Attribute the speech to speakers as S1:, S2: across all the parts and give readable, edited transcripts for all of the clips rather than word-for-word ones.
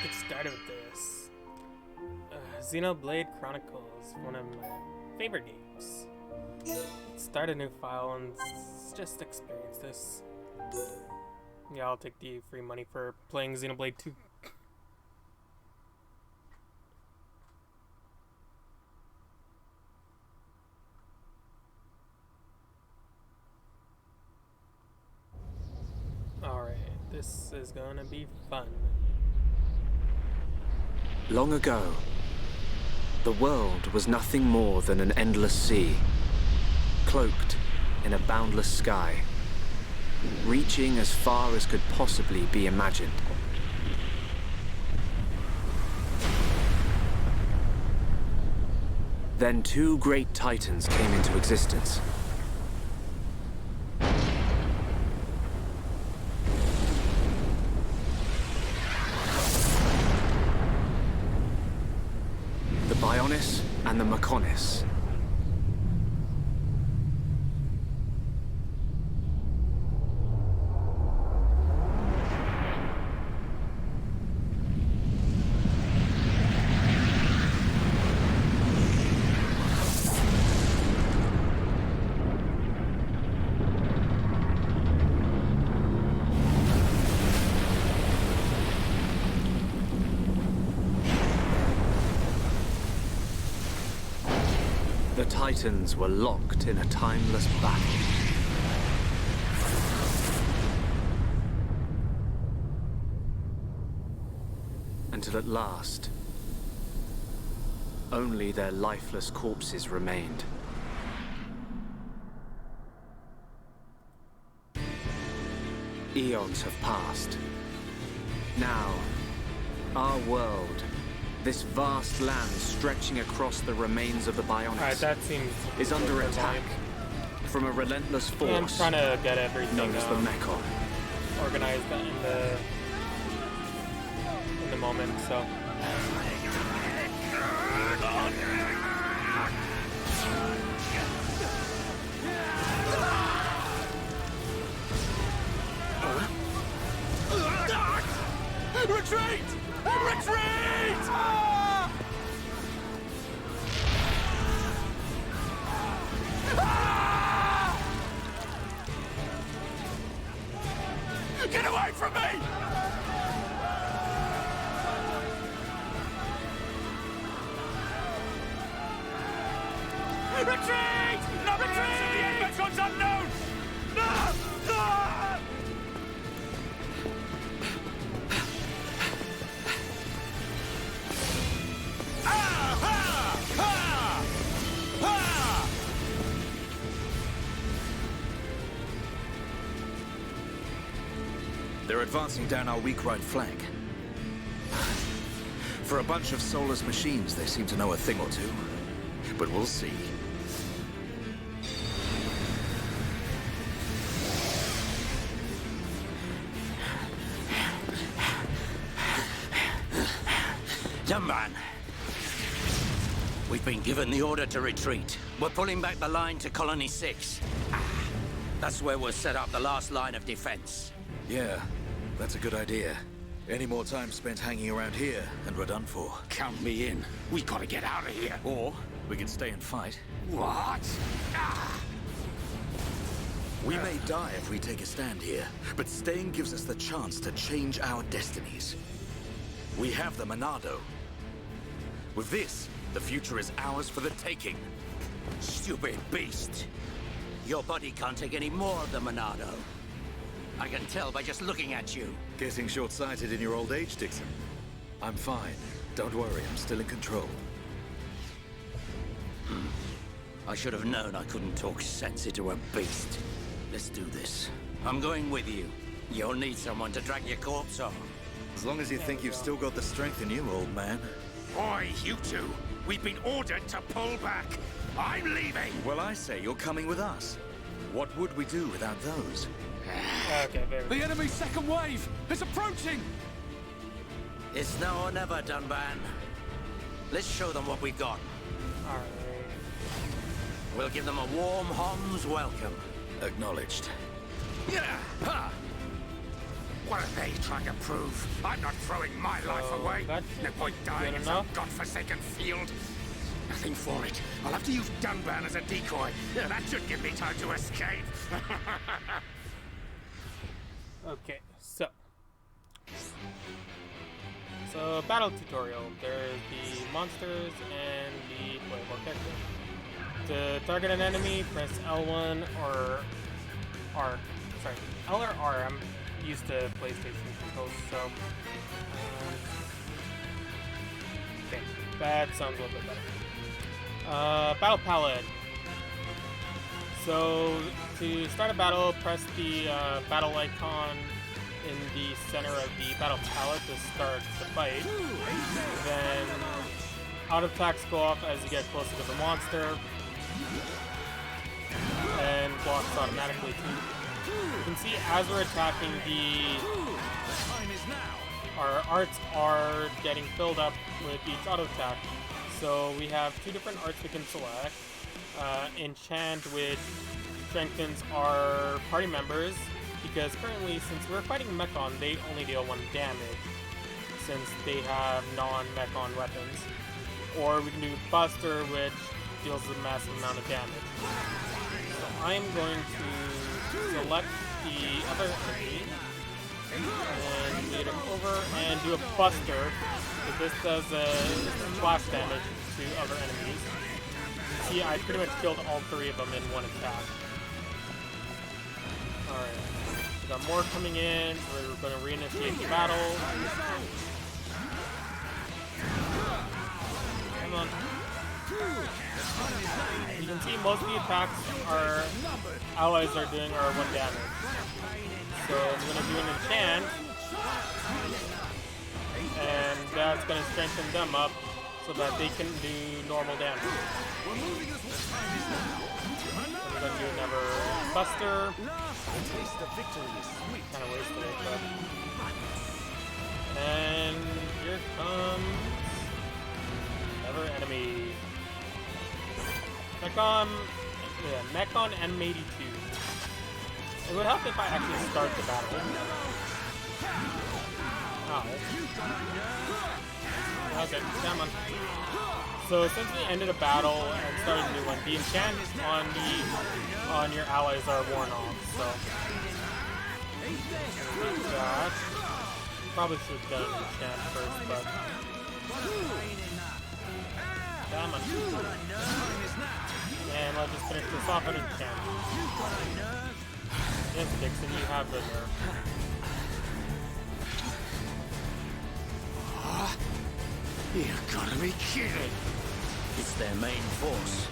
S1: let's get started with this. Xenoblade Chronicles, one of my favorite games. Let's start a new file and just experience this. Yeah, I'll take the free money for playing Xenoblade 2. Alright, this is gonna be fun.
S2: Long ago, the world was nothing more than an endless sea, cloaked in a boundless sky, reaching as far as could possibly be imagined. Then two great titans came into existence. The Bionis and the Mechonis. The Titans were locked in a timeless battle. Until at last, only their lifeless corpses remained. Eons have passed. Now, our world, this vast land stretching across the remains of the Bionis,
S1: that seems
S2: is under attack from a relentless force.
S1: Yeah, I'm trying to get everything
S2: known as the Mechon.
S1: organized in the moment, so.
S3: Retreat! Retreat! Ah! Ah! Get away from me! Retreat! Not retreat! The end meton's unknown! No! No!
S4: They're advancing down our weak right flank. For a bunch of soulless machines, they seem to know a thing or two. But we'll see.
S3: Young man, we've been given the order to retreat. We're pulling back the line to Colony 6. That's where we'll set up the last line of defense.
S4: Yeah, that's a good idea. Any more time spent hanging around here, and we're done for.
S3: Count me in. We gotta get out of here.
S4: Or we can stay and fight.
S3: What?
S4: We may die if we take a stand here, but staying gives us the chance to change our destinies. We have the Monado. With this, the future is ours for the taking.
S3: Stupid beast. Your body can't take any more of the Monado. I can tell by just looking at you.
S4: Getting short-sighted in your old age, Dixon. I'm fine. Don't worry, I'm still in control.
S3: I should have known I couldn't talk sense into a beast. Let's do this. I'm going with you. You'll need someone to drag your corpse on.
S4: As long as you think you've still got the strength in you, old man.
S3: Oi, you two! We've been ordered to pull back. I'm leaving!
S4: Well, I say you're coming with us. What would we do without those?
S1: Okay, very
S5: The enemy's second wave is approaching!
S3: It's now or never, Dunban. Let's show them what we've got.
S1: Alright.
S3: We'll give them a warm Hom's welcome.
S4: Acknowledged.
S3: Yeah! Ha!
S6: What are they trying to prove? I'm not throwing my life away.
S1: That's
S6: No point dying in
S1: enough.
S6: some godforsaken field. Nothing for it. I'll have to use Dunban as a decoy. Yeah, that should give me time to escape.
S1: Okay, so battle tutorial. There's the monsters and the playable character. To target an enemy, press L1 or R. Sorry, L or R. I'm used to PlayStation controls, so okay, that sounds a little bit better. Battle palette. So to start a battle, press the battle icon in the center of the battle palette to start the fight. Then auto attacks go off as you get closer to the monster, and blocks automatically too. You can see as we're attacking, our arts are getting filled up with each auto attack. So we have two different arts we can select. Enchant, which strengthens our party members, because currently, since we're fighting Mechon, they only deal 1 damage, since they have non-Mechon weapons. Or we can do Buster, which deals a massive amount of damage. So I'm going to select the other enemy, and lead him over, and do a Buster, because this does splash damage to other enemies. See, I pretty much killed all 3 of them in 1 attack. Alright, we got more coming in, so we're going to reinitiate the battle. Come on. You can see most of the attacks our allies are doing are 1 damage. So I'm going to do an enchant, and that's going to strengthen them up so that they can do normal damage. I'm going to do another Buster. Kind of wasted it, but... And here comes another enemy. Mechon M82. It would help if I actually start the battle. Ow. Okay, come on. So since we ended a battle and started a new one, the enchants on your allies are worn off. So that probably should have done an enchant first, but come on. And let's just finish this off with an enchant. Yes, Dixon, you have the nerve.
S6: You gotta be kidding.
S3: It's their main force.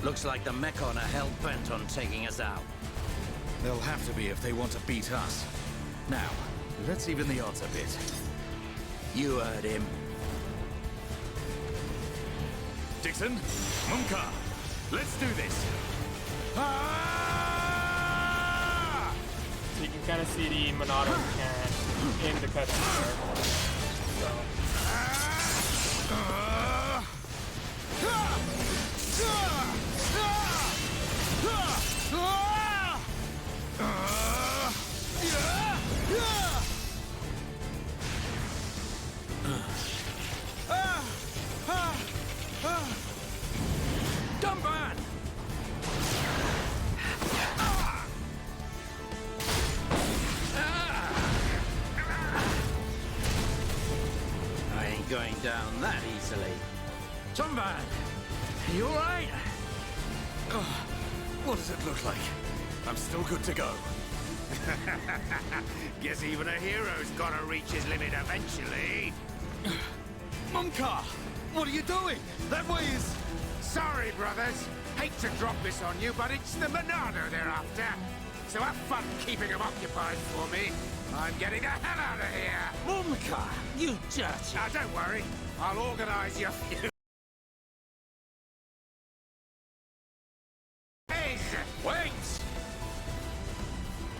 S3: Looks like the Mechon are hell-bent on taking us out.
S4: They'll have to be if they want to beat us. Now, let's even the odds a bit.
S3: You heard him.
S4: Dixon, Munka, let's do this.
S1: So you can kind of see the Monado can in the cutscene there. So.
S3: Dunban! I ain't going down that easily.
S4: Dunban, you all right? What does it look like? I'm still good to go.
S6: Guess even a hero's gotta reach his limit eventually.
S4: Munka, what are you doing? That way is...
S6: Sorry, brothers. Hate to drop this on you, but it's the Monado they're after. So have fun keeping them occupied for me. I'm getting the hell out of here.
S3: Munka, you dirty...
S6: Now, don't worry. I'll organize your few...
S4: Wait!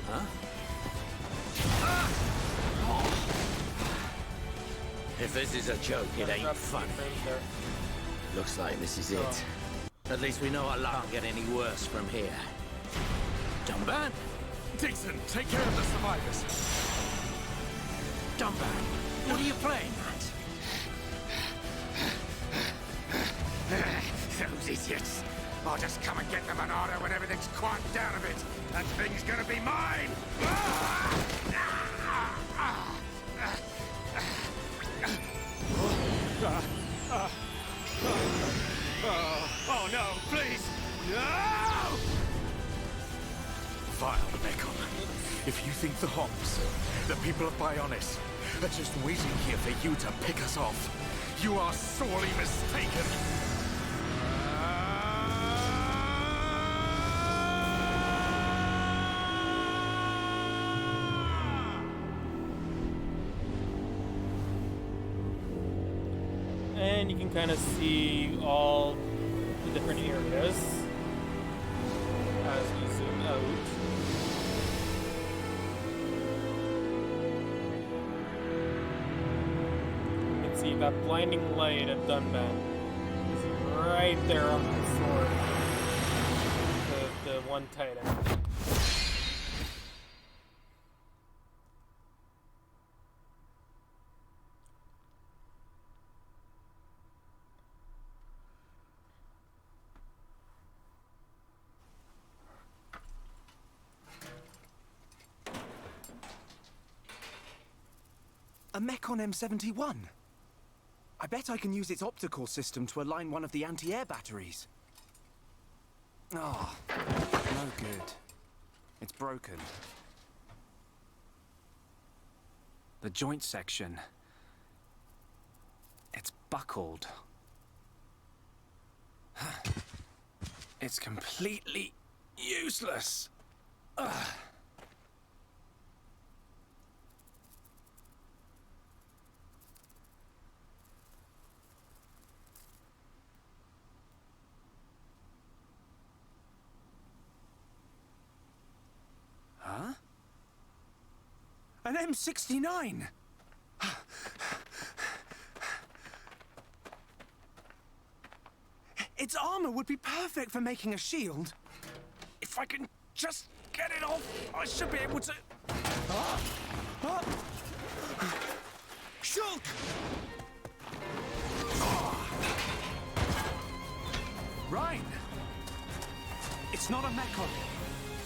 S3: Huh? If this is a joke, it ain't funny. Looks like this is it. At least we know our luck won't get any worse from here. Dunban?
S4: Dixon, take care of the survivors.
S3: Scumbag! What are you playing at?
S6: Those idiots. I'll just come and get the Monado when everything's quieted down a bit. That thing's gonna be mine! Oh no, please! No!
S4: Vile Mechon. If you think the Homs, the people of Bionis, are just waiting here for you to pick us off, you are sorely mistaken.
S1: And you can kind of see all the different areas as we zoom out. You can see that blinding light of Dunban is right there on the sword. The one Titan.
S2: A Mechon M71. I bet I can use its optical system to align one of the anti-air batteries. Oh, no good. It's broken. The joint section. It's buckled. It's completely useless. Ugh. Huh? An M69! Its armor would be perfect for making a shield. If I can just get it off, I should be able to... Shoot! Rhine! It's not a Mechon.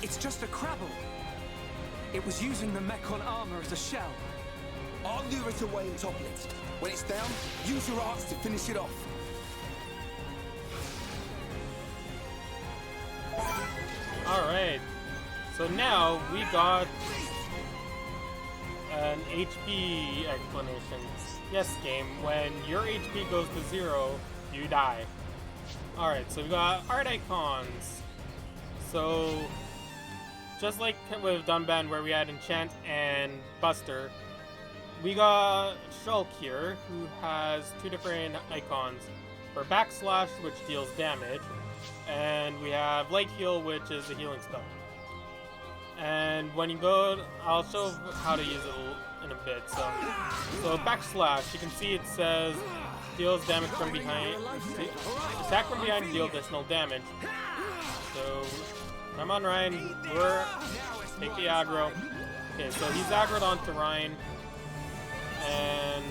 S2: It's just a Crabble. It was using the Mechon armor as a shell.
S7: I'll lure it away and topple it. When it's down, use your arts to finish it off.
S1: Alright, so now we got an HP explanation. Yes, game, when your HP goes to 0, you die. Alright, so we got art icons. So, just like with Dunban where we had Enchant and Buster, we got Shulk here, who has two different icons. For backslash, which deals damage, and we have Light Heal, which is a healing spell. And when you go, I'll show how to use it in a bit. So backslash, you can see it says deals damage from behind, attack from behind, deal additional damage. So come on, Ryan, take the aggro. Okay, so he's aggroed onto Ryan, and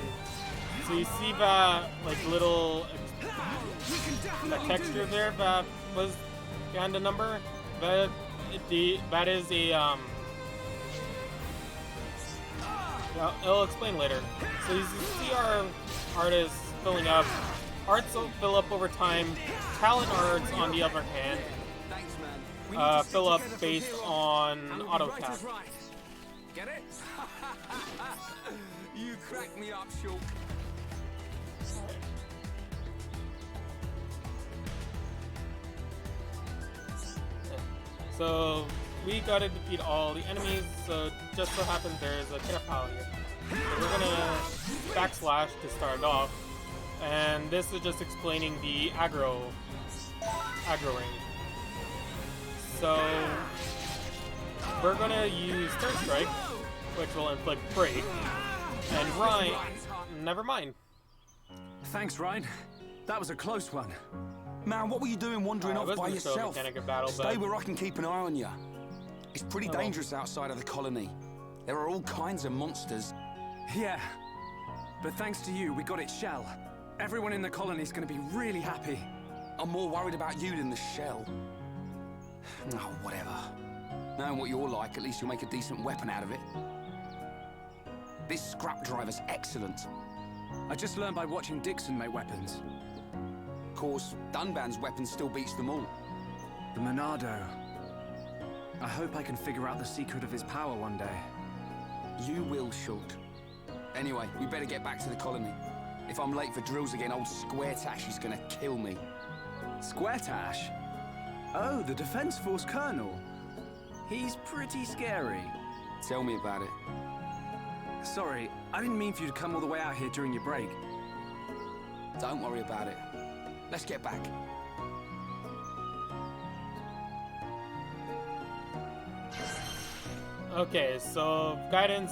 S1: so you see that like little that texture there that was behind the number. That is a I'll explain later. So you see our artists filling up. Arts will fill up over time. Talent arts, on the other hand, fill up based on auto tap.
S7: Get it? You crack me up, Shulk.
S1: So we gotta defeat all the enemies. So just so happens there's a Kitapal here. So we're gonna backslash to start off, and this is just explaining the aggro ring. So we're gonna use Third Strike, which will inflict break, and Ryan. Never mind.
S2: Thanks, Ryan. That was a close one.
S7: Man, what were you doing wandering off by yourself?
S1: Battle,
S7: Stay where I can keep an eye on you. It's pretty dangerous outside of the colony. There are all kinds of monsters.
S5: Yeah. But thanks to you, we got its shell. Everyone in the colony's gonna be really happy.
S7: I'm more worried about you than the shell. Oh, whatever. Knowing what you're like, at least you'll make a decent weapon out of it. This scrap driver's excellent.
S5: I just learned by watching Dixon make weapons.
S7: Of course, Dunban's weapon still beats them all.
S5: The Monado. I hope I can figure out the secret of his power one day.
S7: You will, Shult. Anyway, we better get back to the colony. If I'm late for drills again, old Square Tash is gonna kill me.
S5: Square Tash? Oh, the Defense Force Colonel. He's pretty scary.
S7: Tell me about it.
S5: Sorry, I didn't mean for you to come all the way out here during your break.
S7: Don't worry about it. Let's get back.
S1: Okay, so guidance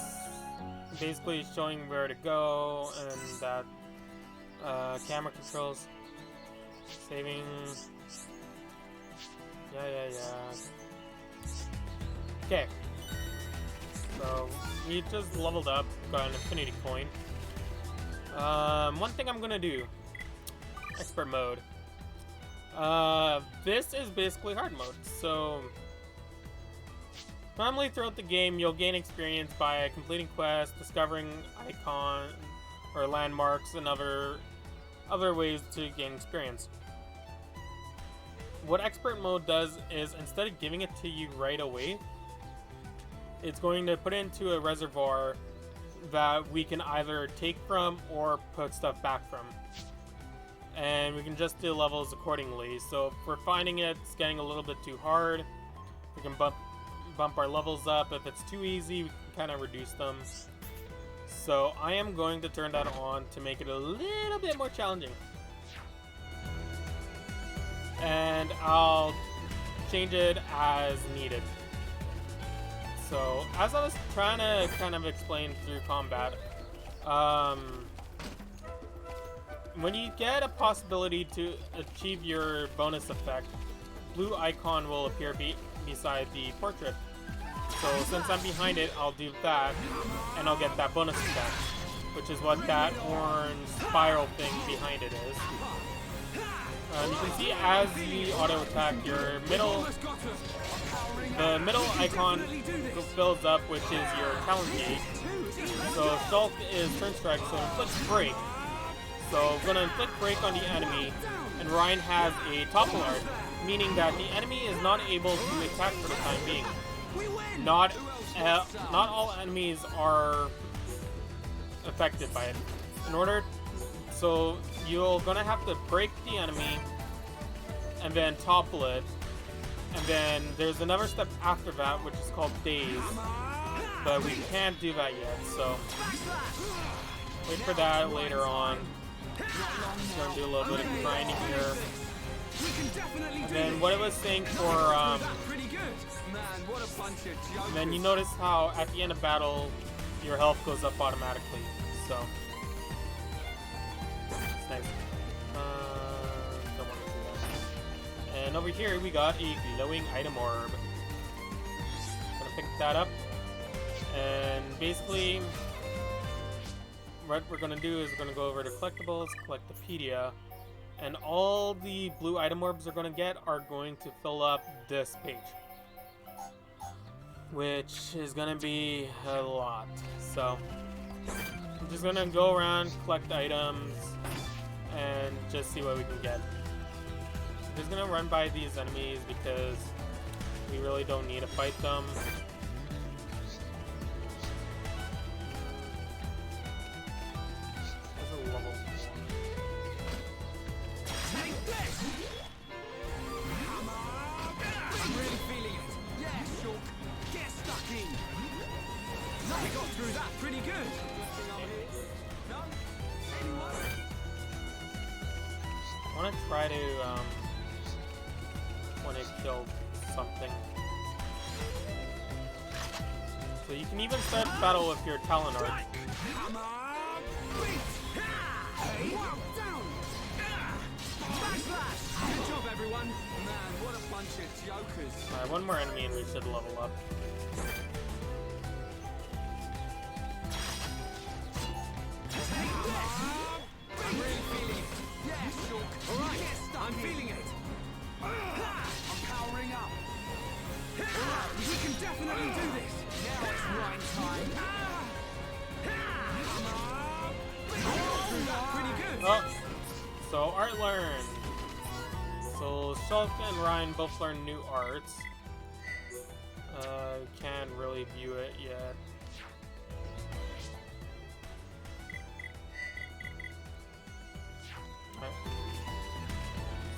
S1: basically showing where to go, and that camera controls, saving. Yeah. Okay. So we just leveled up, got an infinity coin. One thing I'm gonna do, expert mode. This is basically hard mode. So normally throughout the game, you'll gain experience by completing quests, discovering icon or landmarks, and other ways to gain experience. What expert mode does is, instead of giving it to you right away, it's going to put it into a reservoir that we can either take from or put stuff back from. And we can just do levels accordingly. So if we're finding it's getting a little bit too hard, we can bump our levels up. If it's too easy, we can kind of reduce them. So I am going to turn that on to make it a little bit more challenging. And I'll change it as needed. So, as I was trying to kind of explain through combat, when you get a possibility to achieve your bonus effect, blue icon will appear beside the portrait. So since I'm behind it, I'll do that, and I'll get that bonus effect, which is what that orange spiral thing behind it is. You can see as you auto attack, the middle icon fills up, which is your talent gauge. So Shulk is turn strike, so inflict break. So we're gonna inflict break on the enemy, and Ryan has a topple art, meaning that the enemy is not able to attack for the time being. Not all enemies are affected by it. So you're gonna have to break the enemy and then topple it, and then there's another step after that, which is called daze, but we can't do that yet. So wait for that later on. Just gonna do a little bit of grinding here. And then what I was saying for and then you notice how at the end of battle your health goes up automatically. So it's nice. Don't want to do that. And over here we got a glowing item orb. Gonna pick that up, and basically what we're gonna do is we're gonna go over to collectibles, Collectopedia, and all the blue item orbs are going to fill up this page, which is going to be a lot. So I'm just going to go around, collect items, and just see what we can get. I'm just going to run by these enemies because we really don't need to fight them. There's a level.
S7: I'm really feeling it. Yeah, Shulk. Get stuck in. We got through that pretty good. No? Anyone?
S1: I want to try to want to kill something. So you can even start the battle with your talent art.
S7: Good job, everyone. Man, what a bunch of jokers.
S1: Alright, one more enemy and we should level up. Oh, so art learned. So Shulk and Ryan both learn new arts. Can't really view it yet. Right.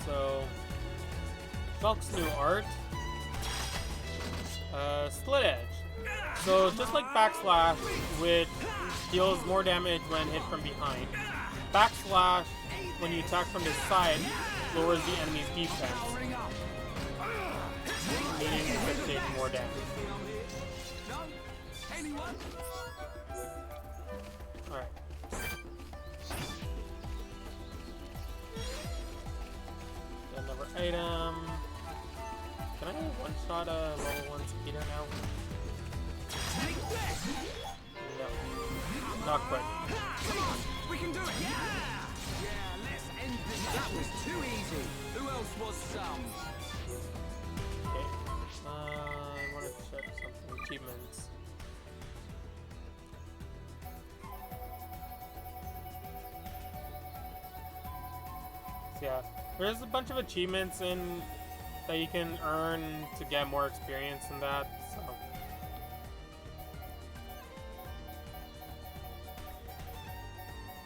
S1: So Shulk's new art. Split Edge. So just like Backslash, which deals more damage when hit from behind, Backslash, when you attack from the side, lowers the enemy's defense, meaning you can take more damage. Alright. Another item. Can I one-shot a level 1 speeder now? No. Not quite.
S7: Come on, we can do it. Yeah, let's end this. That was too easy. Who else was some?
S1: Okay. I want to check something. Achievements. So yeah, there's a bunch of achievements in that you can earn to get more experience in that. So.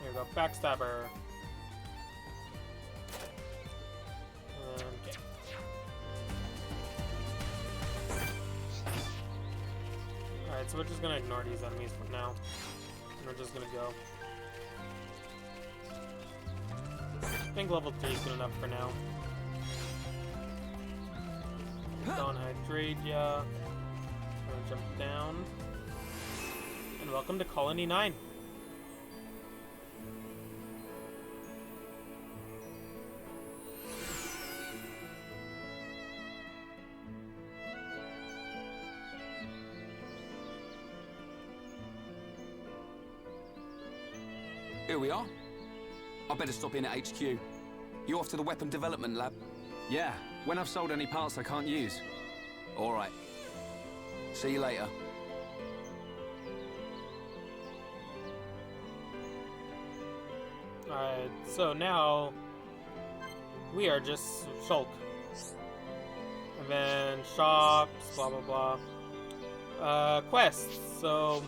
S1: Here we go, Backstabber. Okay. Alright, so we're just gonna ignore these enemies for now. And we're just gonna go. I think level 3 is good enough for now. Don't hydrate ya. I'm gonna jump down. And welcome to Colony 9.
S7: Here we are. I better stop in at HQ. You off to the weapon development lab?
S5: Yeah, when I've sold any parts I can't use.
S7: All right. See you later.
S1: Alright, so now we are just Shulk. And then shops, blah blah blah. Quests. So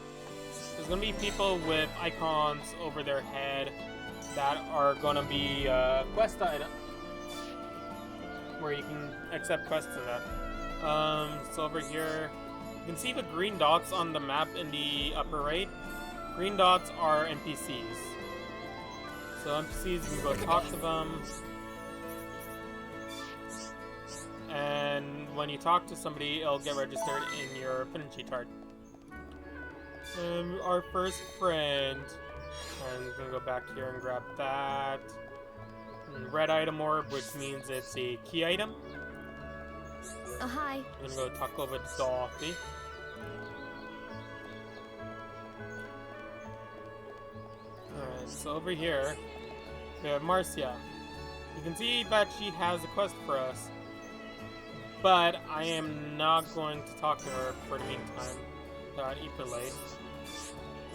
S1: there's gonna be people with icons over their head that are gonna be quest items where you can accept quests in that. So over here, you can see the green dots on the map in the upper right. Green dots are NPCs. So NPCs, you can go talk to them. And when you talk to somebody, it'll get registered in your affinity chart. Our first friend. And we're gonna go back here and grab that. And red item orb, which means it's a key item.
S8: Oh, hi.
S1: I'm gonna go talk over to Dorothy. Alright, so over here, we have Marcia. You can see that she has a quest for us. But I am not going to talk to her for the meantime. Got Ether late.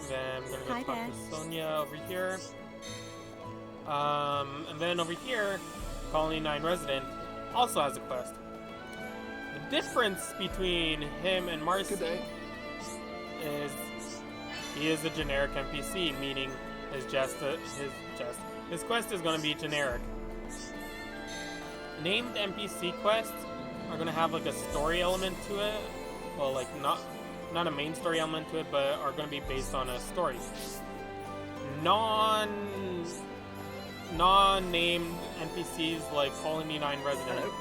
S1: Then I'm gonna go talk to Sonia over here. And then over here, Colony 9 resident also has a quest. The difference between him and Marcy is he is a generic NPC, meaning his quest is going to be generic. Named NPC quests are going to have like a story element to it. Well, like not a main story element to it, but are going to be based on a story. Non-named NPCs like Colony 9 resident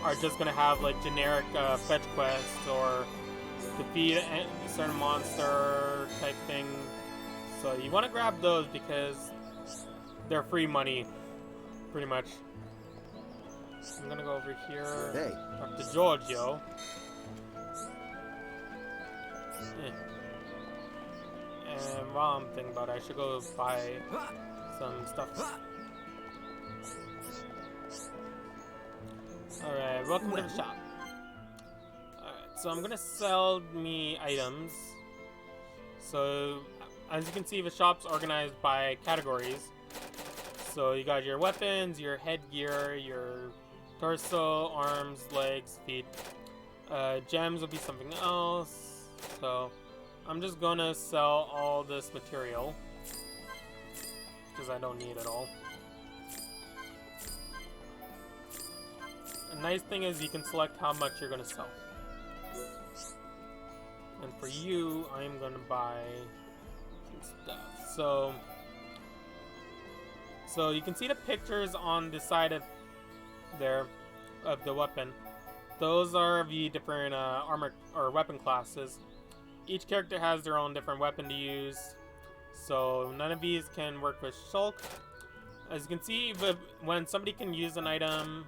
S1: are just going to have like generic fetch quests or defeat a certain monster type thing. So you want to grab those because they're free money, pretty much. I'm gonna go over here, talk to Giorgio. And while I'm thinking about it, I should go buy some stuff. Alright, welcome to the shop. Alright, so I'm gonna sell me items. So, as you can see, the shop's organized by categories. So you got your weapons, your headgear, your torso, arms, legs, feet. Gems will be something else. So I'm just gonna sell all this material because I don't need it all. The nice thing is you can select how much you're gonna sell. And for you, I'm gonna buy some stuff. So you can see the pictures on the side of there of the weapon. Those are the different armor or weapon classes. Each character has their own different weapon to use, so none of these can work with Shulk. As you can see, when somebody can use an item,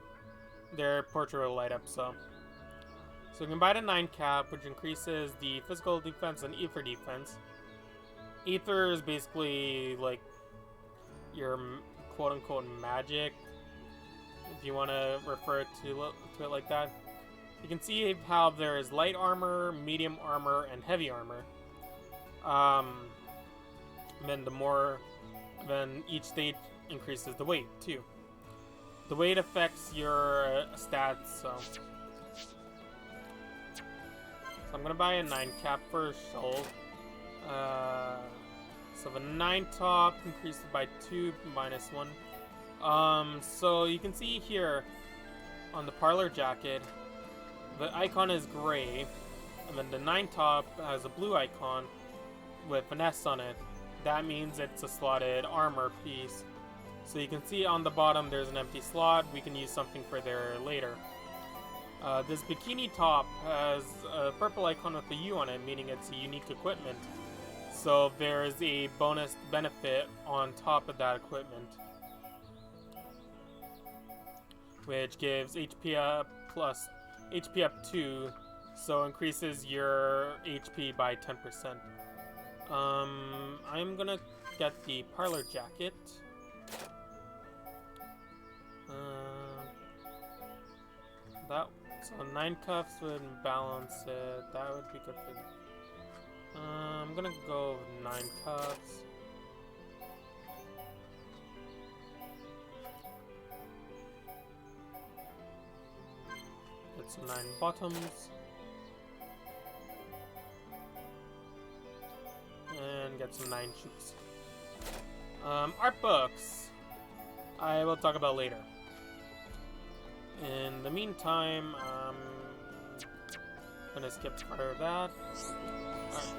S1: their portrait will light up. So you can buy the 9 cap, which increases the physical defense and ether defense. Ether is basically like your quote-unquote magic, if you want to refer to it like that. You can see how there is light armor, medium armor, and heavy armor. Then each stage increases the weight too. The weight affects your stats, so I'm gonna buy a 9 cap for Shulk. So the 9 top increases by 2 minus 1. So you can see here on the parlor jacket, the icon is gray, and then the 9 top has a blue icon with finesse on it. That means it's a slotted armor piece. So you can see on the bottom there's an empty slot. We can use something for there later. This bikini top has a purple icon with a U on it, meaning it's a unique equipment. So there's a bonus benefit on top of that equipment, which gives HP up plus HP up 2, so increases your HP by 10%. I'm gonna get the parlor jacket. So 9 cuffs would balance it. That would be good for. I'm gonna go with 9 cuffs. Get some 9 bottoms. And get some 9 shoes. Art books, I will talk about later. In the meantime, I'm gonna skip part of that. Alright.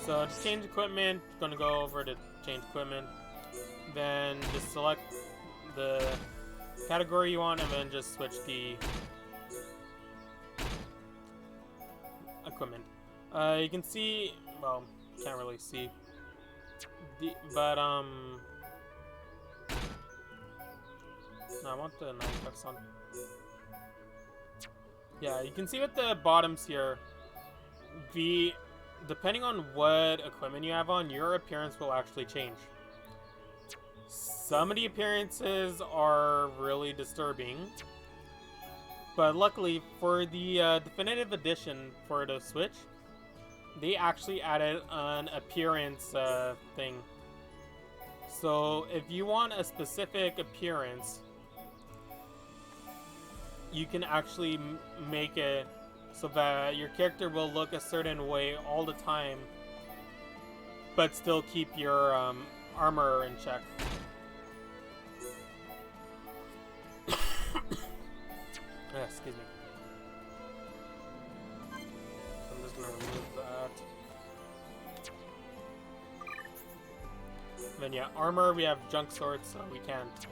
S1: So to change equipment, gonna go over to change equipment. Then just select the category you want, and then just switch the equipment. You can see, well, can't really see, but no, I want the 9 cuffs on. Yeah, you can see with the bottoms here, depending on what equipment you have on, your appearance will actually change. Some of the appearances are really disturbing, but luckily for the definitive edition for the Switch, they actually added an appearance thing. So if you want a specific appearance, you can actually make it so that your character will look a certain way all the time, but still keep your armor in check. Excuse me. So I'm just gonna remove that. And then yeah, armor, we have junk swords, so we can't.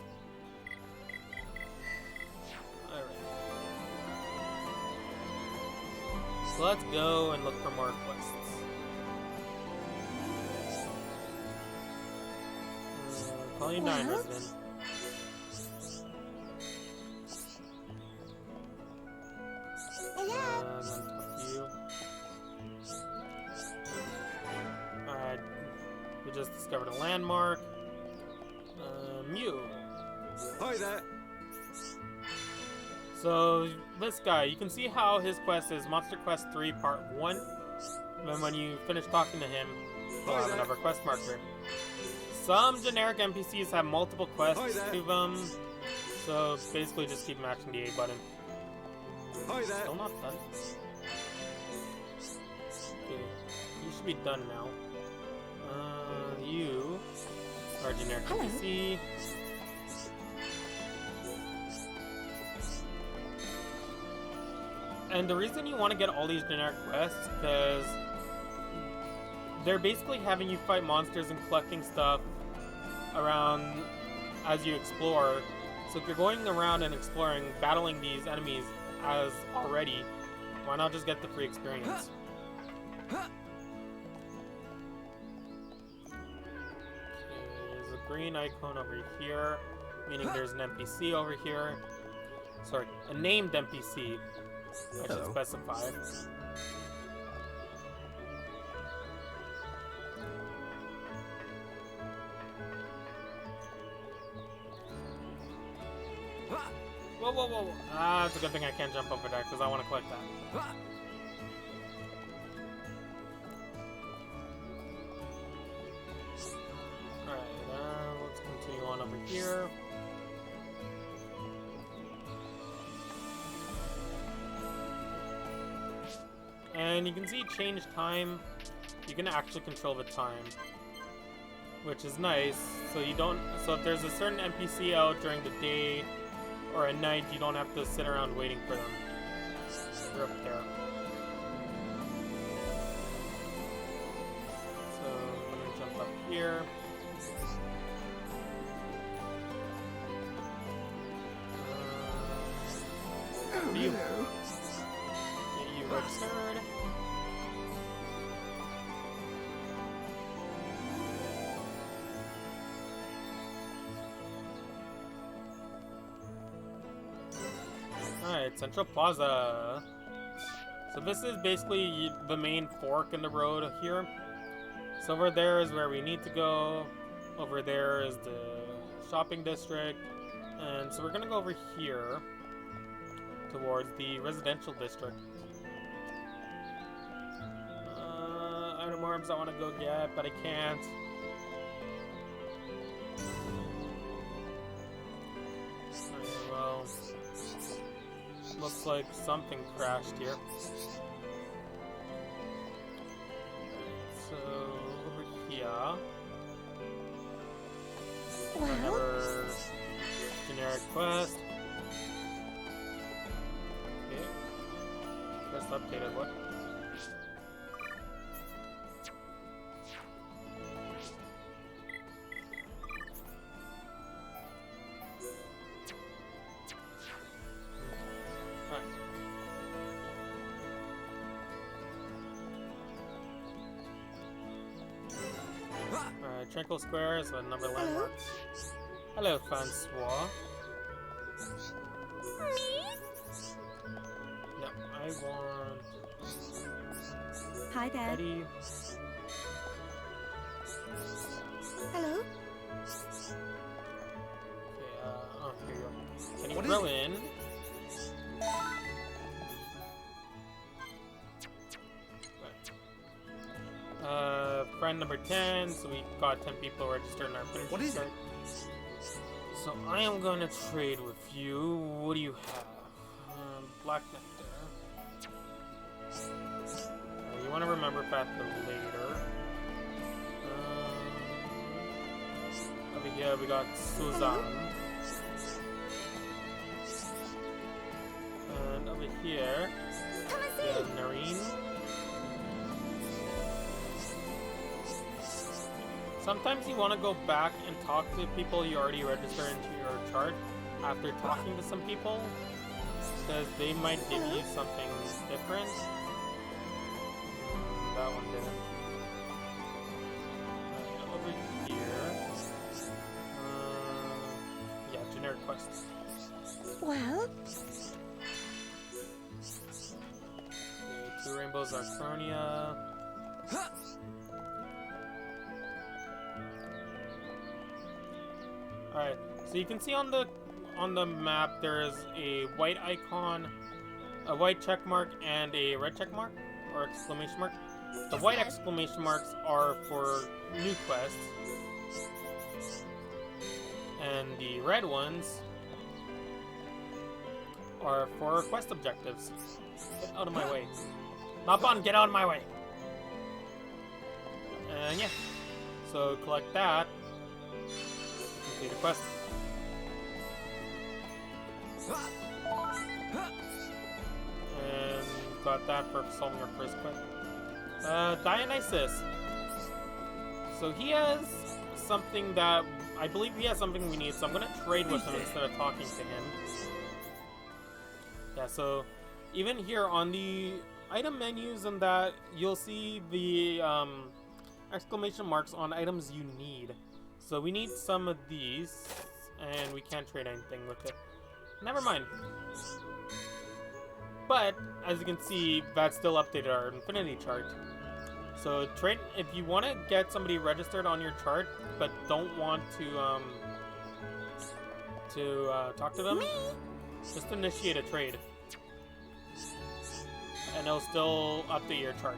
S1: So let's go and look for more quests. Colony 9 resident. Alright, we just discovered a landmark. Mew.
S5: Hi there.
S1: So this guy, you can see how his quest is Monster Quest 3 Part 1. And then when you finish talking to him, he'll have another quest marker. Some generic NPCs have multiple quests to them, so basically just keep matching the A button.
S5: Hi there.
S1: Still not done. Okay, you should be done now. You are a generic NPC. And the reason you want to get all these generic quests because they're basically having you fight monsters and collecting stuff around as you explore. So if you're going around and exploring, battling these enemies as already, why not just get the free experience? Okay, there's a green icon over here, meaning there's an NPC over here. Sorry, a named NPC, I should specify. Whoa, whoa, whoa. Ah, it's a good thing I can't jump over there, because I want to collect that. Alright, let's continue on over here. And you can see change time. You can actually control the time, which is nice. So you don't. So if there's a certain NPC out during the day or at night, you don't have to sit around waiting for them. They're up there. So I'm gonna jump up here. You. Get you registered. Alright, Central Plaza. So this is basically the main fork in the road here. So over there is where we need to go. Over there is the shopping district. And so we're gonna go over here towards the residential district. Item orbs I want to go get, but I can't. Okay, well, looks like something crashed here. So over here, another generic quest. Okay, quest updated. What? Tranquil Square is a number of landmarks. Hello, Francois. No, I want...
S8: Hi there.
S1: Betty.
S8: Hello.
S1: Okay, oh, here you go. Can you throw in? Friend number 10, so we got 10 people registered in our finish.
S4: What is it?
S1: So I am going to trade with you. What do you have? Black Nectar. You want to remember Path later. Over here we got Suzanne. And over here we have Narine. Sometimes you want to go back and talk to people you already registered into your chart after talking to some people, because they might give you something different. That one didn't. Over here. Yeah, generic quests.
S8: Well?
S1: Okay, 2 Rainbows Archronia. Alright, so you can see on the map there is a white icon, a white check mark, and a red check mark, or exclamation mark. The white exclamation marks are for new quests, And the red ones are for quest objectives. Get out of my way. Napon, get out of my way! And yeah. So collect that. Complete a quest. And got that for solving our first quest. Dionysus. So he has something that I believe he has something we need, so I'm gonna trade with him instead of talking to him. Yeah, so even here on the item menus and that, you'll see the exclamation marks on items you need. So we need some of these, and we can't trade anything with it. Never mind. But as you can see, that still updated our infinity chart. So trade if you want to get somebody registered on your chart, but don't want to talk to them. Just initiate a trade, and it'll still update your chart.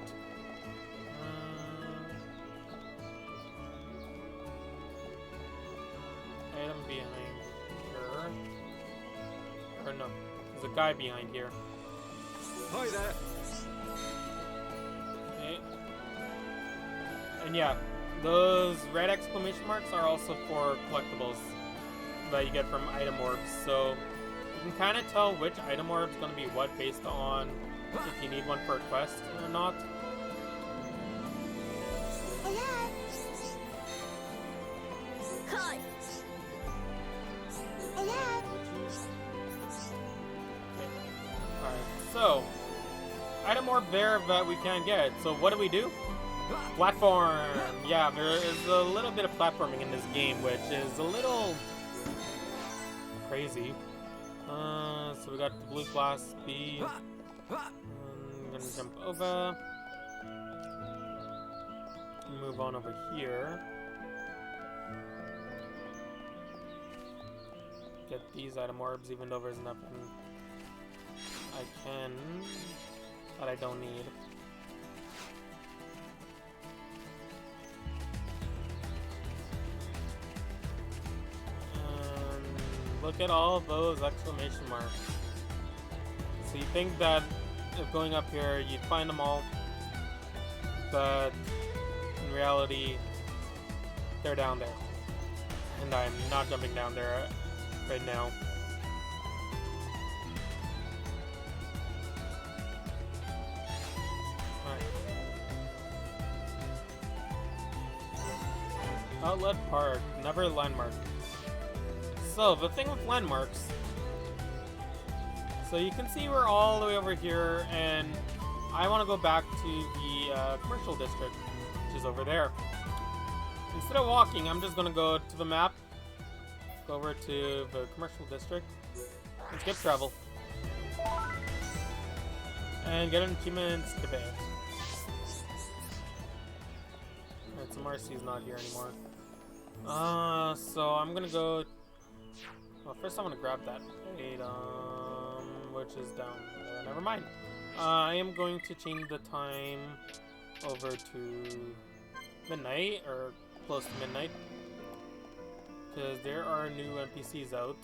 S1: Item behind here. Or no, there's a guy behind here.
S5: Hi there.
S1: Okay. And yeah, those red exclamation marks are also for collectibles that you get from item orbs. So you can kind of tell which item orb is going to be what based on if you need one for a quest or not.
S8: Hello. Hi. Hello.
S1: Alright, so item orb there that we can get. So what do? Platform! Yeah, there is a little bit of platforming in this game, which is a little crazy. So we got the blue glass speed. I'm gonna jump over. Move on over here. Get these item orbs, even though there's nothing I can that I don't need. Look at all those exclamation marks. So you think that if going up here, you'd find them all, but in reality, they're down there. And I'm not jumping down there right now. Alright. Outlet Park, never landmark. So, the thing with landmarks, so you can see we're all the way over here, and I want to go back to the commercial district, which is over there. Instead of walking, I'm just going to go to the map, go over to the commercial district, and skip travel. And get an achievement and skip it. Alright, so Marcy's not here anymore. So I'm going to go... Well, first I want to grab that item, which is down there. Never mind. I am going to change the time over to midnight, or close to midnight, because there are new NPCs out.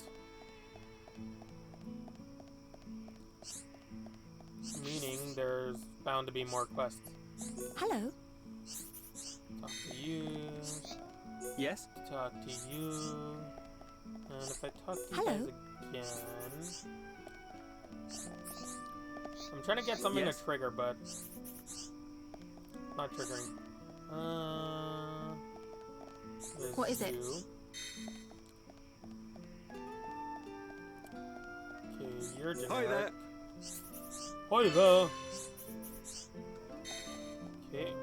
S1: Meaning there's bound to be more quests.
S8: Hello.
S1: Talk to you.
S5: Yes?
S1: Talk to you. And if I talk to you
S8: Hello.
S1: guys again... I'm trying to get something
S5: Yes?
S1: to trigger, but... Not triggering.
S8: What is it?
S1: you. Okay, you're generic.
S5: Hi there.
S1: Hi there! Okay.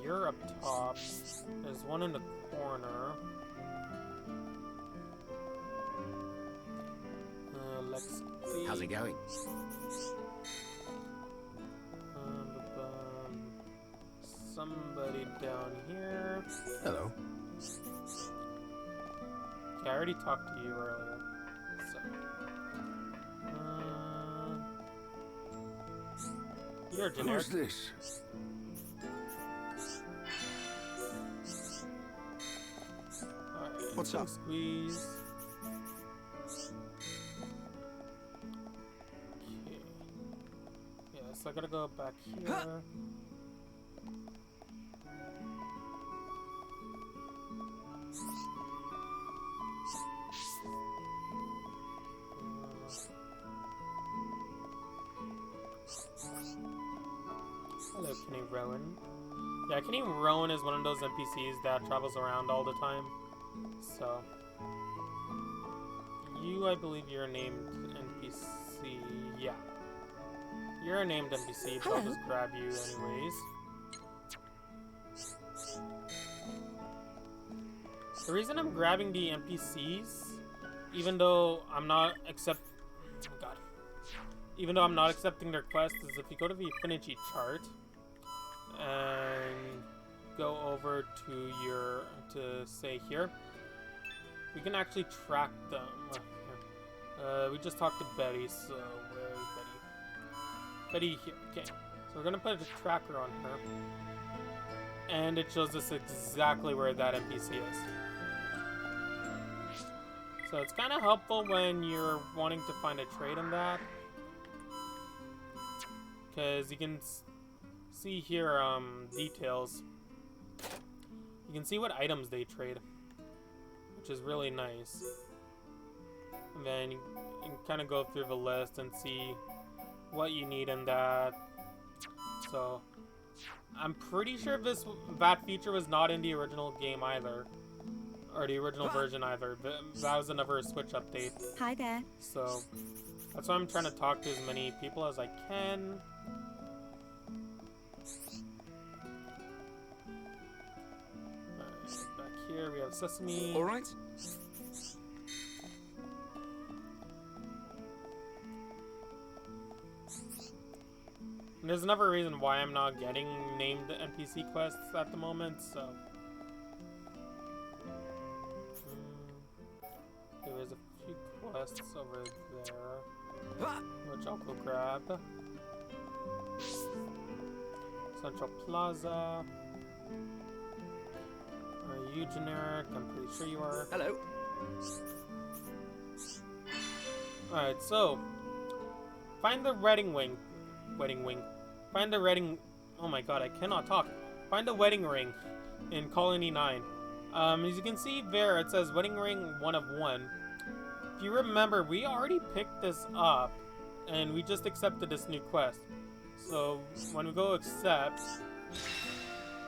S1: You're up top. There's one in the corner. Let's see.
S3: How's it going?
S1: Somebody down here.
S3: Hello.
S1: Okay, I already talked to you earlier. So. You're generic.
S6: Who's this?
S5: What's up?
S1: Squeeze. Okay. Yeah, so I gotta go back here. Hello, Kenny Rowan. Yeah, Kenny Rowan is one of those NPCs that travels around all the time. So, you, I believe you're a named NPC. Yeah. You're a named NPC, but I'll just grab you anyways. The reason I'm grabbing the NPCs, even though I'm not accepting their quests, is if you go to the affinity chart and go over to say here, we can actually track them. We just talked to Betty, so where is Betty? Betty here. Okay, so we're gonna put a tracker on her, and it shows us exactly where that NPC is. So it's kind of helpful when you're wanting to find a trade in that, because you can see here details. You can see what items they trade, which is really nice. And then you can kind of go through the list and see what you need in that. So I'm pretty sure that feature was not in the original game either, or the original version either. That was another Switch update.
S8: Hi there.
S1: So that's why I'm trying to talk to as many people as I can. Alright, back here we have Sesame.
S5: All right.
S1: And there's another reason why I'm not getting named NPC quests at the moment, so... There is a few quests over there, which I'll go grab. Central Plaza. Are you generic? I'm pretty sure you are.
S5: Hello.
S1: Alright, so... Find the wedding ring. Find the wedding... Oh my god, I cannot talk. Find the wedding ring in Colony 9. As you can see there, it says wedding ring 1 of 1. If you remember, we already picked this up, and we just accepted this new quest. So, when we go accept,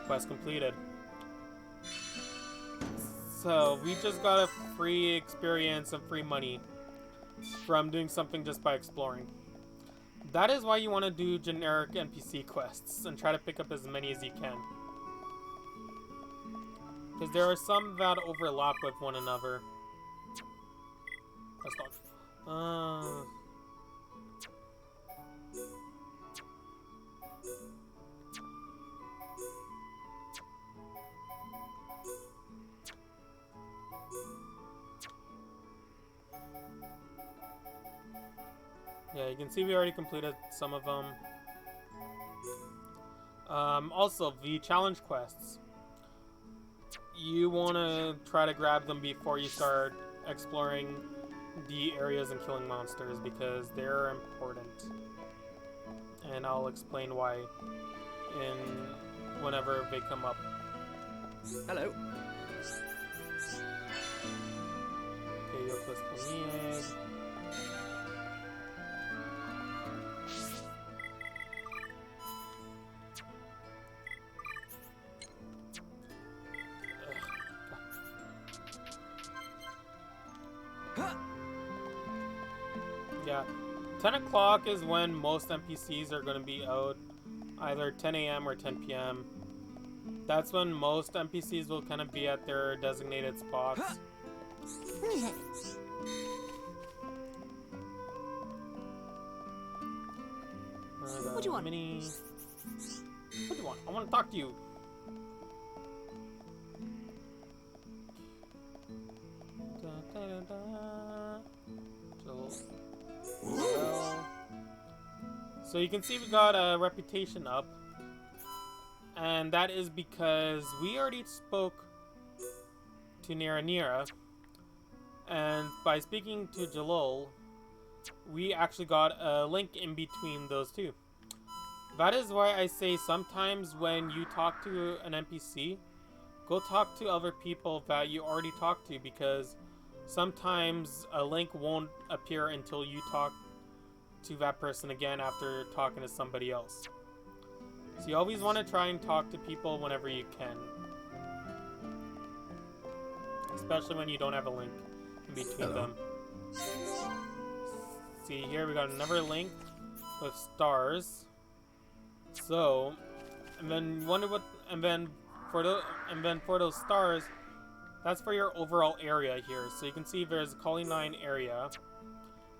S1: quest completed. So, we just got a free experience and free money from doing something just by exploring. That is why you want to do generic NPC quests and try to pick up as many as you can. Because there are some that overlap with one another. That's not... Yeah, you can see we already completed some of them. Also, the challenge quests. You want to try to grab them before you start exploring the areas and killing monsters, because they're important. And I'll explain why whenever they come up.
S5: Hello.
S1: Okay, you'll quest for me. Yeah, 10 o'clock is when most NPCs are going to be out, either 10 a.m. or 10 p.m. That's when most NPCs will kind of be at their designated spots.
S8: What do you want?
S1: What do you want? I want to talk to you. So you can see we got a reputation up, and that is because we already spoke to Nira, and by speaking to Jalol, we actually got a link in between those two. That is why I say sometimes when you talk to an NPC, go talk to other people that you already talked to, because sometimes a link won't appear until you talk to that person again after talking to somebody else. So you always want to try and talk to people whenever you can. Especially when you don't have a link in between them. See, here we got another link with stars. So, and then wonder what, and then for those stars, that's for your overall area here. So you can see there's a Calling Line area,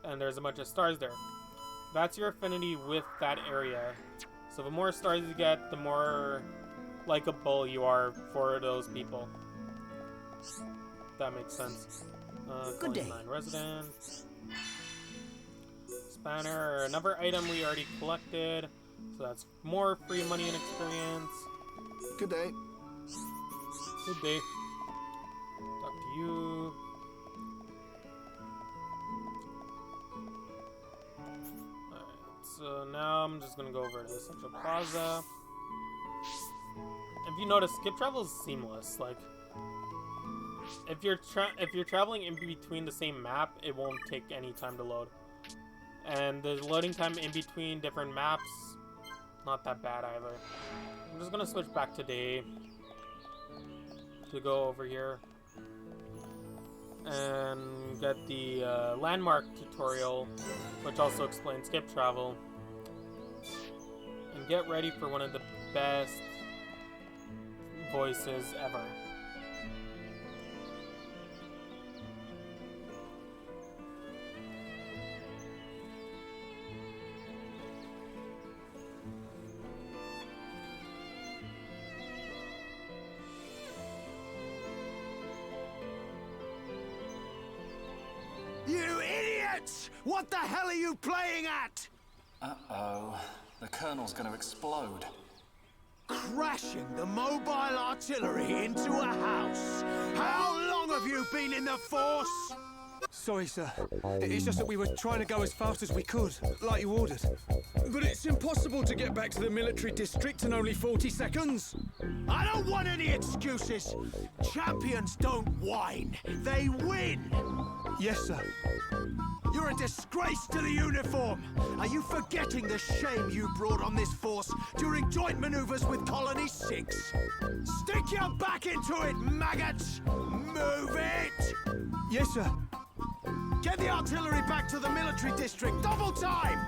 S1: and there's a bunch of stars there. That's your affinity with that area. So the more stars you get, the more likable you are for those people. That makes sense.
S8: Good day.
S1: Calling Line resident. Spanner, another item we already collected. So that's more free money and experience.
S4: Good day.
S1: Good day. Talk to you. Alright, so now I'm just gonna go over to Central Plaza. If you notice, skip travel is seamless. Like, if you're traveling in between the same map, it won't take any time to load. And the loading time in between different maps, not that bad either. I'm just gonna switch back to day to go over here and get the landmark tutorial, which also explains skip travel, and get ready for one of the best voices ever.
S6: You idiots! What the hell are you playing at?
S5: Uh-oh. The Colonel's gonna explode.
S6: Crashing the mobile artillery into a house. How long have you been in the Force?
S9: Sorry, sir. It's just that we were trying to go as fast as we could, like you ordered. But it's impossible to get back to the military district in only 40 seconds.
S6: I don't want any excuses. Champions don't whine, they win.
S9: Yes, sir.
S6: You're a disgrace to the uniform. Are you forgetting the shame you brought on this force during joint maneuvers with Colony 6? Stick your back into it, maggots! Move it!
S9: Yes, sir.
S6: Get the artillery back to the military district, double time!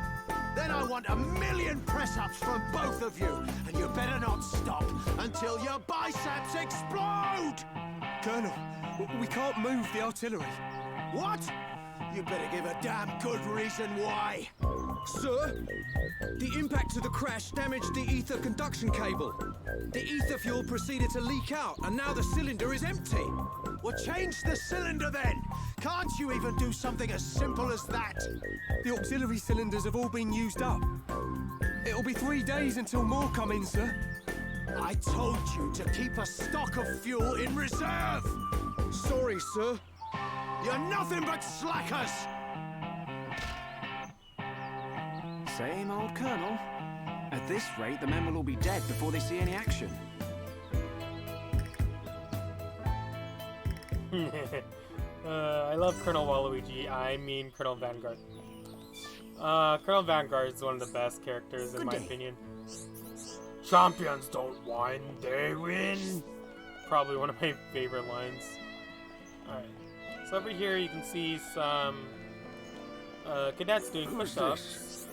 S6: Then I want 1,000,000 press-ups from both of you, and you better not stop until your biceps explode!
S9: Colonel, we can't move the artillery.
S6: What? You better give a damn good reason why.
S9: Sir, the impact of the crash damaged the ether conduction cable. The ether fuel proceeded to leak out, and now the cylinder is empty.
S6: Well, change the cylinder then. Can't you even do something as simple as that?
S9: The auxiliary cylinders have all been used up. It'll be 3 days until more come in, sir.
S6: I told you to keep a stock of fuel in reserve.
S9: Sorry, sir.
S6: You're nothing but slackers.
S5: Same old Colonel. At this rate, the men will all be dead before they see any action.
S1: I love Colonel Waluigi. I mean Colonel Vanguard. Colonel Vanguard is one of the best characters in my opinion. Champions don't whine, they win. Probably one of my favorite lines. Alright. So over here you can see some cadets doing push-ups.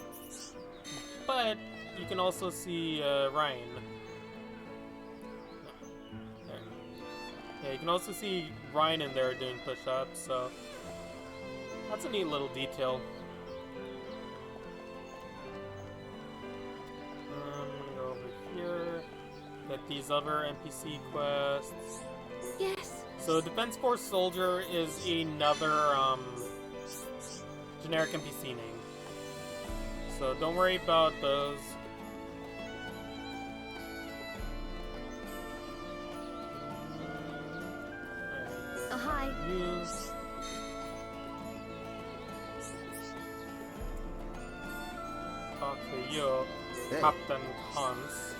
S1: But you can also see Ryan. There. Yeah, you can also see Ryan in there doing push-ups, so that's a neat little detail. I'm gonna go over here, get these other NPC quests.
S8: Yes.
S1: So Defense Force Soldier is another generic NPC name. So don't worry about those. Alright,
S8: Oh, hi.
S1: You. Talk to you,
S4: Hey.
S1: Captain Hans.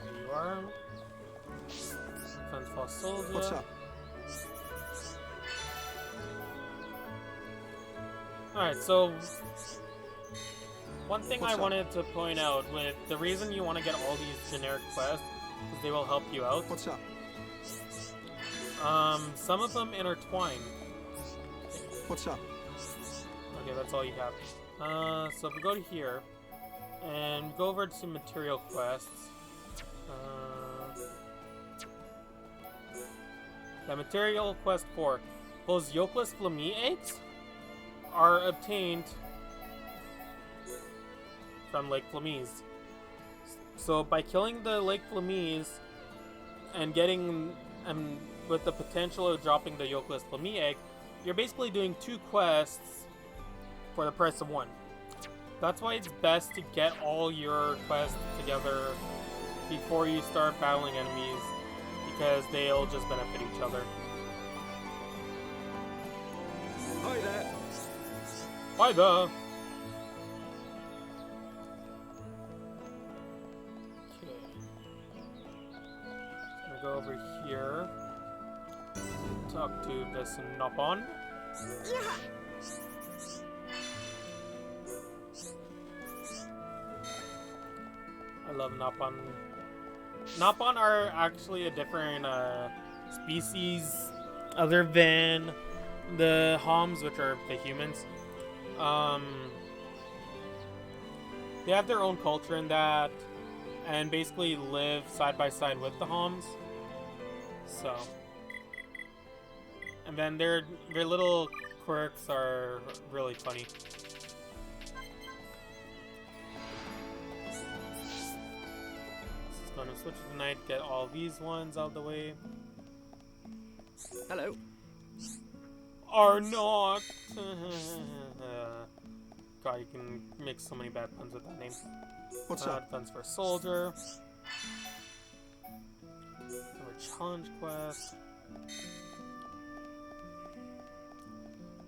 S1: There you are. Defense soldier.
S9: What's up?
S1: Alright, so one thing
S9: What's
S1: I
S9: up?
S1: wanted to point out with the reason you want to get all these generic quests is they will help you out.
S9: What's up?
S1: Some of them intertwine.
S9: What's up?
S1: Okay, that's all you have. So if we go to here and go over to material quests, the material quest 4, those yolkless flamea eggs are obtained from Lake Flamies. So by killing the Lake Flamies and getting with the potential of dropping the yolkless flamea egg, you're basically doing 2 quests for the price of 1. That's why it's best to get all your quests together before you start battling enemies, because they'll just benefit each other.
S9: Hi there.
S1: Hi there! Okay. Gonna go over here. Talk to this Nopon. I love Nopon. Nopon are actually a different species other than the Homs, which are the humans. They have their own culture in that, and basically live side by side with the Homs. So, and then their little quirks are really funny. Just gonna switch to night, get all these ones out of the way.
S5: Hello.
S1: Are not. God, you can make so many bad puns with that name.
S9: What's up?
S1: Defense for soldier. Another challenge quest.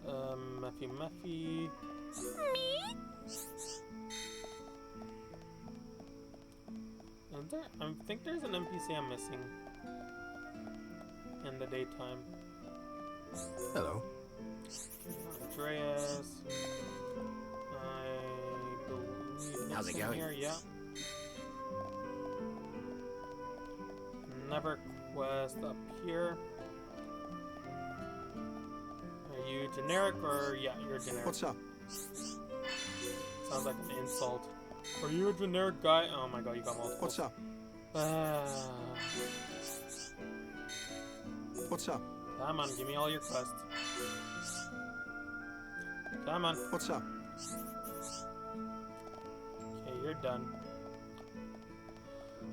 S1: Mephi. And there, I think there's an NPC I'm missing in the daytime.
S9: Hello.
S1: Andreas. I believe
S3: How's it
S1: it's in
S3: going?
S1: here, yeah. Never quest up here. Are you generic or yeah, you're generic.
S9: What's up?
S1: Sounds like an insult. Are you a generic guy? Oh my god, you got multiple.
S9: What's up? What's up?
S1: Come on, give me all your quests. Come on.
S9: What's up?
S1: Okay, you're done.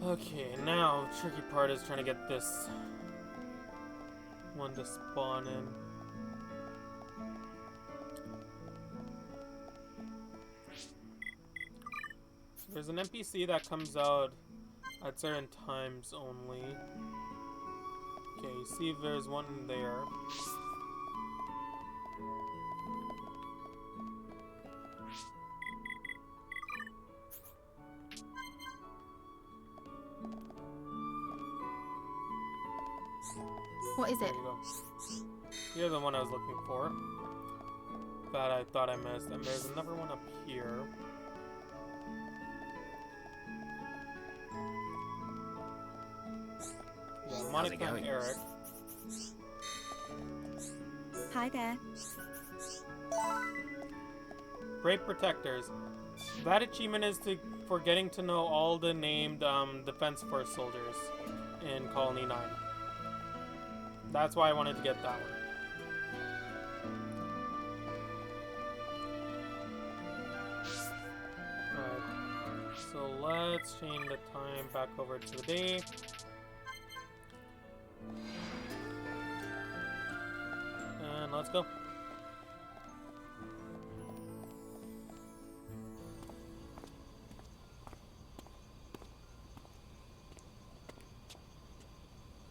S1: Okay, now the tricky part is trying to get this one to spawn in. There's an NPC that comes out at certain times only. Okay, see if there's one there.
S8: What is
S1: There
S8: it?
S1: you go. You're the one I was looking for. That I thought I missed. And there's another one up here. Yeah, Monica and Eric.
S8: Hi there.
S1: Great Protectors. That achievement is for getting to know all the named Defense Force soldiers in Colony 9. That's why I wanted to get that one. Alright, so let's change the time back over to the day. let's go.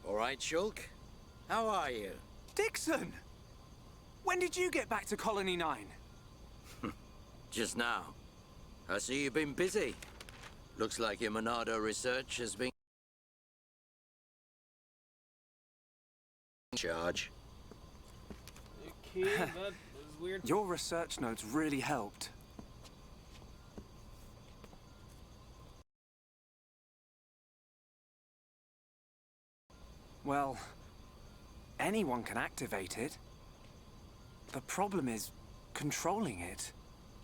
S3: All right, Shulk. How are you?
S5: Dixon! When did you get back to Colony 9?
S3: Just now. I see you've been busy. Looks like your Monado research has been in charge.
S1: Okay, that was weird.
S5: Your research notes really helped. Well, anyone can activate it. The problem is controlling it.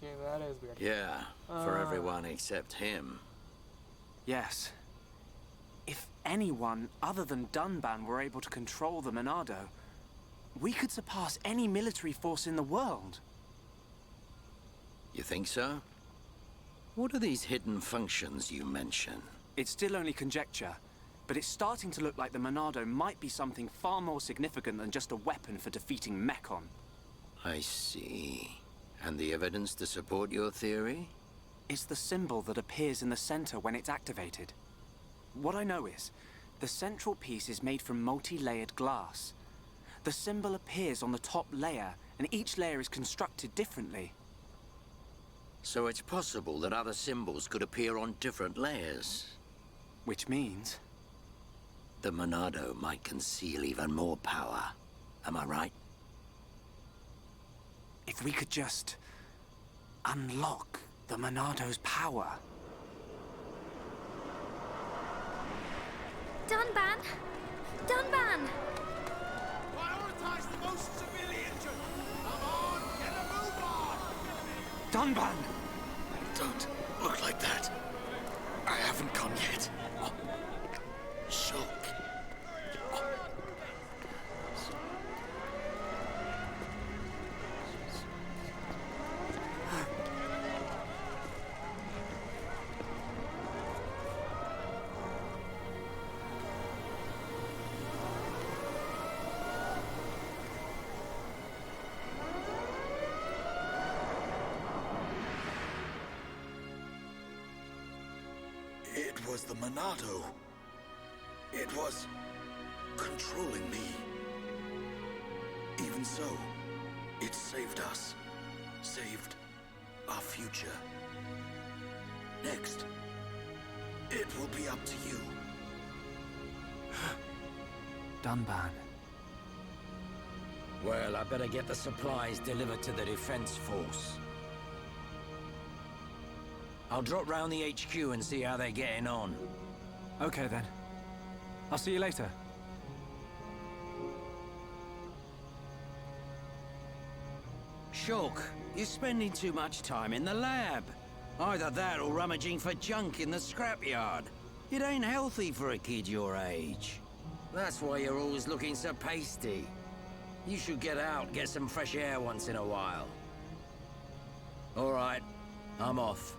S1: Yeah, that is weird.
S3: Yeah, for everyone except him.
S5: Yes. If anyone other than Dunban were able to control the Monado, we could surpass any military force in the world.
S3: You think so? What are these hidden functions you mention?
S5: It's still only conjecture, but it's starting to look like the Monado might be something far more significant than just a weapon for defeating Mechon.
S3: I see. And the evidence to support your theory?
S5: It's the symbol that appears in the center when it's activated. What I know is, the central piece is made from multi-layered glass. The symbol appears on the top layer, and each layer is constructed differently.
S3: So it's possible that other symbols could appear on different layers.
S5: Which means...
S3: the Monado might conceal even more power. Am I right?
S5: if we could just unlock the Monado's power.
S8: Dunban! Dunban!
S6: Prioritize the most civilian. Come on, get a move on!
S5: Dunban!
S4: Don't look like that. I haven't gone yet. Shulk. It was the Monado. It was controlling me. Even so, it saved us. Saved our future. Next, it will be up to you.
S5: Dunban.
S3: Well, I better get the supplies delivered to the Defense Force. I'll drop round the HQ and see how they're getting on.
S5: Okay then. I'll see you later.
S3: Shulk, you're spending too much time in the lab. Either that or rummaging for junk in the scrapyard. It ain't healthy for a kid your age. That's why you're always looking so pasty. You should get out, get some fresh air once in a while. All right, I'm off.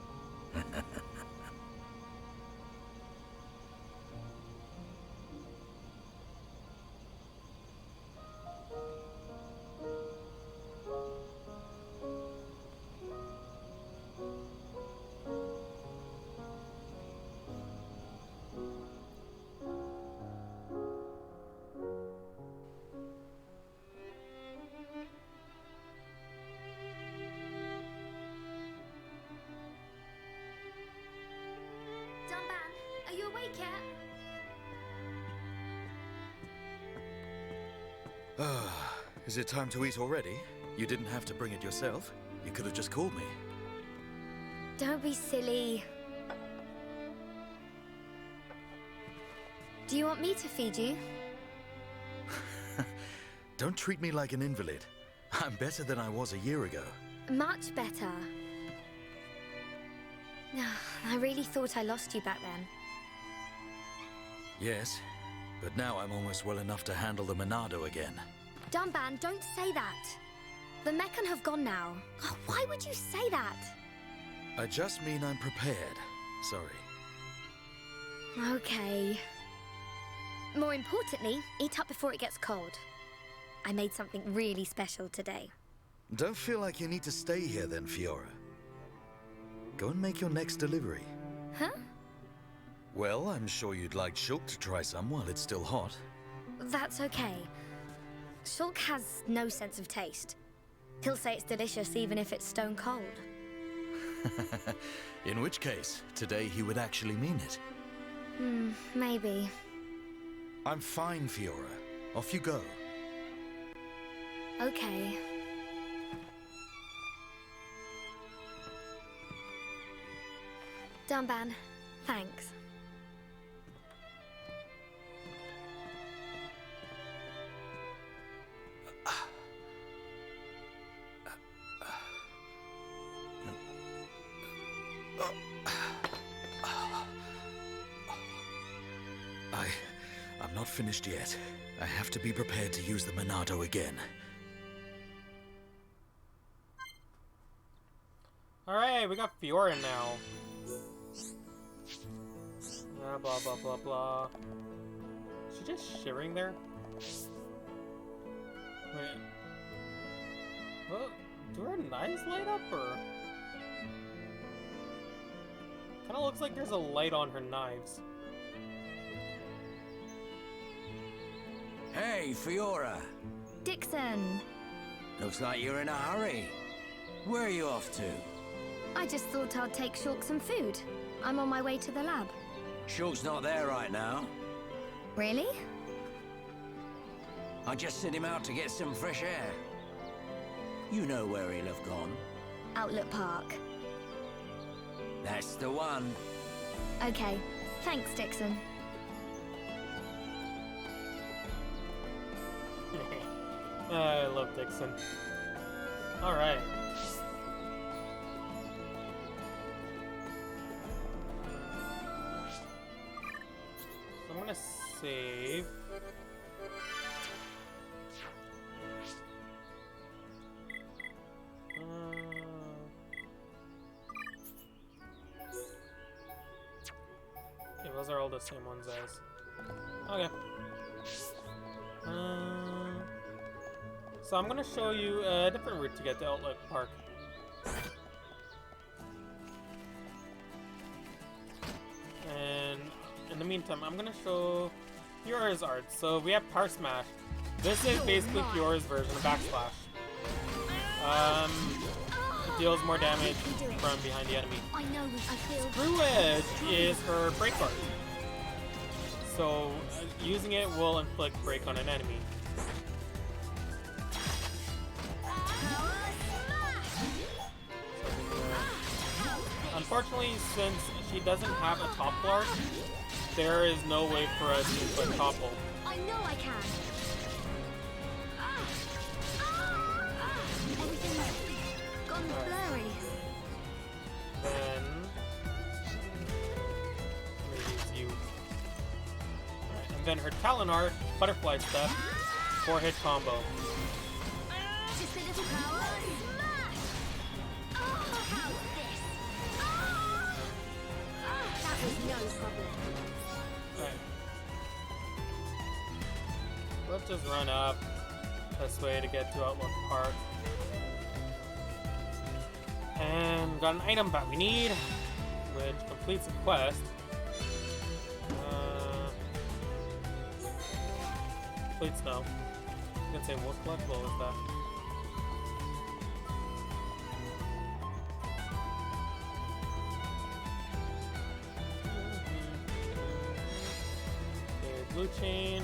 S8: Dunban, are you awake yet?
S4: Is it time to eat already? You didn't have to bring it yourself. You could have just called me.
S8: Don't be silly. Do you want me to feed you?
S4: Don't treat me like an invalid. I'm better than I was a year ago.
S8: Much better. I really thought I lost you back then.
S4: Yes, but now I'm almost well enough to handle the Monado again.
S8: Dunban, don't say that. The Meccan have gone now. Oh, why would you say that?
S4: I just mean I'm prepared. Sorry.
S8: Okay. More importantly, eat up before it gets cold. I made something really special today.
S4: Don't feel like you need to stay here then, Fiora. Go and make your next delivery.
S8: Huh?
S4: Well, I'm sure you'd like Shulk to try some while it's still hot.
S8: That's okay. Shulk has no sense of taste. He'll say it's delicious even if it's stone cold.
S4: In which case, today he would actually mean it.
S8: Maybe.
S4: I'm fine, Fiora. Off you go.
S8: Okay. Dunban, thanks.
S4: I'm not finished yet. I have to be prepared to use the Monado again.
S1: Alright, we got Fiora now. Blah blah blah blah. Is she just shivering there? Wait. Well, do her knives light up or? Kinda looks like there's a light on her knives.
S3: Hey, Fiora.
S8: Dixon!
S3: Looks like you're in a hurry. Where are you off to?
S8: I just thought I'd take Shulk some food. I'm on my way to the lab.
S3: Shulk's not there right now.
S8: Really?
S3: I just sent him out to get some fresh air. You know where he'll have gone.
S8: Outlet Park.
S3: That's the one.
S8: Okay. Thanks, Dixon.
S1: I love Dixon. Alright. So I'm gonna save. Yeah, those are all the same ones as. Okay. So I'm gonna show you a different route to get to Outlet Park. And in the meantime, I'm gonna show Fiora's art. So we have Power Smash. This is basically Fiora's version of Backslash. It deals more damage from behind the enemy.
S8: I know I feel.
S1: Screw Edge is her break art. So using it will inflict break on an enemy. Unfortunately, since she doesn't have a topple art, there is no way for us to put topple.
S8: I know I can. Everything's gone blurry.
S1: Then I'm gonna use you. Alright, and then her talent art, butterfly step, 4-hit combo.
S8: Just a little power smash. How's this? That was no problem.
S1: Alright. Let's just run up this way to get to Outlook Park. And got an item that we need, which completes a quest. Completes now. I can say what collectible is that? Okay, blue chain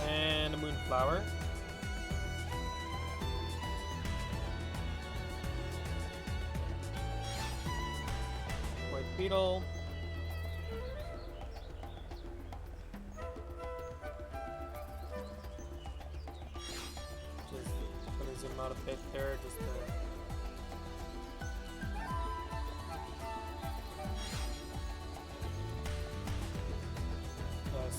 S1: and a moonflower. White beetle. Just gonna zoom out a bit there, just to yes.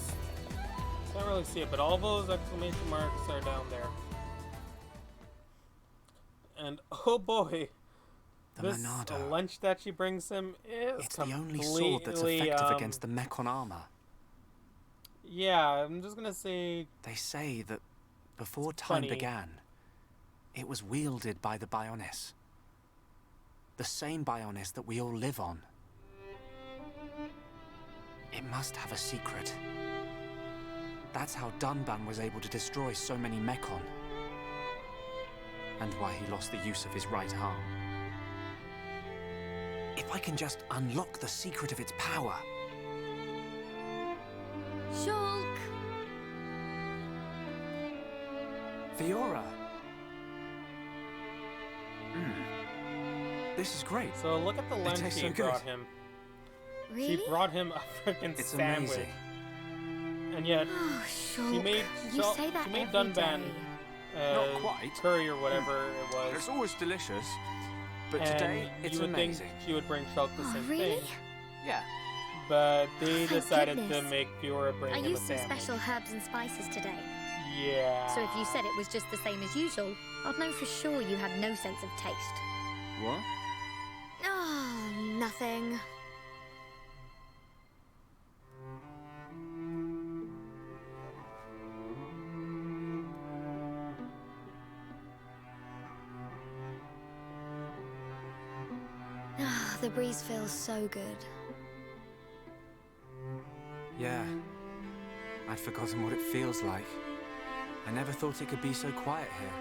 S1: Can't really see it, but all those exclamation marks are down there. And oh boy, this
S5: Monado.
S1: lunch that she brings him is
S5: It's the only sword that's effective against the Mechon armor.
S1: Yeah, I'm just gonna say.
S5: They say that before time
S1: funny.
S5: began, it was wielded by the Bionis. The same Bionis that we all live on. It must have a secret. That's how Dunban was able to destroy so many Mekon. And why he lost the use of his right arm. If I can just unlock the secret of its power...
S8: Shulk!
S5: Fiora! This is great.
S1: So look at the lunch
S5: tastes
S1: she
S5: so good.
S1: brought him.
S8: Really?
S1: She brought him a freaking
S5: It's
S1: sandwich.
S5: amazing.
S1: And yet,
S8: Oh, Shulk.
S1: she made,
S8: you
S1: Shulk-
S8: say that
S1: she made
S8: every
S1: Dunban
S8: day.
S7: Not quite.
S1: curry or whatever it was.
S7: It's always delicious.
S5: But
S1: And
S5: today, it's
S1: you would
S5: amazing.
S1: think she would bring Shulk the
S8: Oh,
S1: same
S8: really?
S1: thing.
S5: Yeah.
S1: But they
S8: Thank
S1: decided to
S8: goodness.
S1: make Fiora bring
S8: I
S1: him a
S8: used some
S1: sandwich.
S8: special herbs and spices today.
S1: Yeah.
S8: So if you said it was just the same as usual, I'd know for sure you had no sense of taste.
S7: What?
S8: Oh, nothing. Ah, the breeze feels so good.
S5: Yeah. I'd forgotten what it feels like. I never thought it could be so quiet here.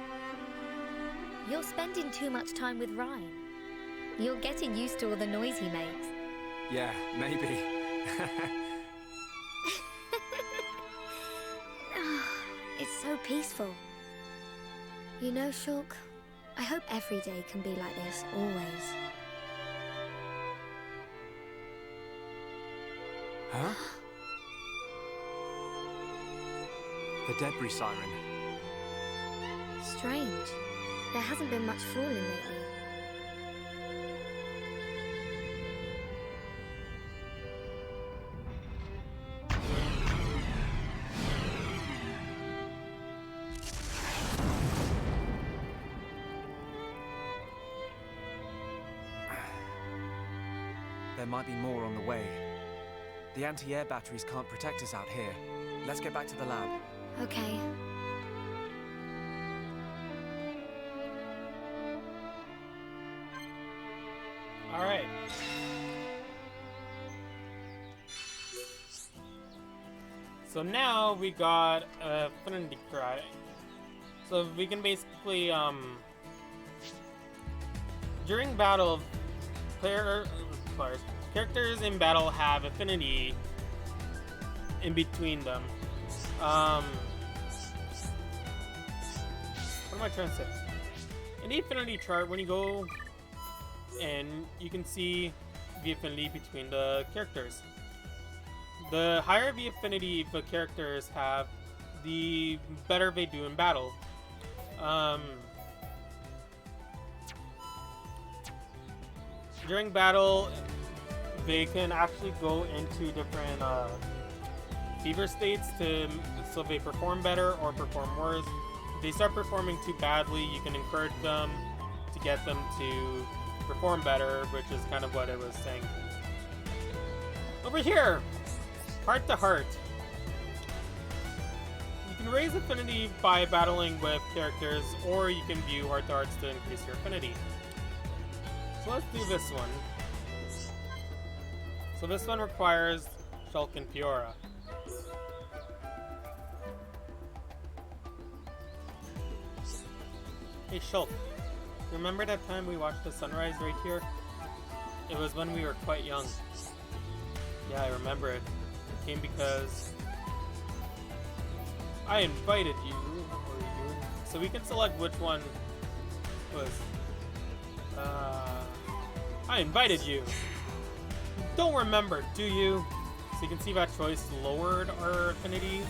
S8: You're spending too much time with Ryan. You're getting used to all the noise he makes.
S5: Yeah, maybe.
S8: It's so peaceful. You know, Shulk, I hope every day can be like this, always.
S5: Huh? The debris siren.
S8: Strange. There hasn't been much falling lately.
S5: There might be more on the way. The anti-air batteries can't protect us out here. Let's get back to the lab.
S8: Okay.
S1: Alright. So now we got a Affinity Cry. So we can basically, during battle, characters in battle have affinity in between them. What am I trying to say? In the affinity chart, when you go and you can see the affinity between the characters. The higher the affinity the characters have, the better they do in battle. During battle, they can actually go into different fever states so they perform better or perform worse. If they start performing too badly, you can encourage them to get them to perform better, which is kind of what I was saying. Over here, heart to heart. You can raise affinity by battling with characters, or you can view heart to hearts to increase your affinity. So let's do this one. So this one requires Shulk and Fiora. Hey Shulk, remember that time we watched the sunrise right here? It was when we were quite young. Yeah, I remember it. It came because I invited you, so we can select which one was. I invited you. Don't remember, do you? So you can see that choice lowered our affinity.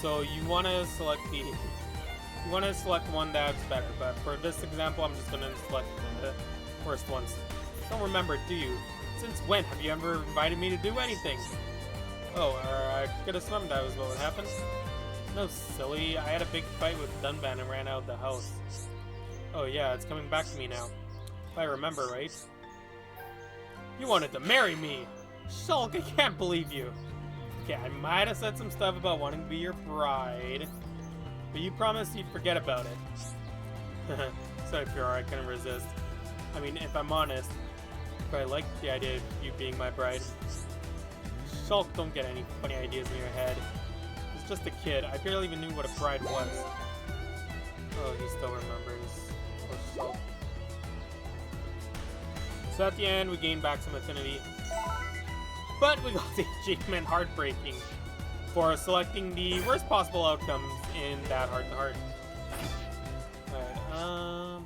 S1: So you want to select one that's better. But for this example, I'm just gonna select the first ones. Don't remember, do you? Since when have you ever invited me to do anything? Oh, I could have sworn that was what would happen. No, silly. I had a big fight with Dunban and ran out of the house. Oh yeah, it's coming back to me now. If I remember right. You wanted to marry me! Shulk, I can't believe you! Okay, I might have said some stuff about wanting to be your bride. But you promised you'd forget about it. Sorry, Fiora, I couldn't resist. I mean, if I'm honest, I like the idea of you being my bride. Shulk, don't get any funny ideas in your head. He's just a kid. I barely even knew what a bride was. Oh, he still remembers. Poor Shulk. So at the end, we gained back some affinity. But we got the achievement Heartbreaking for selecting the worst possible outcomes in that heart-to-heart. Alright,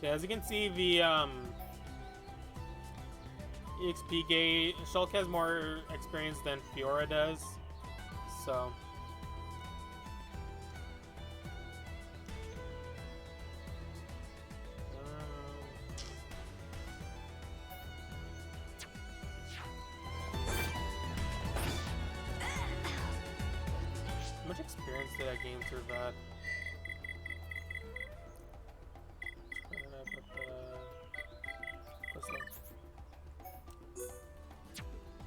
S1: so as you can see, the EXP gauge, Shulk has more experience than Fiora does, so how much experience did I gain through that?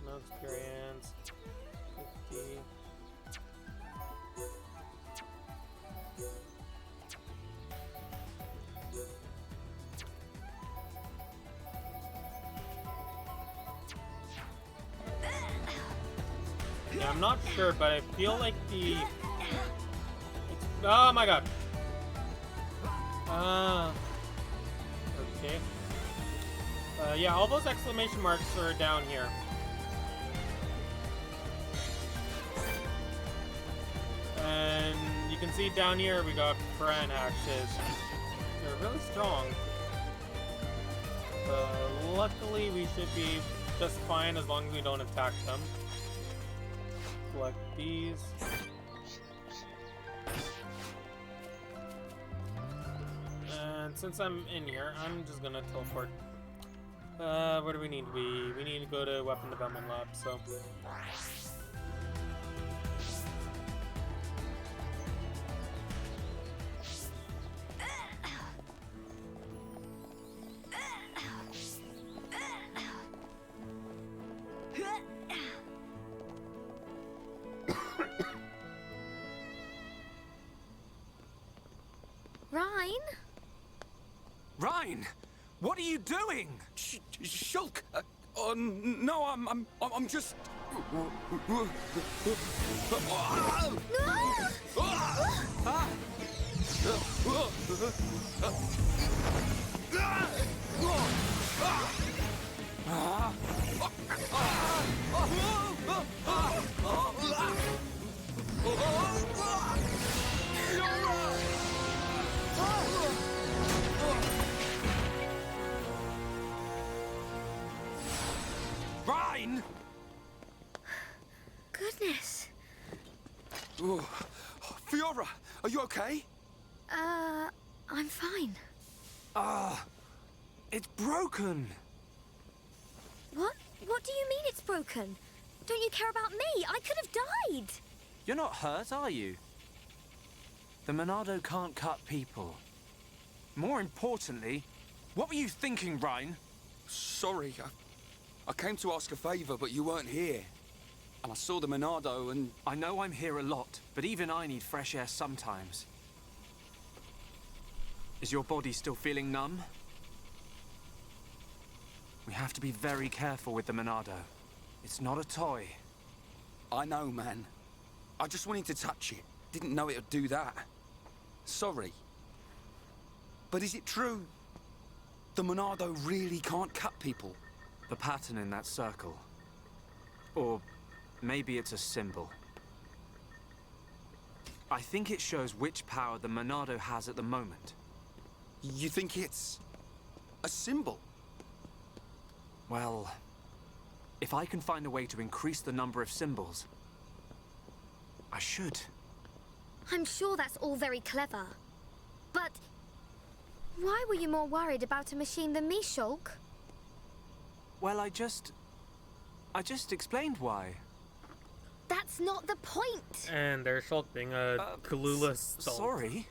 S1: No experience. 50. Yeah, I'm not sure, but I feel like the... Oh my god. Okay. Yeah, all those exclamation marks are down here. And you can see down here we got Fran axes. They're really strong. Luckily we should be just fine as long as we don't attack them. Collect these. And since I'm in here, I'm just gonna teleport. Where do we need to be? We need to go to Weapon Development Lab, so...
S8: Rhine?
S7: Rhine, what are you doing? Shulk, oh no, I'm just. Rhine!
S8: Goodness.
S7: Oh, Fiora, are you okay?
S8: I'm fine.
S5: It's broken.
S8: What? What do you mean it's broken? Don't you care about me? I could have died.
S5: You're not hurt, are you? The Monado can't cut people. More importantly, what were you thinking, Rhine?
S7: Sorry, I came to ask a favor, but you weren't here. And I saw the Monado and...
S5: I know I'm here a lot, but even I need fresh air sometimes. Is your body still feeling numb? We have to be very careful with the Monado. It's not a toy.
S7: I know, man. I just wanted to touch it. Didn't know it would do that. Sorry. But is it true? The Monado really can't cut people?
S5: The pattern in that circle. Or maybe it's a symbol. I think it shows which power the Monado has at the moment.
S7: You think it's... a symbol?
S5: Well, if I can find a way to increase the number of symbols, I should.
S8: I'm sure that's all very clever. But why were you more worried about a machine than me, Shulk?
S5: Well, I just explained why.
S8: That's not the point.
S1: And there's Shulk being a clueless dolt.
S5: Sorry.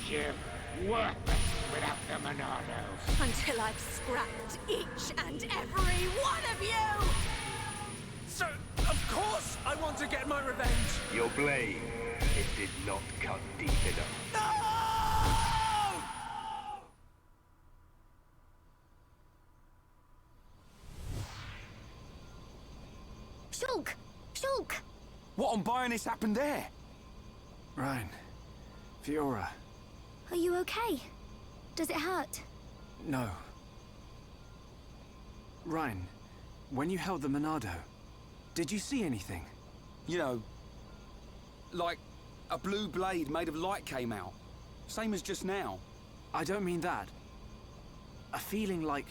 S10: ship worthless without the Monados.
S11: Until I've scrapped each and every one of you!
S9: So, of course I want to get my revenge!
S10: Your blade, it did not cut deep enough.
S9: No!
S8: Shulk! Shulk!
S7: What on Bionis happened there?
S5: Ryan. Fiora.
S8: Are you okay? Does it hurt?
S5: No. Ryan, when you held the Monado, did you see anything?
S7: You know, like a blue blade made of light came out. Same as just now.
S5: I don't mean that. A feeling like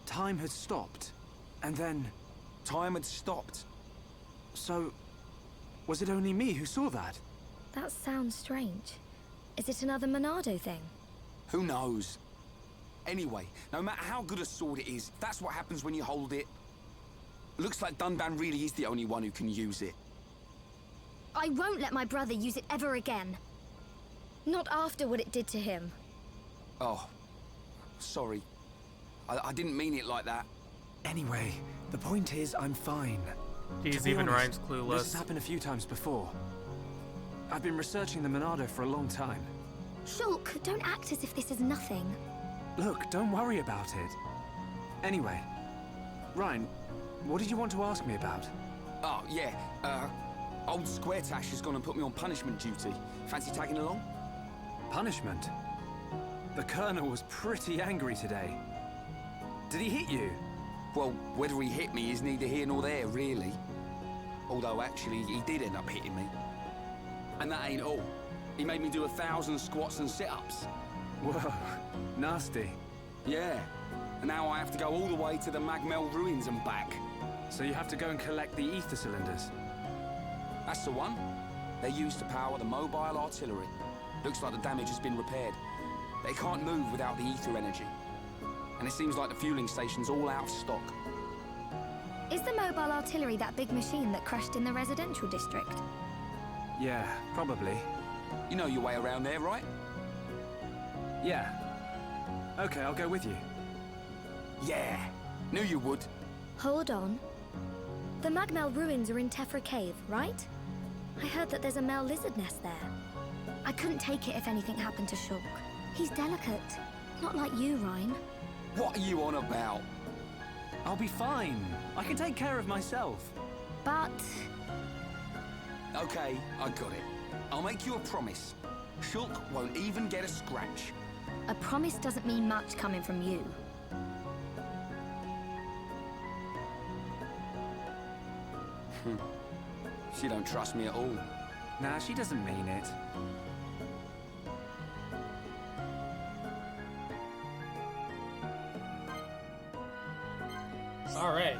S5: time had stopped, and then...
S7: Time had stopped.
S5: So, was it only me who saw that?
S8: That sounds strange. Is it another Monado thing?
S7: Who knows? Anyway, no matter how good a sword it is, that's what happens when you hold it. Looks like Dunban really is the only one who can use it.
S8: I won't let my brother use it ever again. Not after what it did to him.
S7: Oh, sorry. I didn't mean it like that.
S5: Anyway, the point is I'm fine.
S1: Jeez,
S5: To be
S1: even
S5: honest,
S1: Ryan's clueless.
S5: This has happened a few times before. I've been researching the Monado for a long time.
S8: Shulk, don't act as if this is nothing.
S5: Look, don't worry about it. Anyway, Ryan, what did you want to ask me about?
S7: Oh, yeah, old Squaretash has gone and put me on punishment duty. Fancy tagging along?
S5: Punishment? The Colonel was pretty angry today. Did he hit you?
S7: Well, whether he hit me is neither here nor there, really. Although, actually, he did end up hitting me. And that ain't all. He made me do 1,000 squats and sit-ups.
S5: Whoa, nasty.
S7: Yeah. And now I have to go all the way to the Magmel ruins and back.
S5: So you have to go and collect the ether cylinders?
S7: That's the one. They're used to power the mobile artillery. Looks like the damage has been repaired. They can't move without the ether energy. And it seems like the fueling station's all out of stock.
S8: Is the mobile artillery that big machine that crashed in the residential district?
S5: Yeah, probably.
S7: You know your way around there, right?
S5: Yeah. Okay, I'll go with you.
S7: Yeah. Knew you would.
S8: Hold on. The Magmel ruins are in Tephra Cave, right? I heard that there's a Mel lizard nest there. I couldn't take it if anything happened to Shulk. He's delicate. Not like you, Ryan.
S7: What are you on about?
S5: I'll be fine. I can take care of myself.
S8: But...
S7: Okay, I got it. I'll make you a promise. Shulk won't even get a scratch.
S8: a promise doesn't mean much coming from you.
S7: She don't trust me at all.
S5: Nah, she doesn't mean it.
S1: Alright.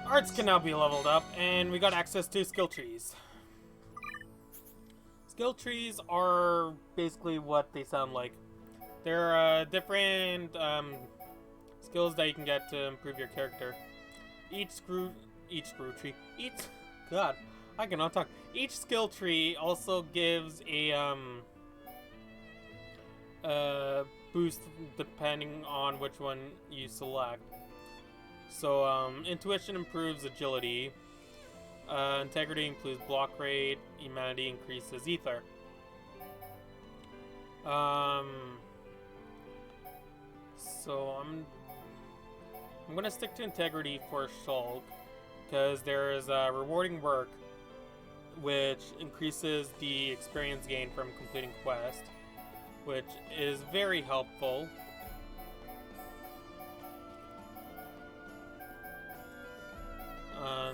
S1: Arts can now be leveled up, and we got access to skill trees. Skill trees are basically what they sound like. They're different skills that you can get to improve your character. Each skill tree also gives a boost depending on which one you select. So intuition improves agility, integrity improves block rate, humanity increases ether. So I'm gonna stick to integrity for Shulk, because there is rewarding work, which increases the experience gain from completing quest, which is very helpful.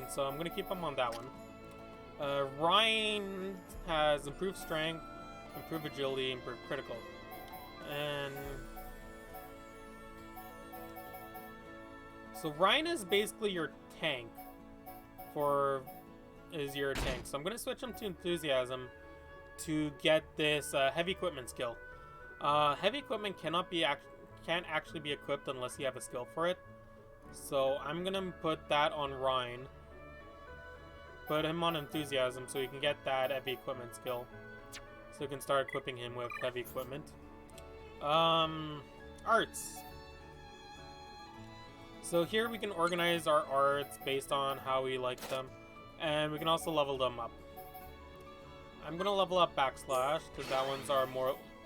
S1: So I'm gonna keep him on that one. Ryan has improved strength, improved agility, improved critical, and so Ryan is basically your tank. So I'm gonna switch him to enthusiasm to get this heavy equipment skill. Heavy equipment can't actually be equipped unless you have a skill for it. So I'm gonna put that on Ryan. Put him on enthusiasm so he can get that heavy equipment skill. so we can start equipping him with heavy equipment. Arts. So here we can organize our arts based on how we like them, and we can also level them up. I'm gonna level up Backslash because that one's our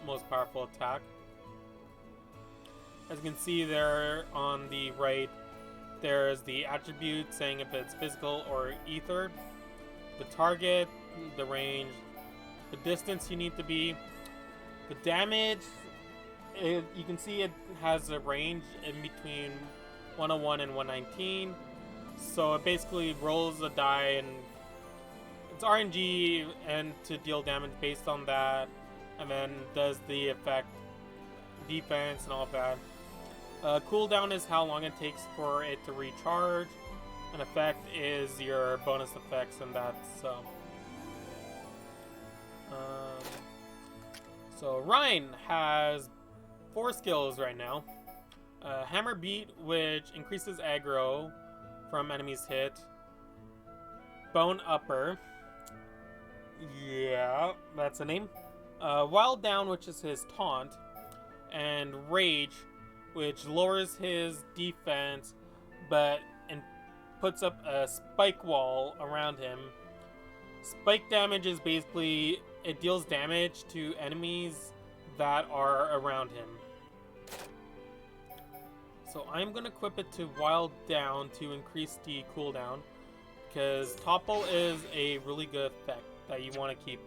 S1: most powerful attack. As you can see there on the right, there's the attribute saying if it's physical or ether, the target, the range, the distance you need to be, the damage. You can see it has a range in between 101 and 119, so it basically rolls a die and it's RNG and to deal damage based on that, and then does the effect defense and all of that. Cooldown is how long it takes for it to recharge. An effect is your bonus effects, and that's so Ryan has 4 skills right now. Hammer Beat, which increases aggro from enemies hit. Bone Upper. Yeah, that's the name. Wild Down, which is his taunt. And Rage, which lowers his defense, but puts up a spike wall around him. Spike damage is basically, it deals damage to enemies that are around him. So I'm going to equip it to Wild Down to increase the cooldown, because Topple is a really good effect that you want to keep.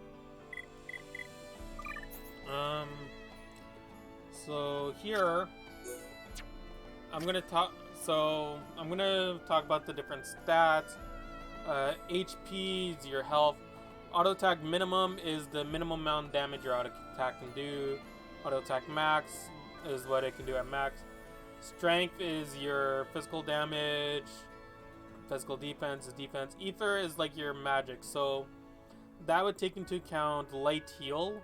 S1: So here, I'm gonna talk about the different stats. HP is your health. Auto attack minimum is the minimum amount of damage your auto attack can do. Auto attack max is what it can do at max. Strength is your physical damage. Physical defense is defense. Ether is like your magic, so that would take into account light heal.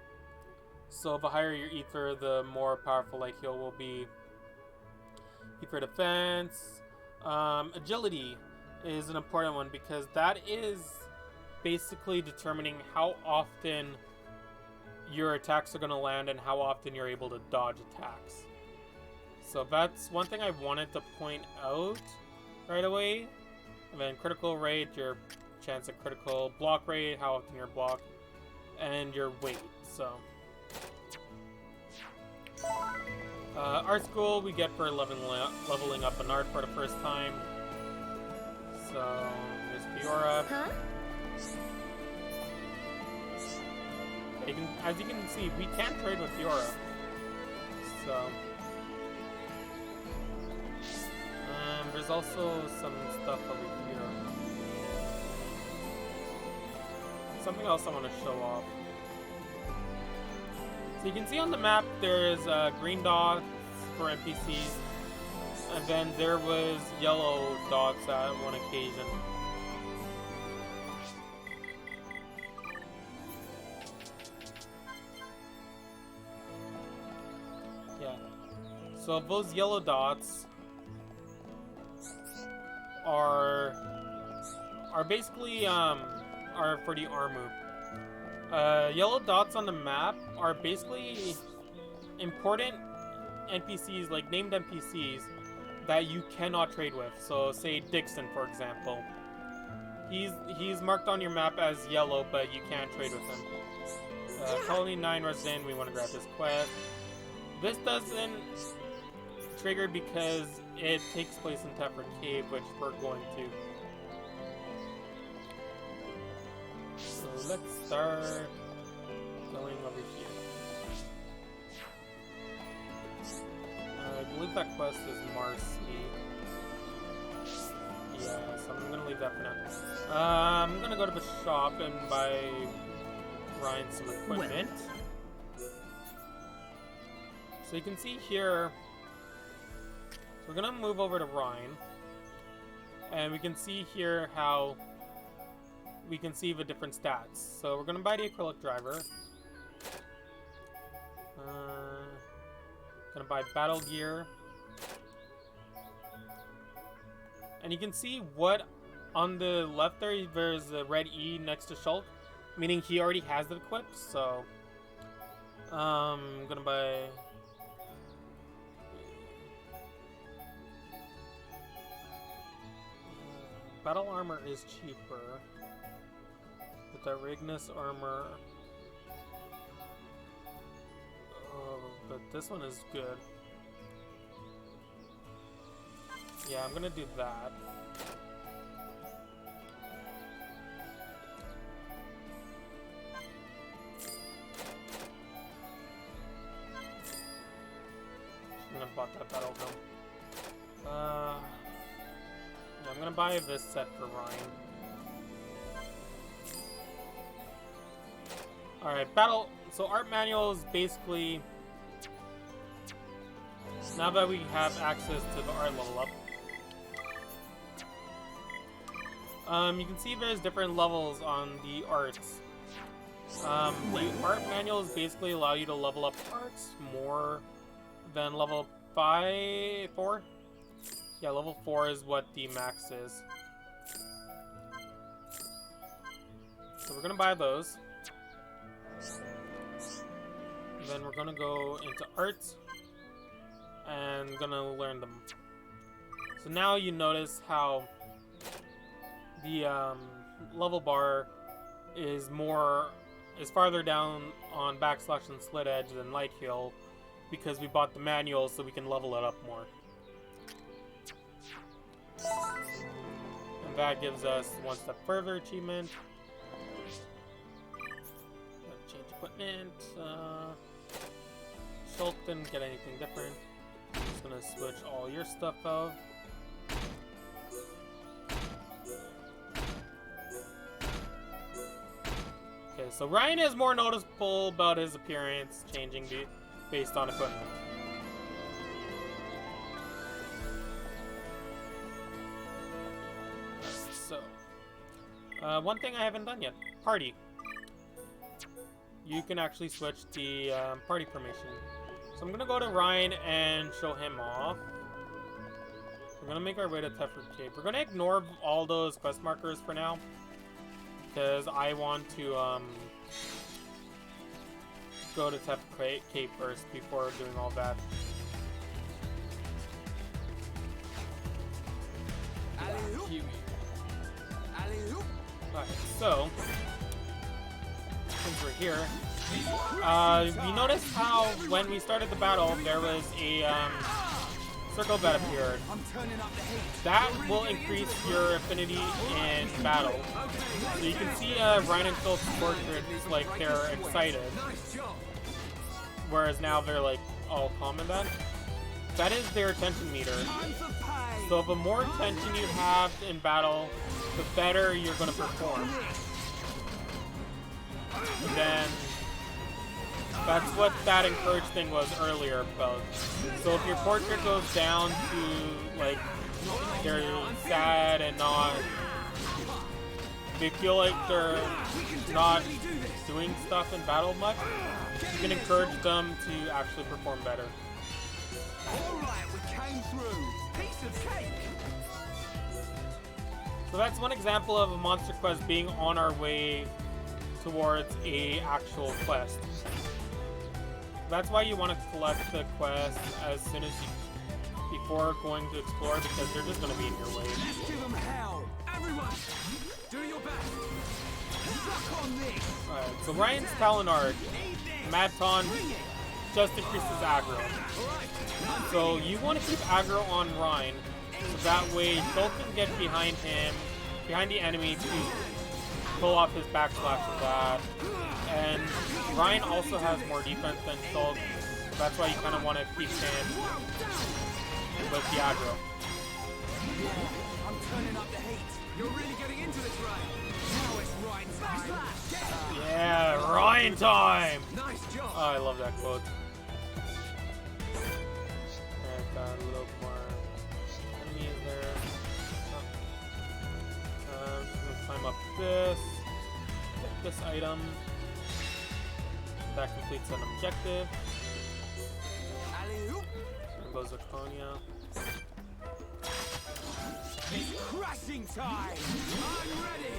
S1: So the higher your ether, the more powerful light heal will be. Ether defense. Agility is an important one because that is basically determining how often your attacks are going to land and how often you're able to dodge attacks. So that's one thing I wanted to point out right away. And then critical rate, your chance at critical. Block rate, how often you're blocked. And your weight, so. Art school we get for leveling up an art for the first time. So, there's Fiora.
S8: Huh?
S1: As you can see, we can't trade with Fiora. So. There's also some stuff over here. Something else I want to show off. So you can see on the map there's green dots for NPCs, and then there was yellow dots at one occasion. Yeah. So those yellow dots are basically are for the R move. Yellow dots on the map are basically important NPCs, like named NPCs, that you cannot trade with. So say Dixon, for example. He's marked on your map as yellow, but you can't trade with him. Colony 9 resident, we want to grab this quest. This doesn't trigger because it takes place in Tefra Cave, which we're going to. So let's start going over here. I believe that quest is Marcy. Yeah, so I'm gonna leave that for now. I'm gonna go to the shop and buy Ryan some equipment. So you can see here, we're gonna move over to Ryan, and we can see here how we can see the different stats. So we're gonna buy the acrylic driver. Gonna buy battle gear, and you can see what on the left there's a red E next to Shulk, meaning he already has it equipped. So I'm gonna buy. Battle armor is cheaper, but the Rignus armor. Oh, but this one is good. Yeah, I'm gonna do that. I'm gonna bought that battle helm. Yeah, I'm gonna buy this set for Ryan. Alright, battle. So art manual is basically, now that we have access to the art level up, you can see there's different levels on the arts. The art manuals basically allow you to level up arts more than level 4. Yeah, level 4 is what the max is. So we're gonna buy those. And then we're gonna go into arts and gonna learn them. So now you notice how the level bar is farther down on backslash and slit edge than light heal, because we bought the manual so we can level it up more. And that gives us one step further achievement. Change equipment. Shulk didn't get anything different. I'm just gonna switch all your stuff out. Okay, so Ryan is more noticeable about his appearance changing based on equipment. So, one thing I haven't done yet, party. You can actually switch the party formation. So I'm gonna go to Ryan and show him off. We're gonna make our way to Tefra Cave. We're gonna ignore all those quest markers for now, because I want to go to Tefra Cave first before doing all that. Alright, so since we're here, you notice how when we started the battle there was a circle that appeared. That will increase your affinity in battle. So you can see Ryan and Phil's portraits, like, they're excited, whereas now they're like all calm and that. That is their attention meter. So the more attention you have in battle, the better you're going to perform. Then that's what that encourage thing was earlier about. So if your portrait goes down to, like, they're sad and not, they feel like they're not doing stuff in battle much, you can encourage them to actually perform better.
S6: Alright, we came through. Piece of cake.
S1: So that's one example of a monster quest being on our way towards a actual quest. That's why you want to collect the quest as soon as you, before going to explore, because they're just going to be in your way.
S6: Let's give them hell. Everyone, do your best. Suck on this.
S1: Alright, so Ryan's Talonard, Maton, just increases aggro. So you want to keep aggro on Ryan, so that way Shulk can get behind him, behind the enemy to pull off his backslash with that. And Ryan also has more defense than Shulk, so that's why you kind of want to keep him with the aggro.
S6: I'm turning up the heat. You're really getting into this, Ryan. Now it's Ryan time.
S1: Yeah, Ryan time!
S6: Nice job.
S1: Oh, I love that quote. And got a little more enemies there. I'm just gonna climb up this, get this item. That completes an objective. There goes Zirconia.
S6: It's crashing time. I'm ready.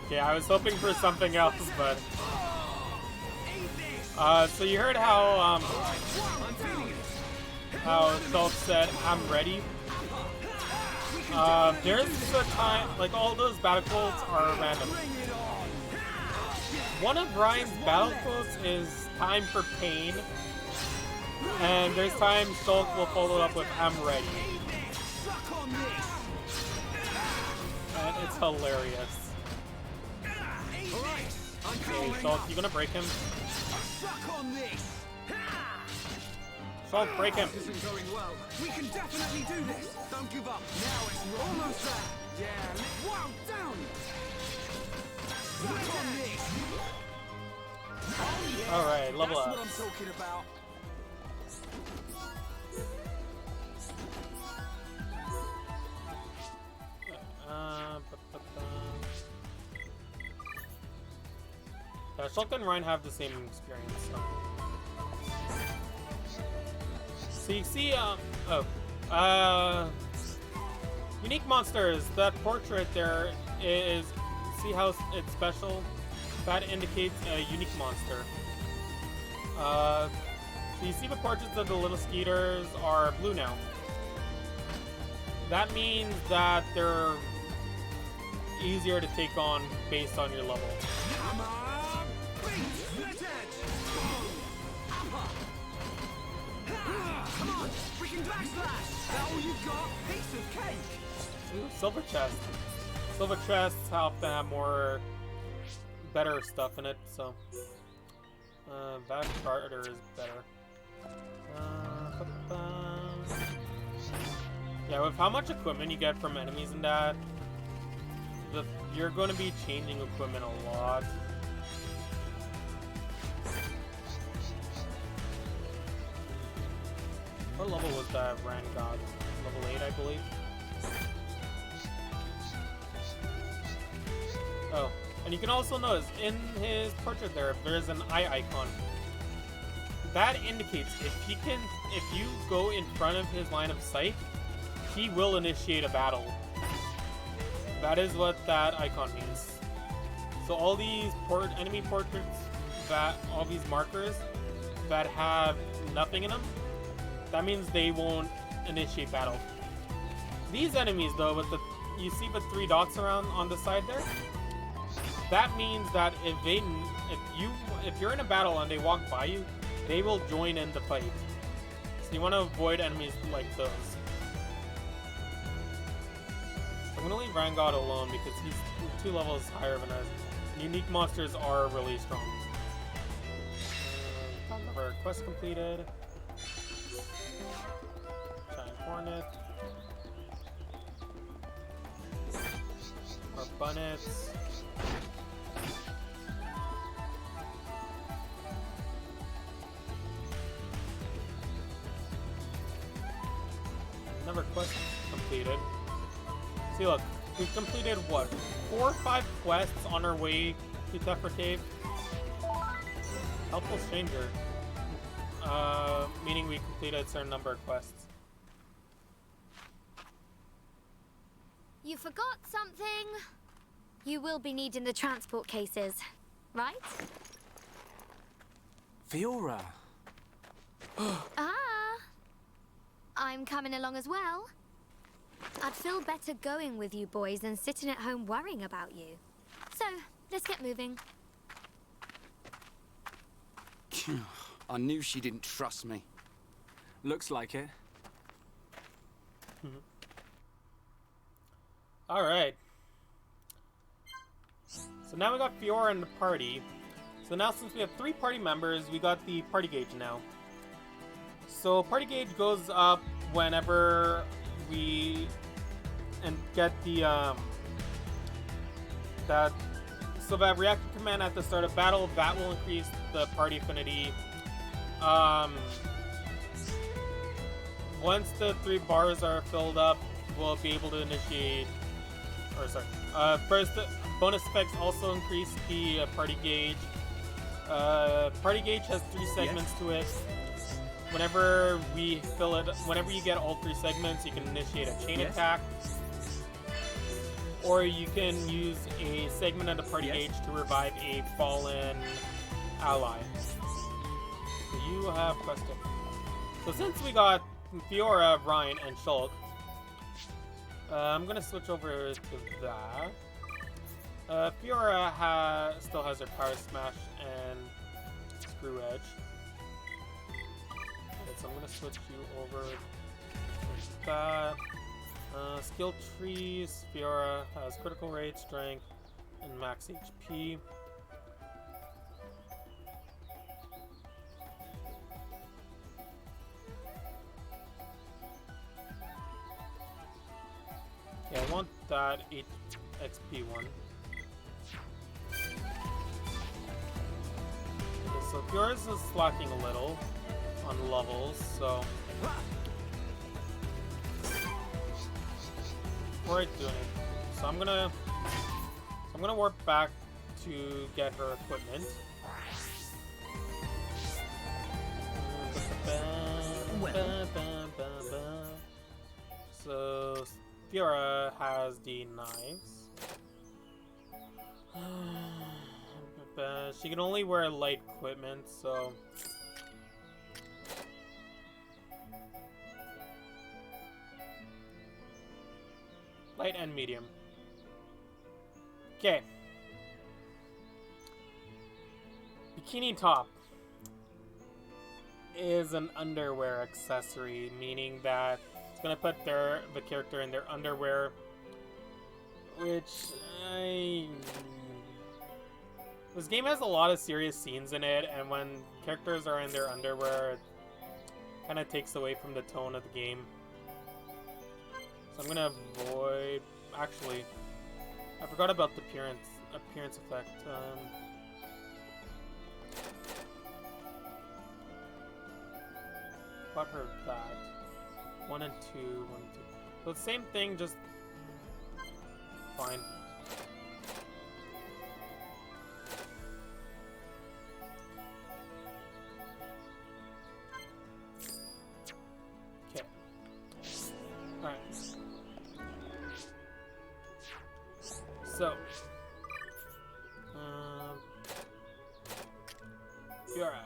S1: Okay, I was hoping for something else, but So you heard how Shulk said, "I'm ready." There's a time, like all those battle quotes are random. One of Ryan's battle quotes is "Time for pain," and there's times Shulk will follow up with "I'm ready," and it's hilarious. Okay, Shulk, you gonna break him? Shulk, break him.
S9: This isn't going well. We can definitely do this. Don't give up. Now it's almost there. Yeah. Wow, down. Look on this. Oh, yeah.
S1: All right, level
S9: That's
S1: up.
S9: what I'm talking about.
S1: Shulk and Ryan have the same experience. So you see, unique monsters. That portrait there is, see how it's special? That indicates a unique monster. So you see the portraits of the little skeeters are blue now. That means that they're easier to take on based on your level.
S9: Come on, beat, let edge. Come on, freaking backslash. That all you got? Piece of cake.
S1: Ooh, silver chest. Silver chests help to have more better stuff in it, so that charter is better. Yeah, with how much equipment you get from enemies in that, you're going to be changing equipment a lot. What level was that Ran God? Level 8, I believe. Oh, and you can also notice in his portrait there's an eye icon. That indicates if you go in front of his line of sight, he will initiate a battle. That is what that icon means. So all these enemy portraits, all these markers that have nothing in them, that means they won't initiate battle. These enemies though, you see the 3 dots around on the side there? That means that if you're in a battle and they walk by you, they will join in the fight. So you want to avoid enemies like those. I'm gonna leave Rangod alone because he's 2 levels higher than us. Unique monsters are really strong. Another quest completed. Giant Hornet. More bunnets. Another quest completed. See, look, we've completed what? 4 or 5 quests on our way to Tephra Cave. Helpful Stranger. Meaning we completed a certain number of quests.
S8: You forgot something. You will be needing the transport cases, right?
S5: Fiora!
S8: I'm coming along as well. I'd feel better going with you boys than sitting at home worrying about you. So, let's get moving.
S7: I knew she didn't trust me.
S5: Looks like it.
S1: Alright. So now we got Fiora in the party. So now since we have 3 party members, we got the party gauge now. So party gauge goes up whenever we get the that reactor command at the start of battle, that will increase the party affinity. Once the 3 bars are filled up, we'll be able to initiate, first bonus effects also increase the party gauge. Party gauge has 3 segments to it. Whenever we fill it, whenever you get all 3 segments, you can initiate a chain attack. Or you can use a segment of the party gauge to revive a fallen ally. you have quested. So since we got Fiora, Ryan, and Shulk, I'm gonna switch over to that. Fiora still has her Power Smash and Screw Edge. Okay, so I'm gonna switch you over to that. Skill trees, Fiora has critical rate, strength, and max HP. Yeah, I want that 8 XP one. Okay, so Fiora's is slacking a little on levels, so before I do anything, so I'm gonna warp back to get her equipment. So Fiora has the knives. She can only wear light equipment, so light and medium. Okay. Bikini top is an underwear accessory, meaning that it's gonna put the character in their underwear, which this game has a lot of serious scenes in it, and when characters are in their underwear, it kind of takes away from the tone of the game. So I'm gonna avoid. Actually, I forgot about the appearance effect. Got her that 1 and 2, 1 and 2. So the same thing, just fine. Okay. All right. So, Fiora.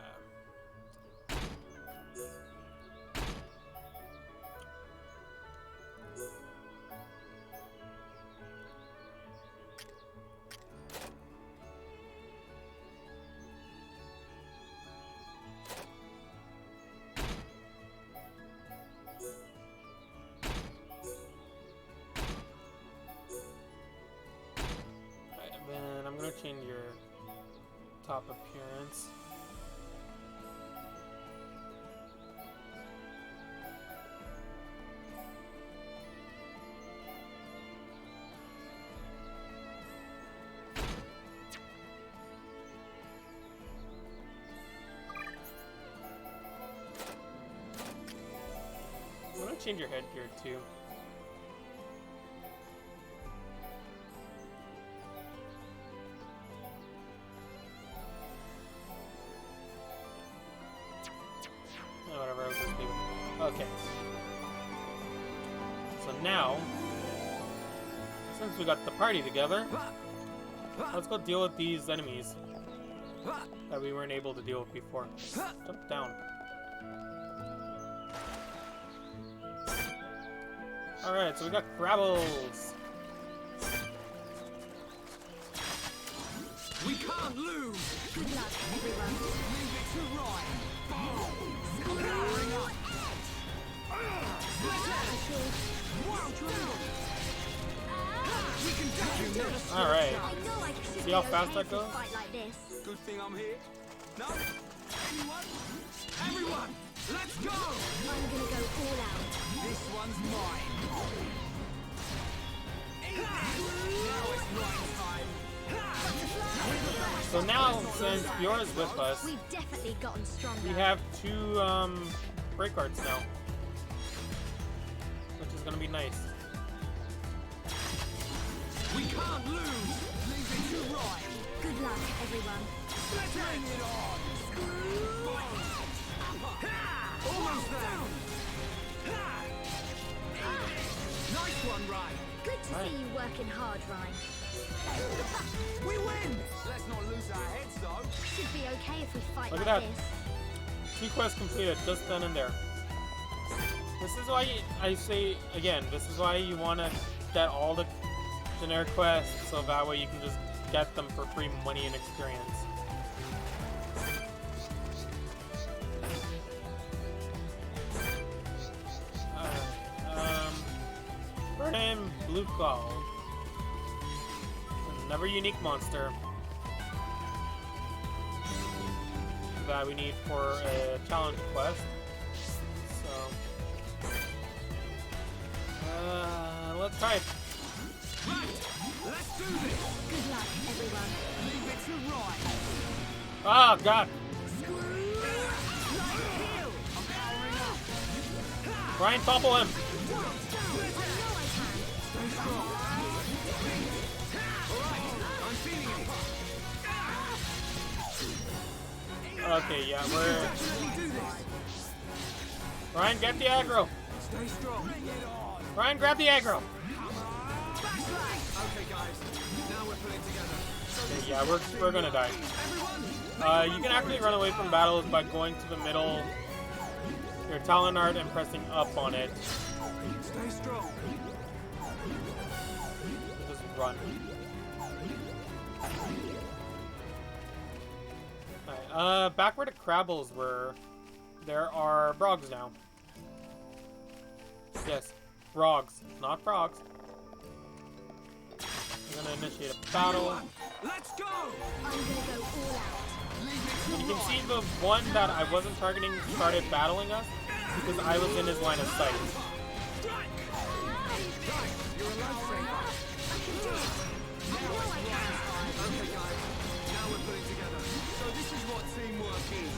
S1: Then I'm gonna change your top appearance. I'm gonna change your headgear too. Whatever, I'll just leave it. Okay. So now, since we got the party together, let's go deal with these enemies that we weren't able to deal with before. Jump down. Alright, so we got Crabbles.
S6: We can't lose! Good luck, everyone. Leave it to Ryan. Powering up.
S1: Alright. See how fast that goes?
S6: Good thing I'm here. No? Anyone? Everyone! Let's go!
S8: I'm gonna go all out.
S6: This one's mine. Now it's Ryan's time.
S1: So now, since Fiora's with us,
S8: We've definitely gotten stronger.
S1: we have 2 break arts now, which is gonna be nice.
S6: We can't lose! Leave it to Ryan.
S8: Good luck, everyone.
S6: Let's bring it on! Almost there! Nice one, Ryan!
S8: Good to see you working hard, Ryan.
S6: We win! Let's not lose our heads, though.
S8: Should be okay if we fight
S1: Look
S8: like
S1: at that.
S8: this.
S1: 2 quests completed just then and there. This is why I say, again, this is why you want to get all the generic quests, so that way you can just get them for free money and experience. Bird and Blue Claw. Another unique monster that we need for a challenge quest. So, let's try it.
S6: Right, let's do this.
S11: Good luck, everyone.
S6: Leave it to Ryan.
S1: Oh God!
S6: I'm powering up.
S1: Ryan, topple him!
S6: Stay strong. All right, I'm feeling it.
S1: Okay, yeah, we're...
S6: Definitely do this.
S1: Ryan, get the aggro!
S6: Stay strong. Bring it on.
S1: Ryan, grab the aggro!
S6: Okay, guys. Now we're pulling together.
S1: Okay, yeah, we're gonna die. You can actually run away from battles by going to the middle, your talent art, and pressing up on it.
S6: Stay strong.
S1: Just run. Alright, back where the Crabbles were, there are Brogs now. Yes, Brogs, not Frogs. I'm gonna initiate a battle.
S6: Let's go.
S11: I'm gonna go all out.
S1: And you can see the one that I wasn't targeting started battling us because I was in his line of sight.
S6: You're a lifesaver. Okay, guys. Now we're pulling together. So this is what teamwork is.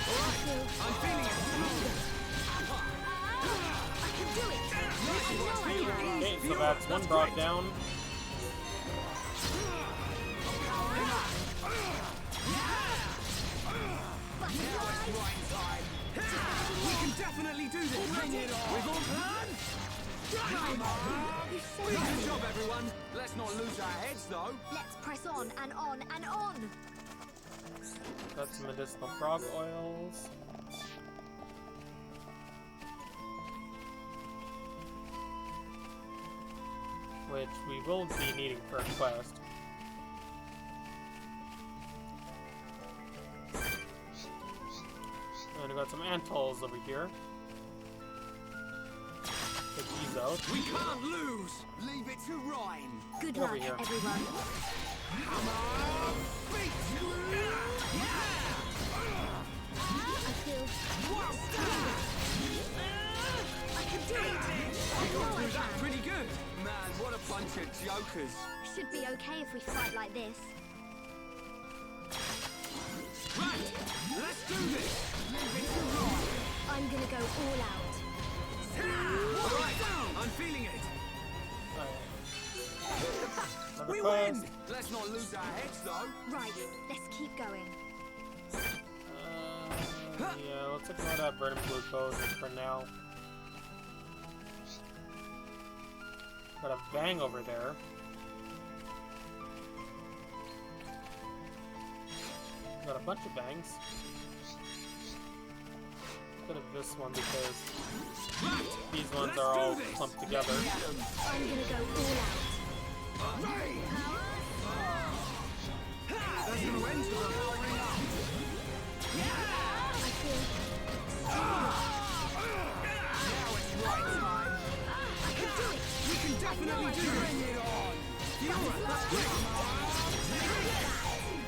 S6: All right. I'm feeling it.
S11: I can do it.
S1: Okay, so that's one brought down.
S6: We can definitely do this. Bring it on. We've all plan. Good job, everyone. Let's not lose our heads, though.
S11: Let's press on and on and on.
S1: Got some medicinal frog oils. Which we will be needing for a quest. And we got some antals over here. Take these out.
S6: We can't lose. Leave it to Ryan.
S11: Good
S1: Over
S11: luck,
S1: here.
S11: everyone.
S6: Come on, feet.
S11: I feel I can do it. I know I
S6: That
S11: can.
S6: pretty good. Man, what a bunch of jokers.
S11: Should be okay if we fight like this.
S6: Right, let's do this. Leave it to Ryan.
S11: I'm gonna go all out.
S6: All right, I'm feeling it.
S1: Another
S6: We
S1: quest.
S6: win. Let's not lose our heads, though.
S11: Right, let's keep going.
S1: Yeah, let's ignore that burning glucose for now. Got a Bang over there. Got a bunch of Bangs. Instead of this one because these ones are all clumped together.
S11: I'm gonna go all out.
S6: That's going to end to them.
S11: I feel
S6: Now it's right time.
S11: I can do it.
S6: We can definitely do it. Bring it on.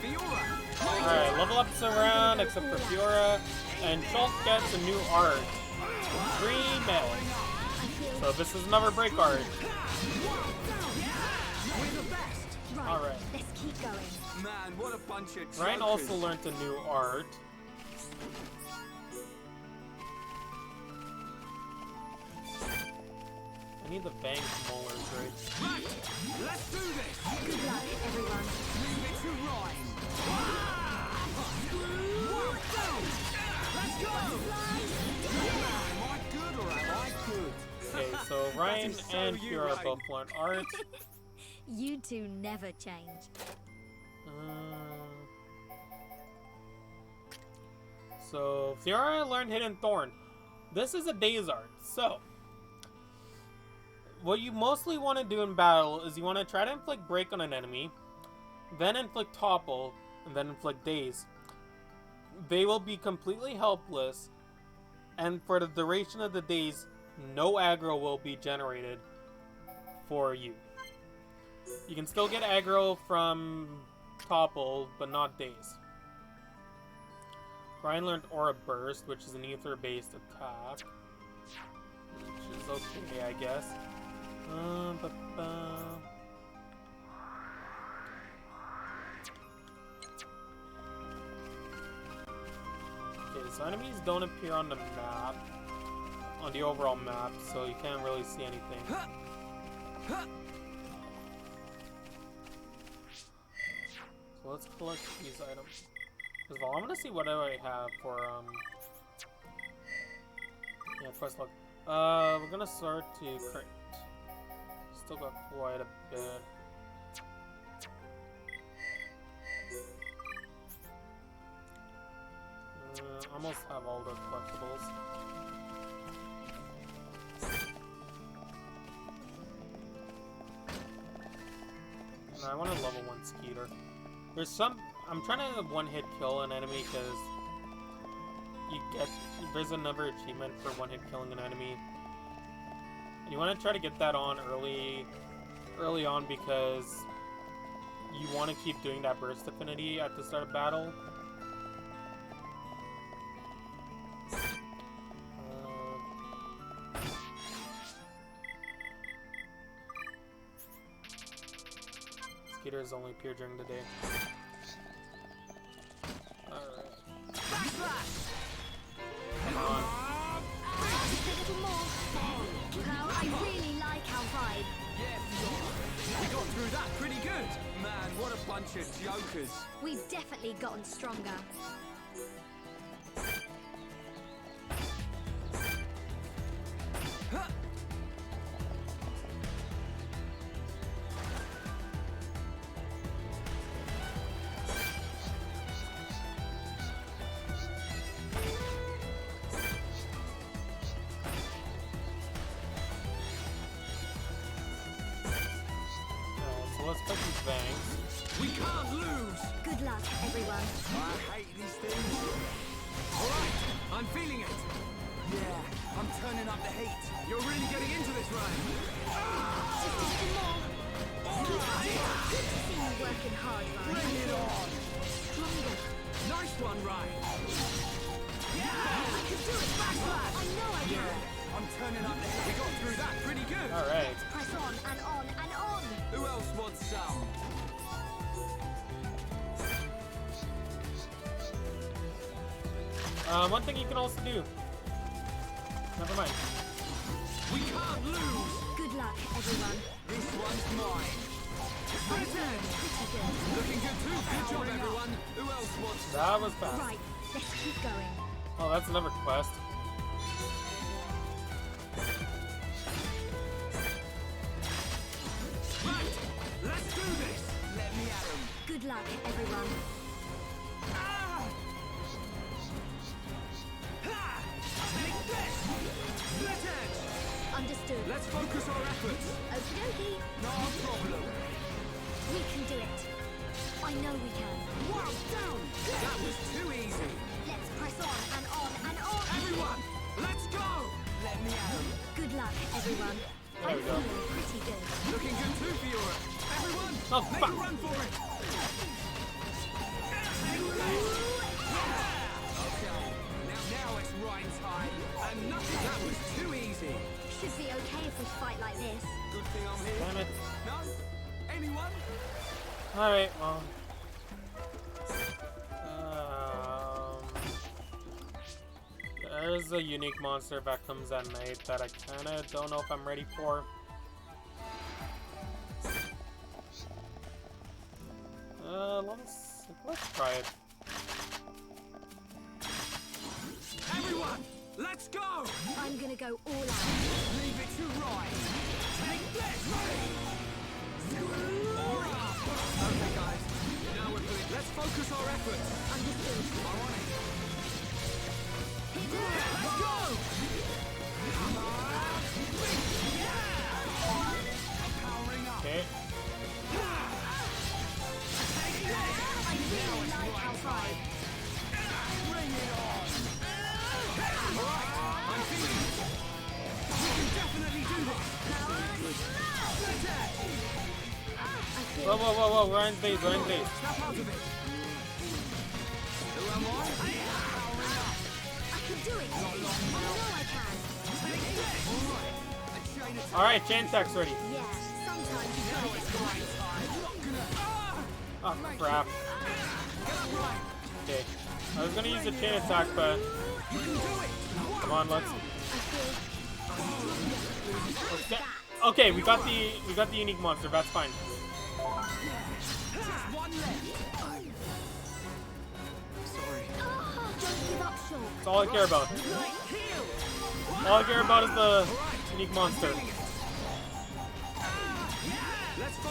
S6: Fiora.
S1: Alright, level ups around except for Fiora. And Shulk gets a new art. Green Med. So this is another break art. Alright.
S11: Let's keep going.
S6: Man, what a bunch of jokers.
S1: Ryan also learned a new art. I need the Bang molars, right?
S6: Right, let's do this.
S11: Good luck, everyone.
S6: Leave it to Ryan. Let's go. Am I good or am I good?
S1: Okay, so Ryan
S6: is so
S1: and
S6: you,
S1: Fiora
S6: Ryan.
S1: both learned art.
S11: You two never change.
S1: So, Fiora learned Hidden Thorn. This is a Days art. So, what you mostly want to do in battle is you want to try to inflict Break on an enemy, then inflict Topple, and then inflict Daze. They will be completely helpless, and for the duration of the days, no aggro will be generated for you. You can still get aggro from Topple, but not Daze. Brian learned Aura Burst, which is an ether-based attack, which is okay, I guess. Okay, so enemies don't appear on the map, on the overall map, so you can't really see anything. So let's collect these items. First of all, I'm gonna see what I have for yeah, quest log. We're gonna sort to crate. Still got quite a bit. Almost have all the collectibles. And I want to level 1 Skeeter. There's some... I'm trying to one-hit kill an enemy because you get... There's another achievement for one-hit killing an enemy. And you want to try to get that on early on because you want to keep doing that burst affinity at the start of battle. Skeeters only appear during the day. Alright. Come on.
S11: Just a little more. Now, I really like our vibe.
S9: Yeah, we got through that pretty good. Man, what a bunch of jokers.
S8: We've definitely gotten stronger.
S1: Let's put these bangs.
S9: We can't lose.
S8: Good luck, everyone.
S9: I hate these things. All right, I'm feeling it. Yeah, I'm turning up the heat. You're really getting into this, Ryan.
S8: Just a little more. Good to see you working hard, Ryan.
S9: Bring it on.
S8: Stronger.
S9: Nice one, Ryan.
S8: I can do it. Backslash. I know I can.
S9: I'm turning up the heat. We got through that pretty good.
S1: Alright.
S8: Press on and on and on.
S9: Who else wants some?
S1: One thing you can also do. Never mind.
S9: We can't lose.
S8: Good luck, everyone.
S9: This one's mine.
S8: Pretty good.
S9: Looking good too. Good job, everyone. Who else wants some?
S1: That was fast.
S8: Right, let's keep going.
S1: Oh, that's another quest.
S9: Right, let's do this. Let me at 'em.
S8: Good luck, everyone.
S9: Ah! Ha! Take this. Split edge.
S8: Understood.
S9: Let's focus our efforts.
S8: Okie dokie.
S9: No problem.
S8: We can do it. I know we can.
S9: Wow, down. That was too easy.
S8: Let's press on and on and on.
S9: Everyone, let's go. Let me at 'em.
S8: Good luck, everyone.
S1: There we go.
S8: Feeling pretty good.
S9: Looking good too, Fiora. Everyone,
S1: Oh,
S9: make
S1: fuck.
S9: a run for it. Okay, now it's Ryan's time. And nothing. That was too easy.
S8: Should be okay if we fight like this.
S9: Good thing I'm here.
S1: Damn it.
S9: No? Anyone?
S1: Alright, well. There's a unique monster that comes at night that I kinda don't know if I'm ready for. Let's try it.
S9: Everyone, let's go!
S8: I'm gonna go all out.
S9: Leave it to Ryan. Take this! Okay, guys. Now we're good. Let's focus our efforts.
S8: Understood.
S9: I'm on it.
S1: Whoa, whoa, whoa, whoa, we're in base, we're in base.
S9: Snap out of it. Who am I?
S11: I can do it. I know I can.
S1: Alright, chain attack's ready.
S11: Yeah, sometimes you gotta get right.
S1: Oh, crap. Okay. I was gonna use the chain attack, but... Come on, let's get... Okay, we got the unique monster, that's fine.
S9: Sorry.
S11: Don't give up, Shulk.
S1: That's all I care about. All I care about is the unique monster.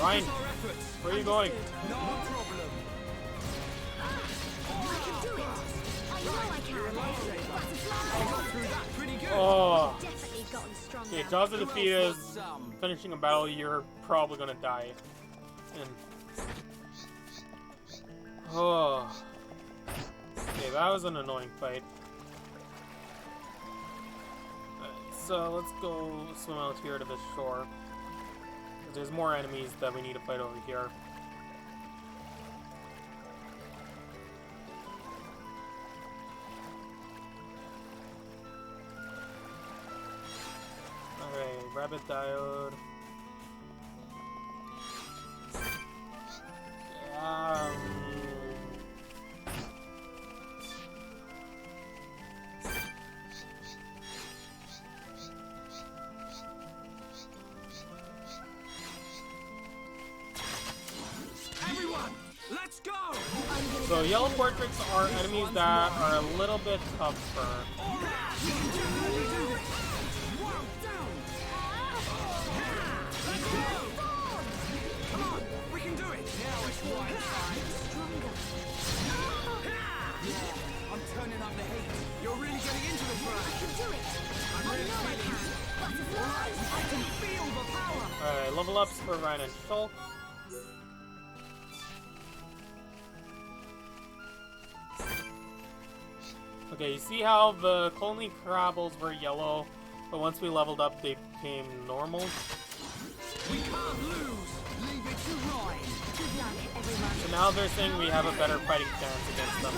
S1: Ryan, where are you going?
S9: No problem.
S11: I can do it. I know I can.
S9: Through that pretty good.
S1: Oh.
S11: Definitely gotten stronger.
S1: Okay, Jaws of Defeat is finishing a battle, you're probably gonna die. And... Oh. Okay, that was an annoying fight. So let's go swim out here to the shore. There's more enemies that we need to fight over here. Alright, rabbit diode.
S9: Let's go!
S1: So yellow portraits are enemies that are a little bit tougher.
S9: We can do it! Now it's right time. I'm turning up the heat. You're really getting into the track.
S11: I can do it. I know I can. Butterflies.
S9: I can feel the power.
S1: Alright, level ups for Ryan and Shulk. Okay, you see how the Colony Crabbles were yellow, but once we leveled up, they became normal?
S9: We can't lose. Leave it to Ryan.
S11: Good luck, everyone.
S1: So now they're saying we have a better fighting chance against them.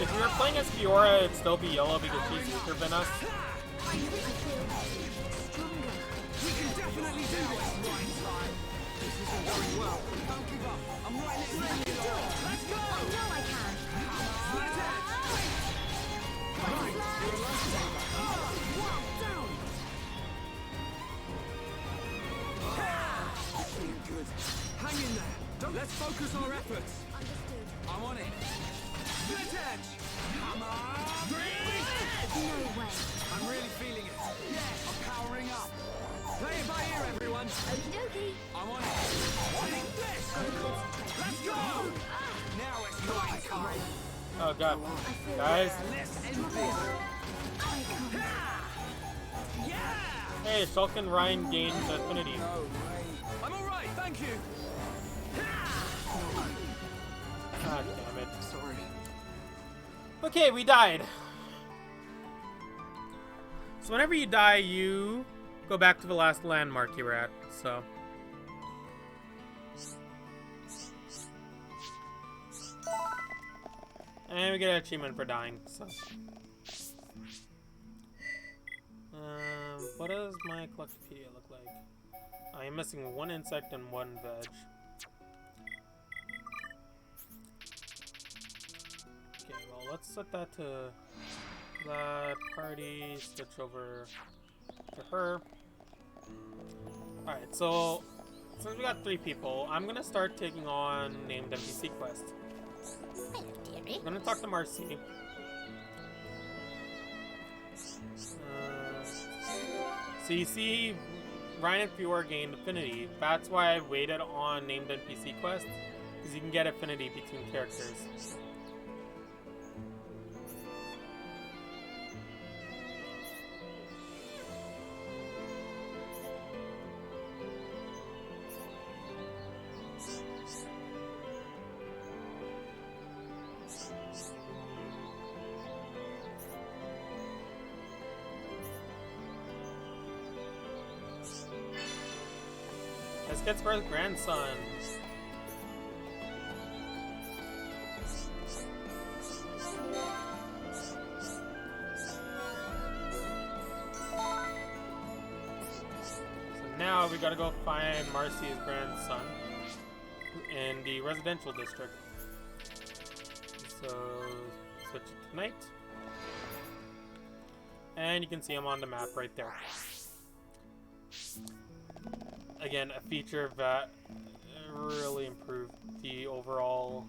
S1: If we were playing as Fiora, it'd still be yellow because she's weaker than us.
S11: I feel stronger.
S9: We can definitely do this. Right time. This isn't going well. Don't give up. I'm right next to you. Let's go.
S11: I know I can.
S9: Split it. Right. You're a lifesaver. Down. Good. Hang in there. Let's focus our efforts.
S11: Understood.
S9: I'm on it. Split edge. Come on.
S11: No way.
S9: I'm really feeling it. Yeah, I'm powering up. Play it by ear, everyone.
S11: Okie dokie.
S9: I'm on it. Take this. Let's go. Now it's my time.
S1: Oh god.
S11: I feel
S1: Guys.
S9: Let's end this. Yeah.
S1: Hey, Shulk and Ryan gained affinity.
S9: No way. I'm all right, thank you.
S1: God damn it.
S9: Sorry.
S1: Okay, we died. So whenever you die, you go back to the last landmark you were at, so... And we get an achievement for dying, so... What does my Collectopedia look like? I am missing one insect and one veg. Okay, well, let's set that to that party, switch over to her. Alright, so since we got 3 people, I'm gonna start taking on named NPC quests. I'm gonna talk to Marcy. So you see, Ryan and Fiora gained affinity. That's why I waited on named NPC quests, because you can get affinity between characters. As Biscuits for his grandson. So now we gotta go find Marcy's grandson in the residential district. So switch it to night. And you can see him on the map right there. Again, a feature that really improved the overall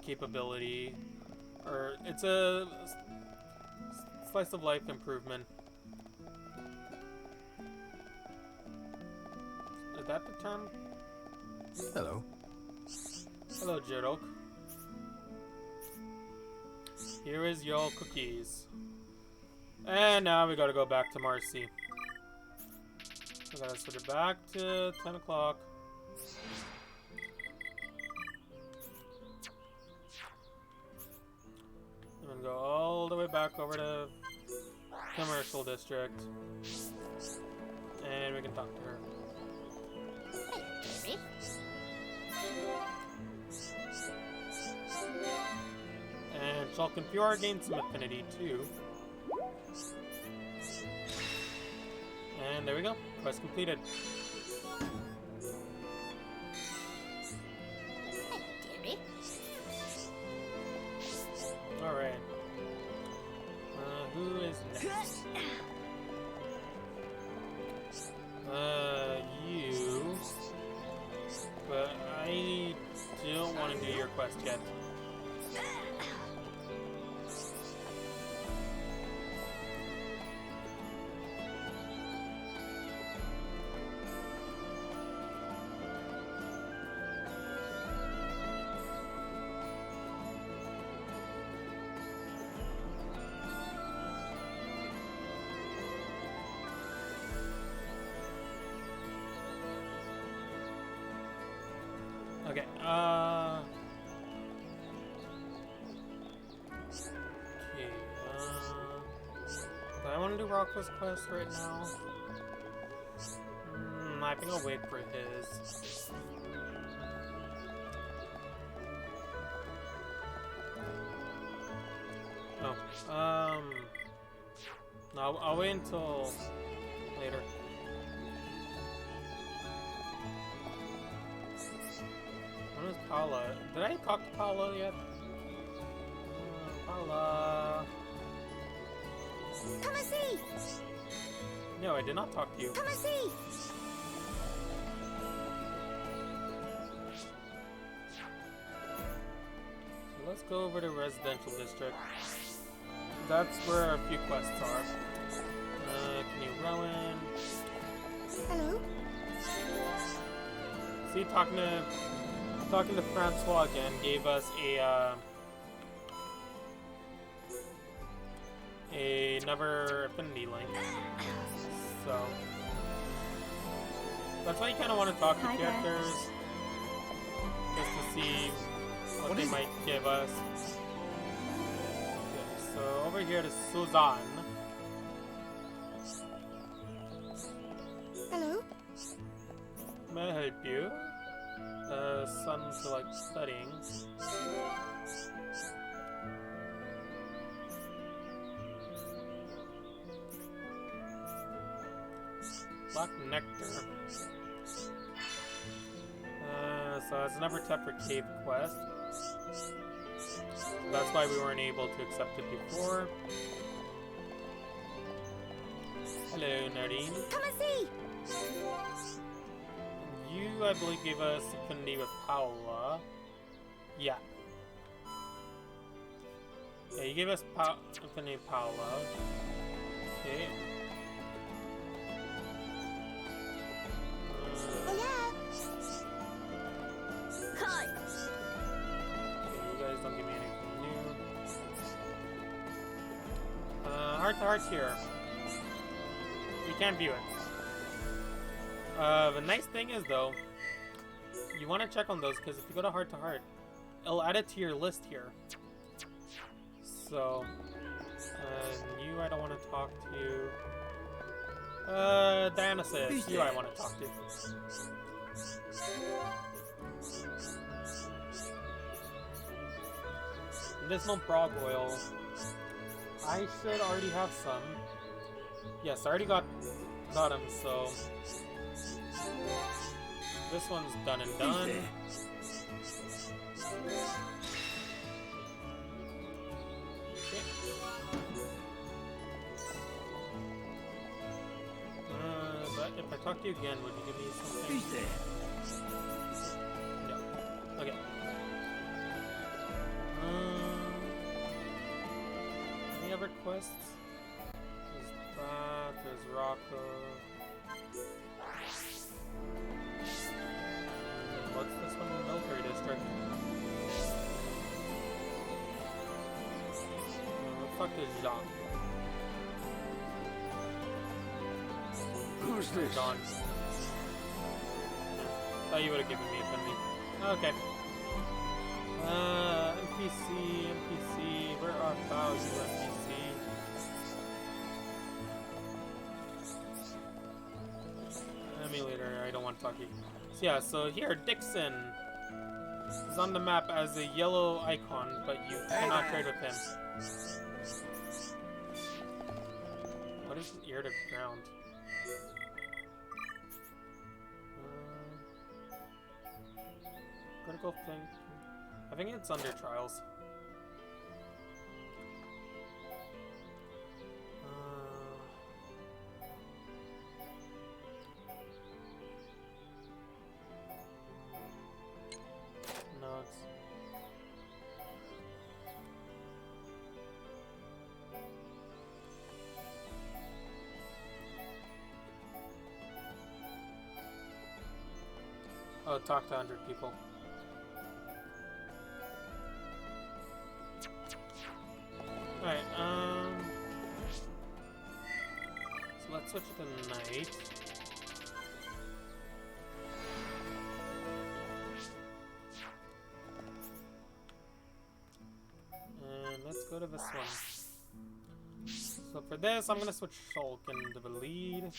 S1: capability. Or it's a slice of life improvement. Is that the term?
S6: Hello.
S1: Hello, Jodok. Here is your cookies. And now we gotta go back to Marcy. We gotta switch it back to 10 o'clock. And then go all the way back over to Commercial District. And we can talk to her.
S11: Hey,
S1: And Shulk and Fjord gain some affinity too. And there we go. Quest completed.
S11: dearie.
S1: Alright. Who is next? You. But I don't want to do your quest yet. Okay, okay, do I want to do Rocco's quest right now? I think I'll wait for his. Oh, no, I'll wait until later. When is Paula? Did I talk to Paula yet? Paula.
S11: Come and see!
S1: No, I did not talk to you.
S11: Come and see!
S1: So let's go over to Residential District. That's where a few quests are. Can you row in?
S11: Hello?
S1: See, talking to Francois again gave us another affinity link. So that's why you kind of want to talk to characters just to see what they might give us. Okay, so over here to Suzanne.
S11: Hello?
S1: May I help you? Son to like studying. Black Nectar. So that's another Tepper Cave quest. That's why we weren't able to accept it before. Hello, Nadine.
S11: Come and see!
S1: You, I believe, gave us affinity with Paula. Yeah. Yeah, you gave us affinity with Paula. Okay.
S11: Hello? Hi!
S1: Okay, you guys don't give me anything new. Heart to heart here. You can't view it. The nice thing is, though, you want to check on those, because if you go to heart, it'll add it to your list here. So, you I don't want to talk to. Dionysus, you I want to talk to. Medicinal Brog Oil. I should already have some. Yes, I already got them, so this one's done and done. But if I talk to you again, would you give me something?
S6: Who's there?
S1: No. Okay. Any other quests? There's that, there's Rocco. What's this one? The military district. What the fuck is Jean?
S6: Who's this?
S1: John. Thought you would have given me a friendly. Okay. NPC. Where art thou, you NPC? Emulator, I don't want to talk to you. So yeah, so here, Dixon is on the map as a yellow icon, but you cannot trade with him. What is ear to ground? Critical thing. I think it's under trials. No, it's. Oh, talk to 100 people. Alright, so let's switch to night. And let's go to this one. So for this, I'm gonna switch Shulk into the lead.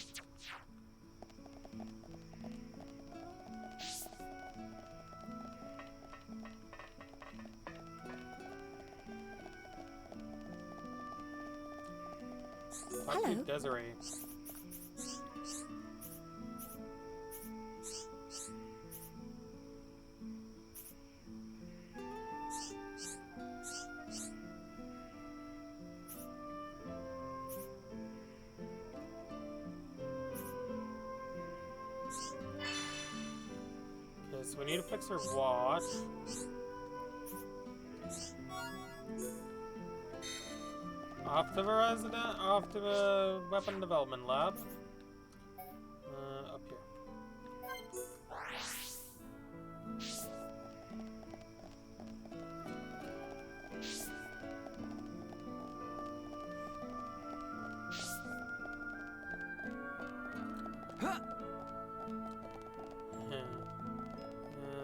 S8: Hello.
S1: Desiree. Okay, so we need to fix her watch. Off to the weapon development lab. Up here.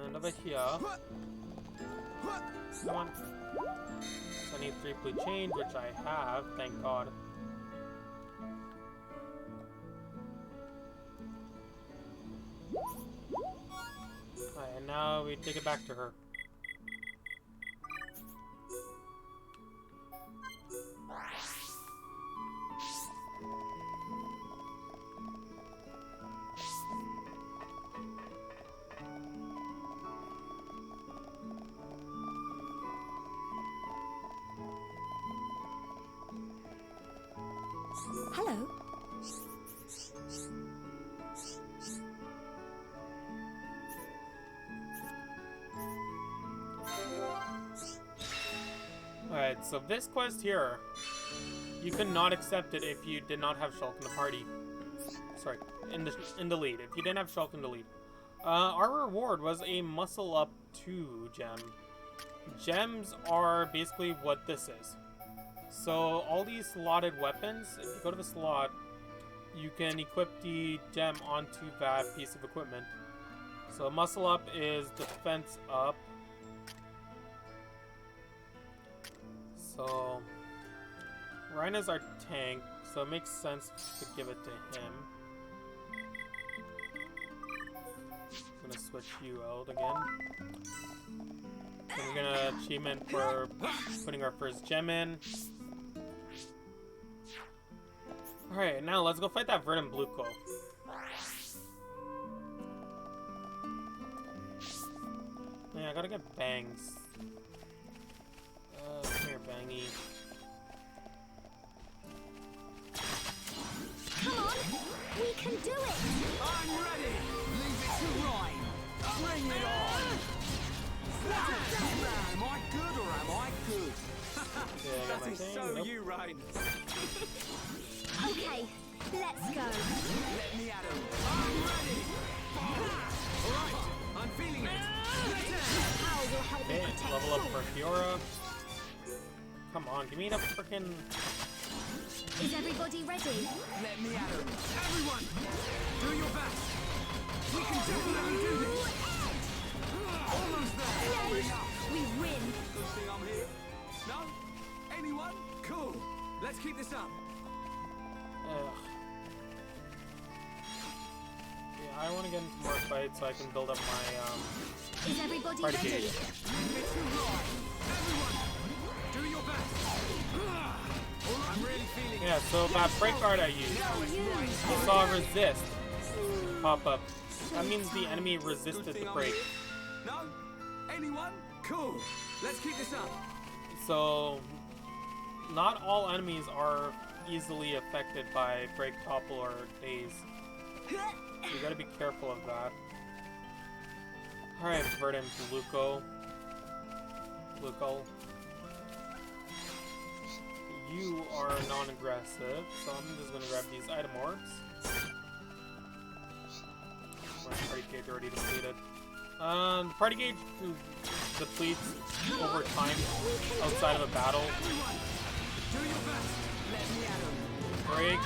S1: And over here. Come on. I need 3 blue change, which I have, thank God. Alright, and now we take it back to her.
S8: Hello.
S1: Alright, so this quest here, you could not accept it if you did not have Shulk in the party. Sorry, in the lead. If you didn't have Shulk in the lead. Our reward was a Muscle Up 2 gem. Gems are basically what this is. So all these slotted weapons, if you go to the slot, you can equip the gem onto that piece of equipment. So Muscle Up is Defense Up. So Rhina's our tank, so it makes sense to give it to him. gonna switch you out again. And we're gonna achievement for putting our first gem in. Alright, now let's go fight that Verdant Bluco. Yeah, I gotta get bangs. Come here, Bangy.
S11: Come on! We can do it!
S6: I'm ready! Leave it to Ryan! Bring it on! Am I good or am I good?
S1: Yeah, I got my
S6: That is
S1: thing.
S6: so
S1: Nope.
S6: you, Ryan.
S11: Okay, let's go.
S6: Let me at him. I'm ready! Alright, I'm feeling it.
S11: Power will help me
S1: Okay,
S11: protect
S1: level up
S11: Shulk.
S1: for Fiora. Come on, give me the frickin'.
S11: Is everybody ready?
S6: Let me at him. Everyone, do your best. We can definitely do this. Almost there.
S11: Yay! We win.
S6: Good thing I'm here. No? Anyone? Cool. Let's keep this up.
S1: Ugh. Yeah, I want to get into more fights so I can build up my
S11: Is everybody
S1: party
S11: ready?
S1: gauge.
S6: Leave it to Ryan. Everyone, do your best. I'm really feeling
S1: Yeah, so that break card I used, I saw resist pop up. That means the enemy resisted the break.
S6: No? Anyone? Cool. Let's keep this up.
S1: So, not all enemies are easily affected by break, topple, or daze. You gotta be careful of that. Alright, Verdant Bluco. You are non-aggressive, so I'm just gonna grab these item orbs. My party gauge already depleted. The party gauge depletes over time outside of a battle.
S6: Do your best. Let me at him.
S1: Break,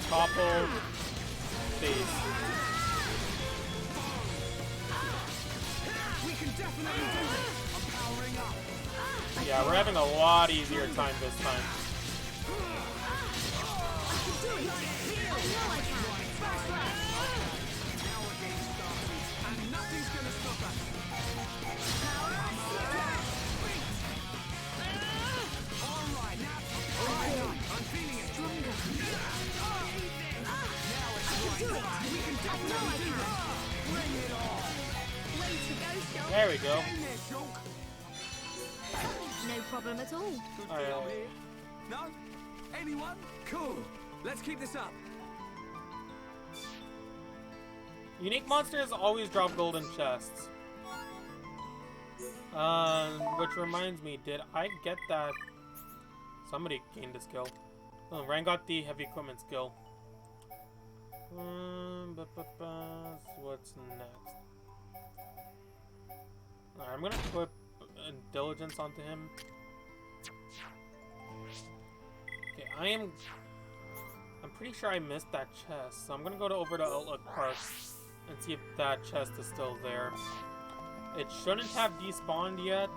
S1: topple, daze.
S6: We can definitely do this. I'm powering up.
S1: Yeah, we're having a lot easier time this time.
S6: Now we're getting started. And nothing's gonna stop us. Alright, now. Alright, I'm feeling it. Now it's right. We can definitely do this. Bring it on.
S11: Way to go, Shulk.
S1: There we go.
S6: In there, Shulk.
S11: No problem at all.
S6: Good thing I'm here. No? Anyone? Cool. Let's keep this up.
S1: Unique monsters always drop golden chests. Which reminds me, did I get that? Somebody gained a skill. Oh, Ryan got the heavy equipment skill. What's next? Alright, I'm gonna put diligence onto him. Okay, I'm pretty sure I missed that chest, so I'm gonna go over to Outlook Park and see if that chest is still there. It shouldn't have despawned yet,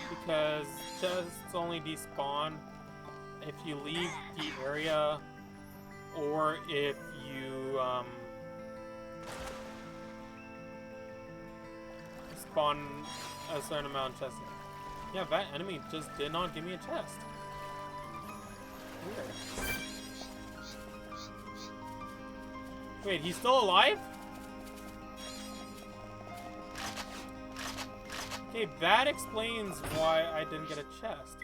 S1: because chests only despawn if you leave the area or if you spawn a certain amount of chests. Yeah, that enemy just did not give me a chest. Weird. Wait, he's still alive? Okay, that explains why I didn't get a chest.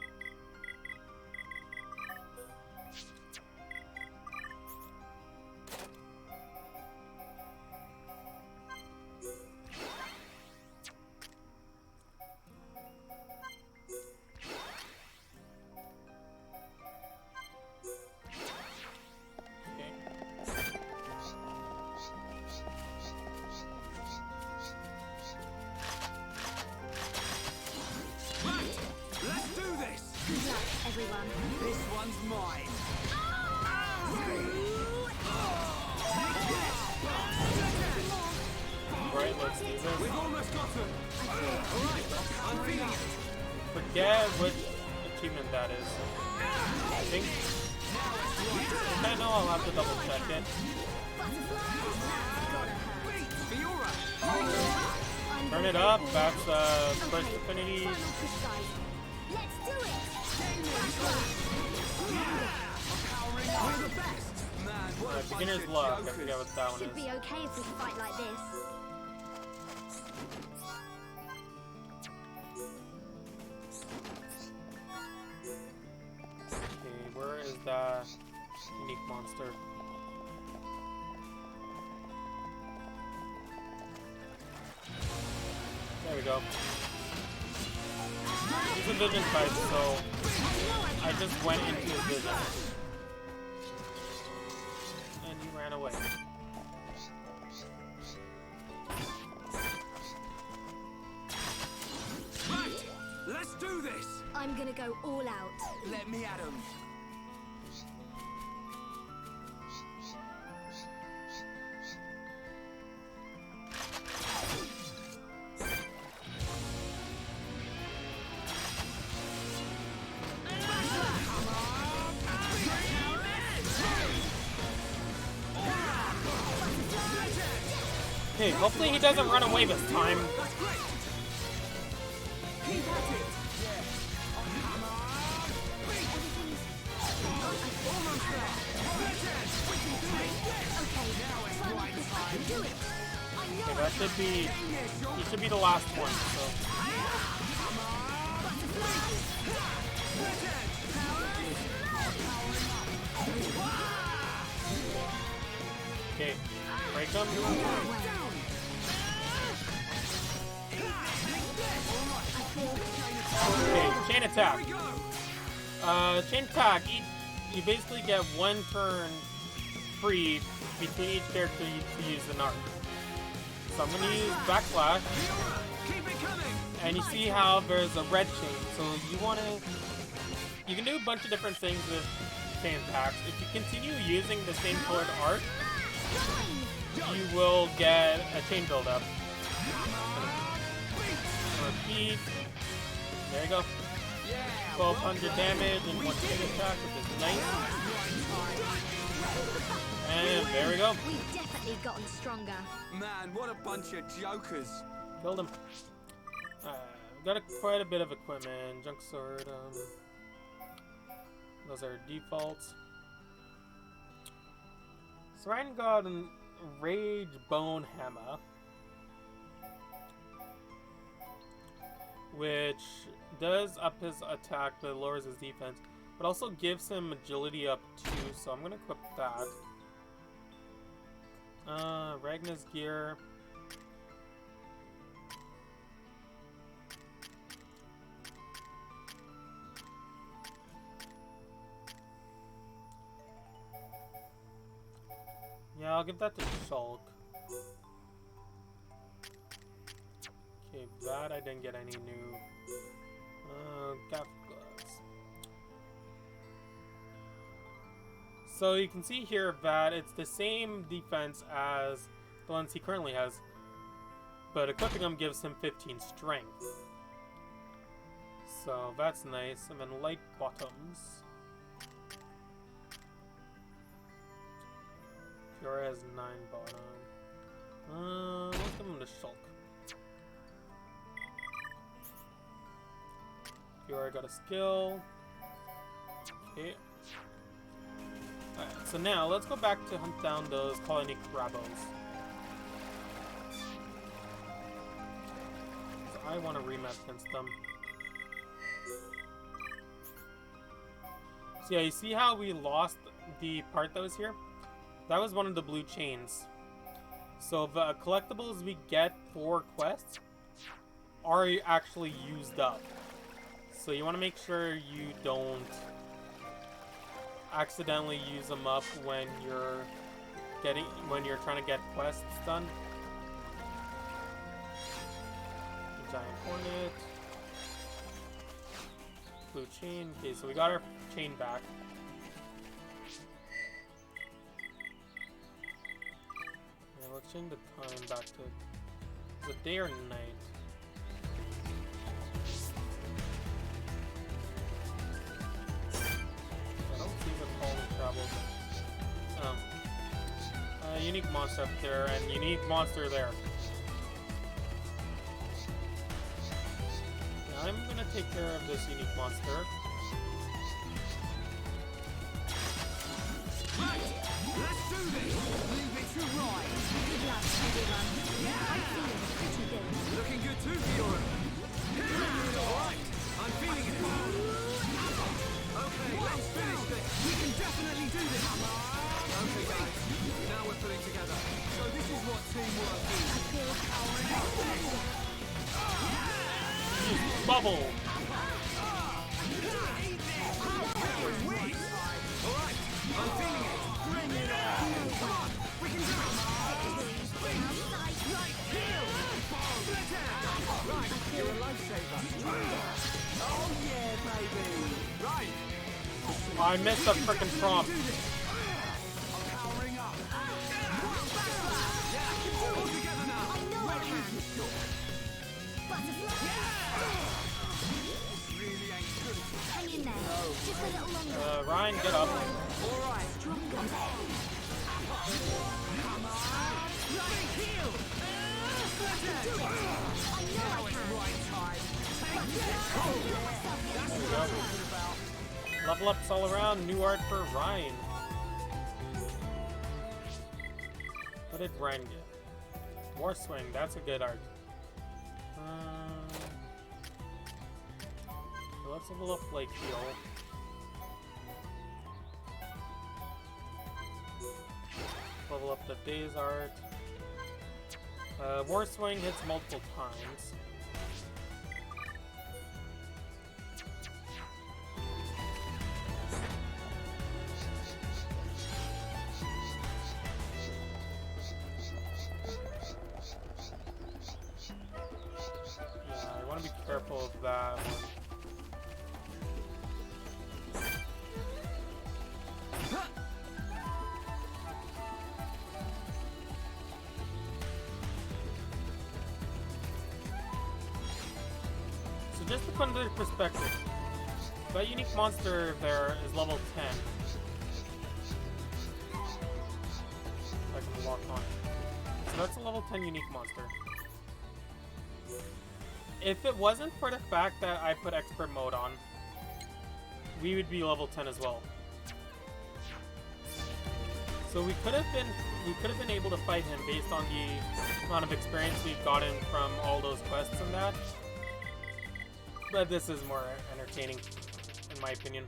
S11: Everyone.
S6: This one's mine.
S1: Right, let's do this.
S6: We've almost got him. Alright, I'm feeling it.
S1: Forget which achievement that is. I think I know I'll have to double check it. Turn it up. That's first affinity.
S11: Let's do it!
S1: Beginner's luck. I forget what that one
S11: Should be
S1: is.
S11: okay if we fight like this.
S1: Okay, where is that unique monster? There we go. He's a vision type, so I just went into his vision. And he ran away.
S7: Right, let's do this.
S11: I'm gonna go all out.
S7: Let me at 'em.
S1: Okay, hopefully he doesn't run away this time. Okay, that should be... He should be the last one, so... Okay, break him. Okay, chain attack. Chain attack, you basically get one turn free between each character to use an arc. So I'm going to use Backslash. And you see how there's a red chain. So you want to... You can do a bunch of different things with chain attacks. If you continue using the same colored arc, you will get a chain buildup. Repeat. There you go. 1200 damage and one chain attack, which is nice. And there we go.
S11: We've definitely gotten stronger.
S7: Man, what a bunch of jokers.
S1: Killed him. Got quite a bit of equipment. Junk sword. Those are defaults. So Ryan got a Rage Bone Hammer, which does up his attack but lowers his defense, but also gives him agility up 2, so I'm gonna equip that. Ragnar's gear. Yeah, I'll give that to Shulk. Okay, that I didn't get any new. Gaff gloves. So you can see here that it's the same defense as the ones he currently has, but equipping them gives him 15 strength. So that's nice. And then light bottoms. Fiora has 9 bottom. Let's give him the Shulk. Fiora got a skill. Okay. Alright, so now let's go back to hunt down those colony Krabos. So I want to rematch against them. So yeah, you see how we lost the part that was here? That was one of the blue chains. So the collectibles we get for quests are actually used up. So you want to make sure you don't accidentally use them up when you're trying to get quests done. Giant Hornet. Blue chain. Okay, so we got our chain back. Yeah, let's change the time back to the day or night. You unique monster up there and unique monster there. Now I'm gonna take care of this unique monster.
S6: Right, let's do this. Leave it to Ryan.
S11: Good luck, everyone. I'm feeling pretty good.
S6: Looking good too, Fiora. All right, I'm feeling it. Okay, let's finish this. We can definitely do this. Okay, guys. Now we're putting together. So this is what teamwork is.
S11: I feel
S1: Bubble!
S6: All right, I'm feeling it. Bring it on. Come on, we can do it. Right, kill. Split out. Right, you're a lifesaver. Oh yeah, baby. Right.
S1: I missed the frickin' prompt.
S6: I'm powering up. Yeah, all together now.
S11: I know I can. Butterfly.
S6: Really ain't good.
S11: Hang in there. Just a little longer.
S1: Ryan, get up.
S6: All right.
S11: Stronger.
S6: Come on. Right, heal.
S11: Do it. I know I can.
S6: Right time.
S1: There we go. Level ups all around. New art for Ryan. What did Ryan get? War Swing. That's a good art. So let's level up Lake Heal. Level up the Days art. War Swing hits multiple times. Yeah, I want to be careful of that one. So just to put into perspective, that unique monster there is level 10. I can lock on. So that's a level 10 unique monster. If it wasn't for the fact that I put expert mode on, we would be level 10 as well. So we could have been able to fight him based on the amount of experience we've gotten from all those quests and that. But this is more entertaining, in my opinion.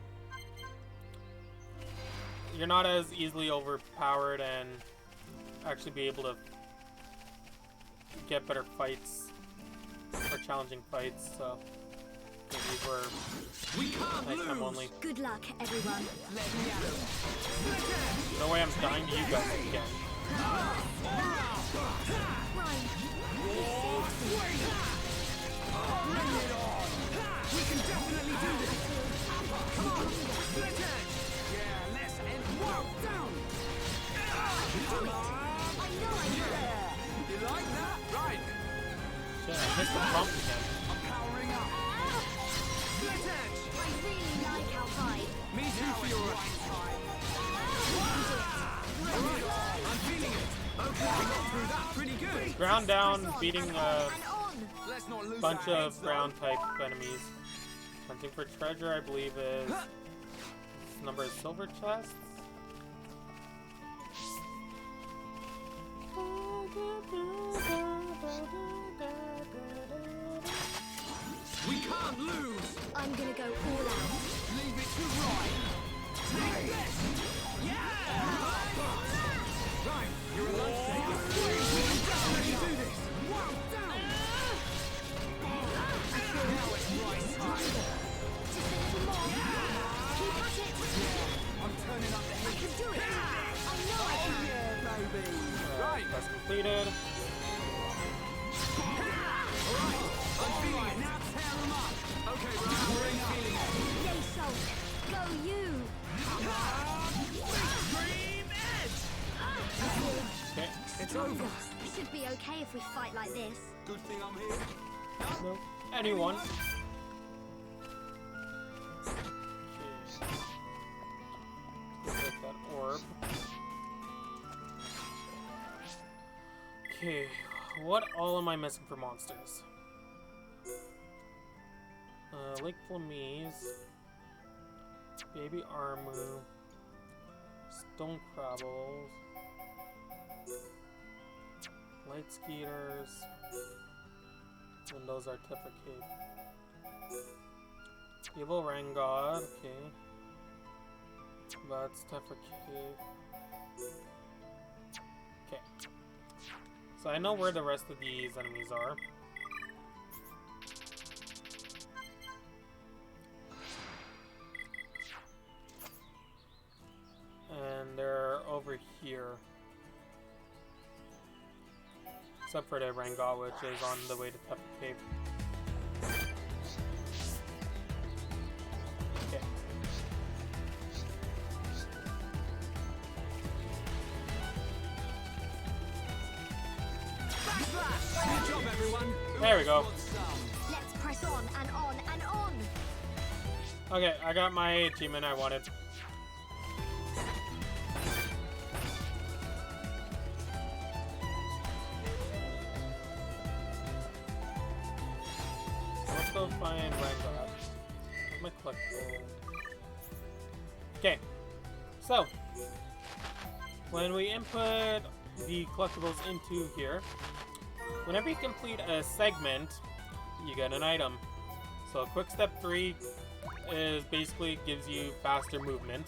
S1: You're not as easily overpowered and actually be able to get better fights or challenging fights, so these were nighttime only.
S11: Good luck, everyone.
S1: No way I'm dying to you guys again.
S6: We can definitely do this. Come on, split edge. Yeah, let's end. Whoa, down. Come on.
S11: I know I can.
S6: You like that? Right.
S1: Shit, I missed the prompt again.
S6: I'm powering up. Split edge.
S11: I really like how high.
S6: Me too, Fiora. I'm feeling it. Okay, we got through that pretty good.
S1: Ground down, beating a
S11: And on.
S6: Let's not lose
S1: bunch
S6: our
S1: of
S6: heads, though.
S1: ground type enemies. Hunting for treasure, I believe, is this number of silver chests.
S6: We can't lose.
S11: I'm gonna go all out.
S6: Leave it to Ryan. Take this. Yeah. Right, you're a lifesaver. We can definitely do this. Wow, down. Now it's right time.
S11: Just a little more. Keep at it.
S6: I'm turning up the
S11: I
S6: heat.
S11: can do it. I know I can.
S6: Yeah, baby. Right.
S1: Quest completed.
S6: Alright, I'm feeling it. Now tear them up. Okay, Ryan, we're in feeling it.
S11: Yay, Sulk. Go you.
S6: Extreme edge.
S1: Okay.
S6: It's over.
S11: It should be okay if we fight like this.
S6: Good thing I'm here.
S1: No. Anyone. Get that orb. Okay, what all am I missing for monsters? Lake Flamise, Baby Armu, Stone Crabbles, Light Skeeters, and those are Tetra Cave. Evil Rain God, okay. That's Tetra Cave. Okay. So I know where the rest of these enemies are. And they're over here. Except for the Rangal, which is on the way to Tetra Cave. Okay.
S6: Good job, everyone.
S1: There we go.
S11: Let's press on and on and on.
S1: Okay, I got my achievement I wanted. Let's go find Rangar. Where's my collectible? Okay, so when we input the collectibles into here, whenever you complete a segment, you get an item. So quick step 3 is basically gives you faster movement.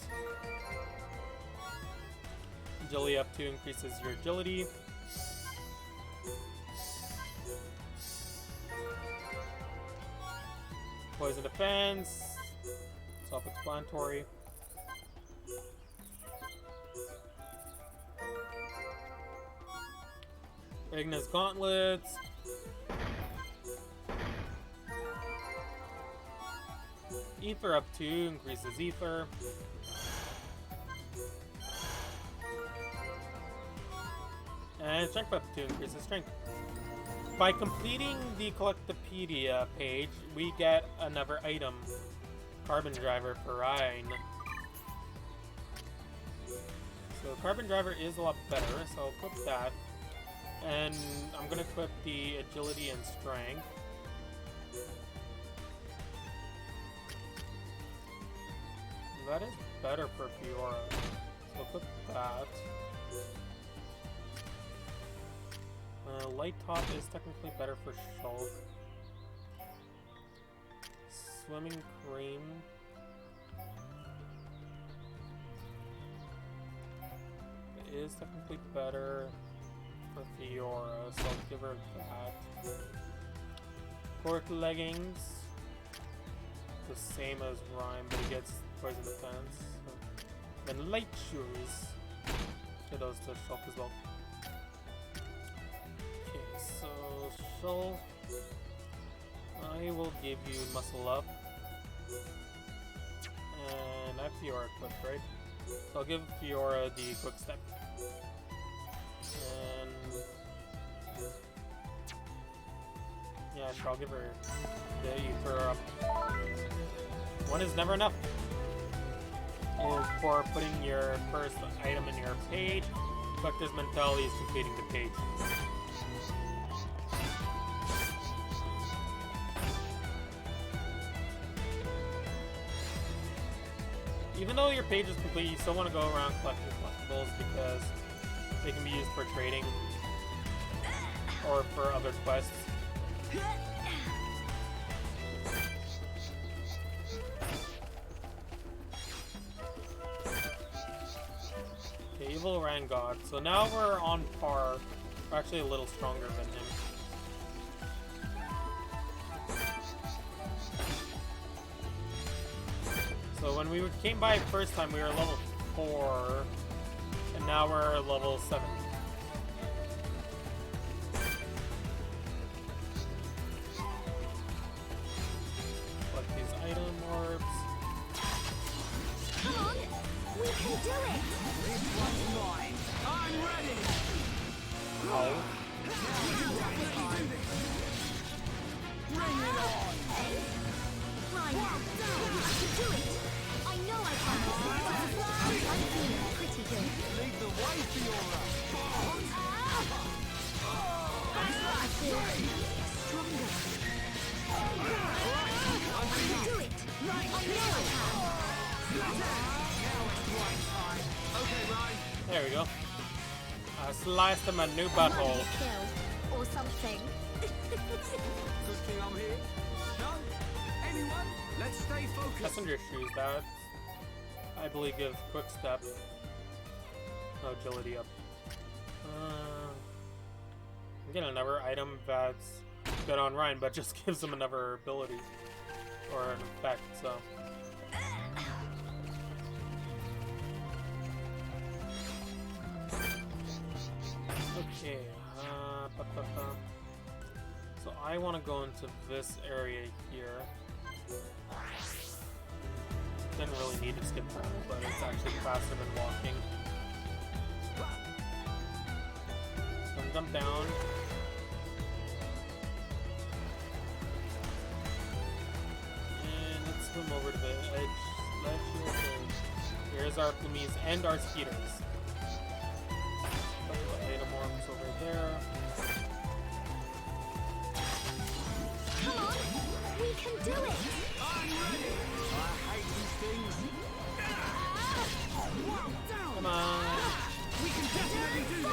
S1: Agility up 2 increases your agility. Poison defense, self-explanatory. Ignis gauntlets. Ether up 2 increases ether. And strength up 2 increases strength. By completing the Collectopedia page, we get another item. Carbon Driver for Rhine. So Carbon Driver is a lot better, so I'll equip that. And I'm gonna equip the agility and strength. That is better for Fiora. So equip that. Light Top is technically better for Shulk. Swimming Cream. It is technically better for Fiora, so I'll give her that. Cork Leggings. The same as Rhyme, but he gets poison defense. Then Light Shoes. Get those to Shulk as well. So, Shulk, I will give you Muscle Up. And I have Fiora equipped, right? So I'll give Fiora the Quick Step. And yeah, sure, I'll give her the Ether Up. One is never enough. Is for putting your first item in your page. Collector's Mentality is completing the page. Even though your page is complete, you still want to go around collecting collectibles because they can be used for trading or for other quests. Okay, Evil Ran God. So now we're on par. We're actually a little stronger than him. So when we came by first time, we were level 4, and now we're level 7. Collect these item orbs.
S11: Come on, we can do it.
S6: This one's mine. I'm ready.
S1: Oh.
S6: Bring it on.
S11: Right, I can do it. I know I can. I'm feeling pretty good.
S6: Lead the way, Fiora.
S11: Stronger. I can do it. Right, I know I can.
S9: Okay, Ryan.
S1: There we go. I sliced him a new butthole.
S11: Kill or something.
S9: Good thing I'm here. No? Anyone? Let's stay focused.
S1: Passenger shoes, that I believe give quick step. Agility up. I'm getting another item that's good on Ryan, but just gives him another ability or an effect, so. Okay, so I want to go into this area here. Didn't really need to skip travel, but it's actually faster than walking. So I'm jump down. And let's swim over to the edge. Ledge here. Here's our plumies and our skeeters. Put the Atomorphs over there.
S11: Come on, we can do it.
S9: I'm ready. I hate these things.
S1: Come on.
S9: We can definitely do this.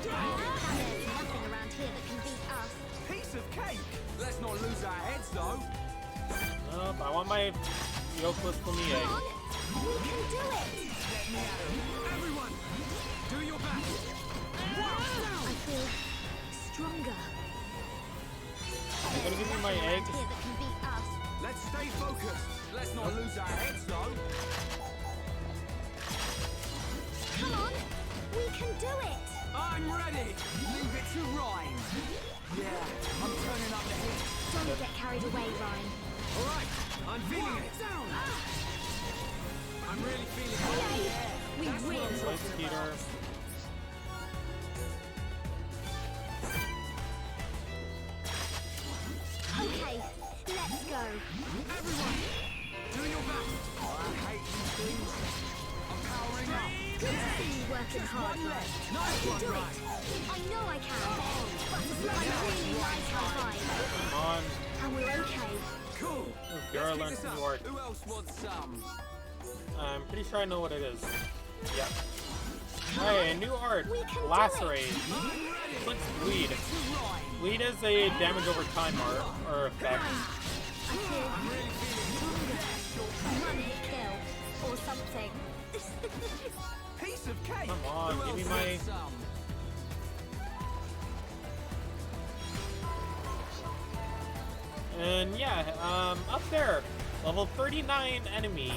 S11: There's nothing around here that can beat us.
S9: Piece of cake. Let's not lose our heads, though.
S1: Nope, I want my Yokeless Plumie
S11: Come
S1: egg.
S11: on, we can do it.
S9: Let me at 'em. Everyone, do your best.
S11: I feel stronger.
S1: I'm gonna give you my egg.
S11: Here that can beat us.
S9: Let's stay focused. Let's not lose our heads, though.
S11: Come on, we can do it.
S9: I'm ready. Leave it to Ryan. Yeah, I'm turning up the heat.
S11: Don't get carried away, Ryan.
S9: All right, I'm feeling it. Down. I'm really feeling it.
S11: Okay, we really
S1: Light Skeeter.
S11: Okay, let's go.
S9: Everyone, do your best. I hate these things. I'm powering up.
S11: Good to see you working hard, Ryan. I
S9: Nice
S11: can
S9: one,
S11: do it.
S9: Ryan.
S11: I know I can. But I really like our vibe.
S1: Come on.
S11: And we're okay.
S9: Cool.
S1: Gara
S9: Let's
S1: learned
S9: keep this
S1: some
S9: up.
S1: new art.
S9: Who else wants some?
S1: I'm pretty sure I know what it is. Yep. Hey, new art.
S11: We can do
S1: Lacerate.
S9: I'm ready.
S1: Clicks bleed.
S9: To Ryan.
S1: Bleed is a damage over time art or effect.
S11: I feel stronger. One hit kill or something.
S9: Piece of cake.
S1: Come on,
S9: Who
S1: give me
S9: else
S1: my-
S9: wants some?
S1: And yeah, up there, level 39 enemy.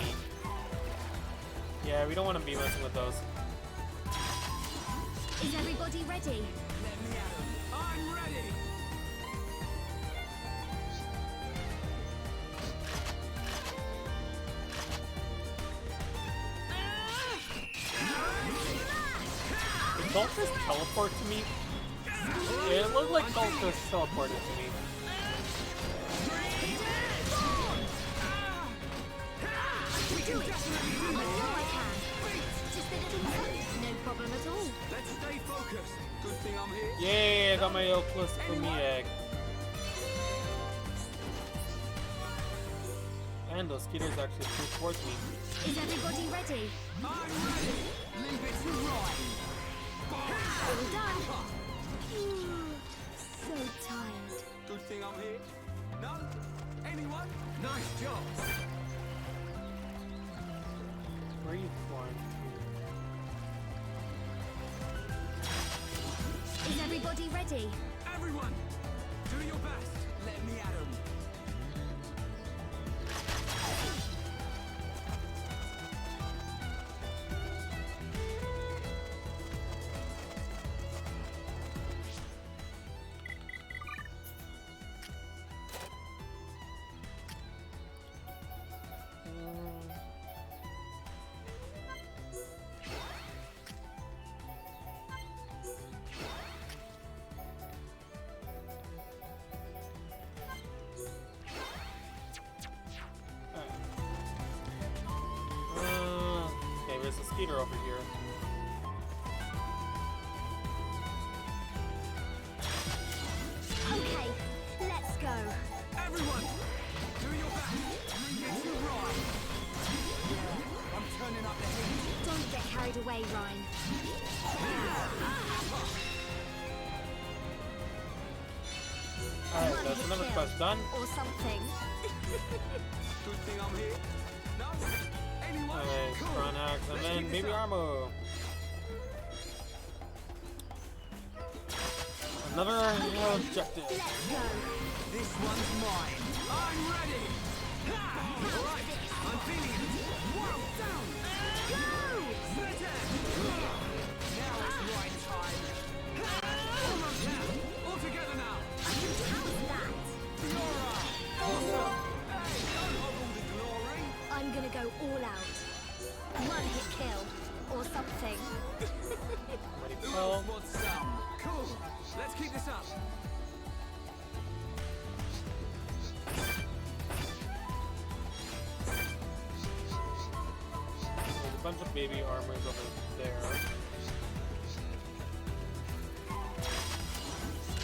S1: Yeah, we don't want to be messing with those.
S11: Is everybody ready?
S9: Let me at 'em. I'm ready.
S1: Did Cultist teleport to me? Yeah, it looked like Cultist teleported to me.
S11: We do it. I know I can. Just a little more. No problem at all.
S9: Let's stay focused. Good thing I'm here.
S1: Yay, I got my Oculus Plumie egg. And those skeeters actually flew towards me.
S11: Is everybody ready?
S9: I'm ready. Leave it to Ryan.
S11: All done. So tired.
S9: Good thing I'm here. No? Anyone? Nice job.
S1: Where are you flying?
S11: Is everybody ready?
S9: Everyone, do your best. Let me at 'em.
S1: Okay, there's a skeeter over here.
S11: carried away, Ryan.
S1: Alright, that's another quest done.
S11: Or something.
S7: Good thing I'm here. No? Anyone?
S1: Alright, front axe, and then baby Armo. Another objective.
S11: Let's go.
S6: This one's mine.
S7: I'm ready!
S6: Alright, I'm feeling it. Whoa, down.
S11: Go!
S6: Split it. Now it's right time. Almost there. All together now.
S11: How's that?
S6: Fiora. Awesome. Hey, don't hobble the glory.
S11: I'm gonna go all out. One hit kill. Or something.
S1: Ready,
S6: Who
S1: pull.
S6: else wants some? Cool. Let's keep this up.
S1: There's a bunch of baby armors over there.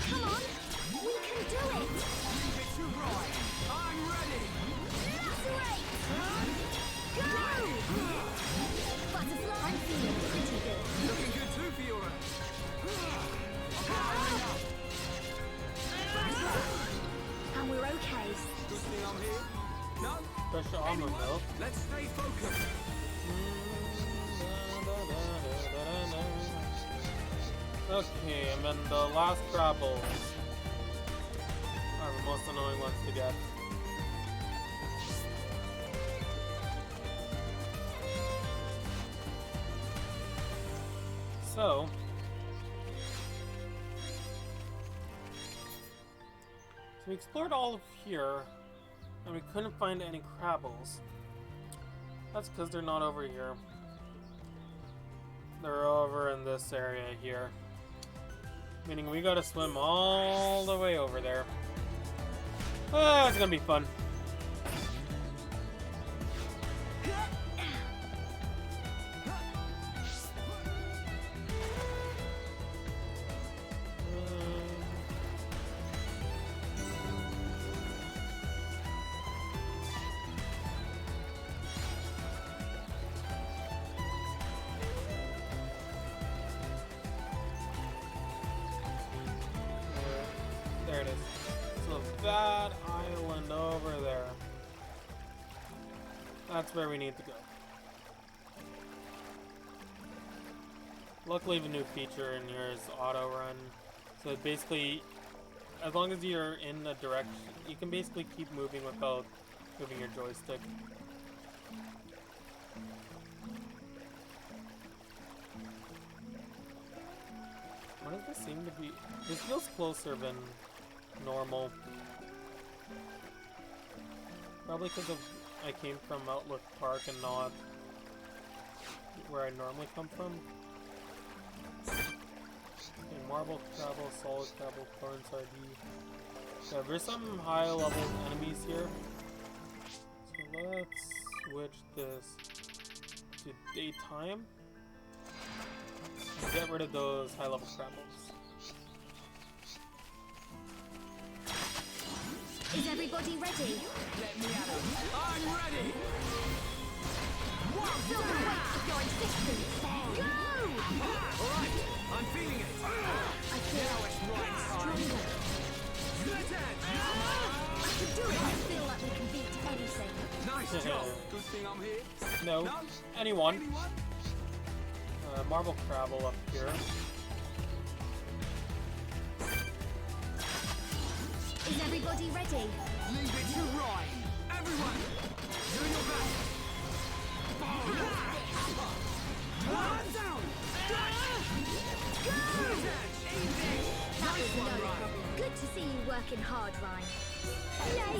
S11: Come on. We can do it.
S6: Leave it to Ryan. I'm ready.
S11: Lacerate. Go! Butterfly. I'm feeling pretty good.
S6: Looking good too, Fiora.
S11: And we're okay.
S6: Good thing I'm here. No?
S1: Special armor mill.
S6: Let's stay focused.
S1: Okay, and then the last grapple are the most annoying ones to get. So, we explored all of here, and we couldn't find any crabbles. That's because they're not over here. They're over in this area here. Meaning we gotta swim all the way over there. Ah, it's gonna be fun. There it is. So that island over there. That's where we need to go. Luckily the new feature in here is auto run. So basically, as long as you're in a direction, you can basically keep moving without moving your joystick. Why does this seem to be... This feels closer than normal. Probably because of I came from Outlook Park and not where I normally come from. Okay, marble travel, solid travel, corn sardine. Yeah, there's some high level enemies here. So let's switch this to daytime. Get rid of those high level crabbles.
S11: Is everybody ready?
S6: Let me at 'em. I'm ready.
S11: Feel the weight of your existence. Go!
S6: All right, I'm feeling it.
S11: I feel
S6: Now it's right time.
S11: stronger.
S6: Split it.
S11: I can do it. I feel like we can beat anything.
S6: Nice job. Good thing I'm here.
S1: No,
S6: No?
S1: anyone.
S6: Anyone?
S1: Marble crabble up here.
S11: Is everybody ready?
S6: Leave it to Ryan. Everyone, do your best. One down. Split it. Easy.
S11: That was
S6: Nice
S11: no
S6: one, Ryan.
S11: problem. Good to see you working hard, Ryan. Yay!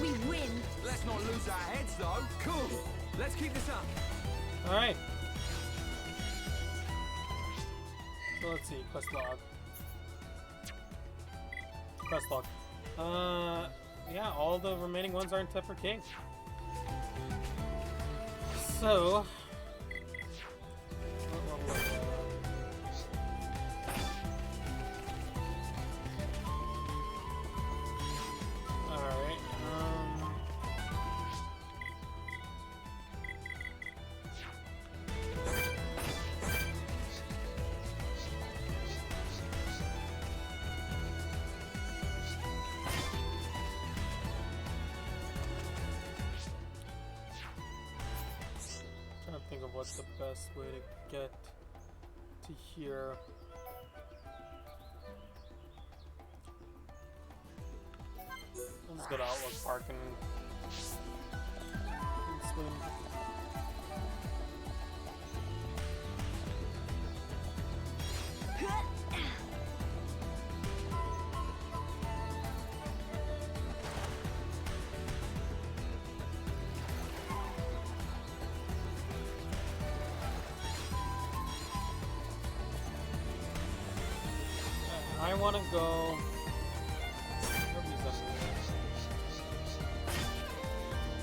S11: We win.
S6: Let's not lose our heads, though. Cool. Let's keep this up.
S1: Alright. So let's see, quest log. Quest log. Yeah, all the remaining ones are in Tepper Cave. So... what level is that? Alright, what's the best way to get to here. Let's go to Outlook Park and swim. I want to go.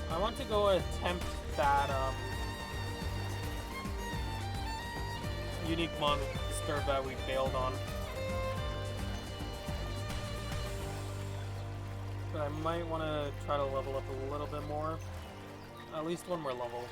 S1: I want to go attempt that unique monster that we failed on. But I might want to try to level up a little bit more. At least one more level.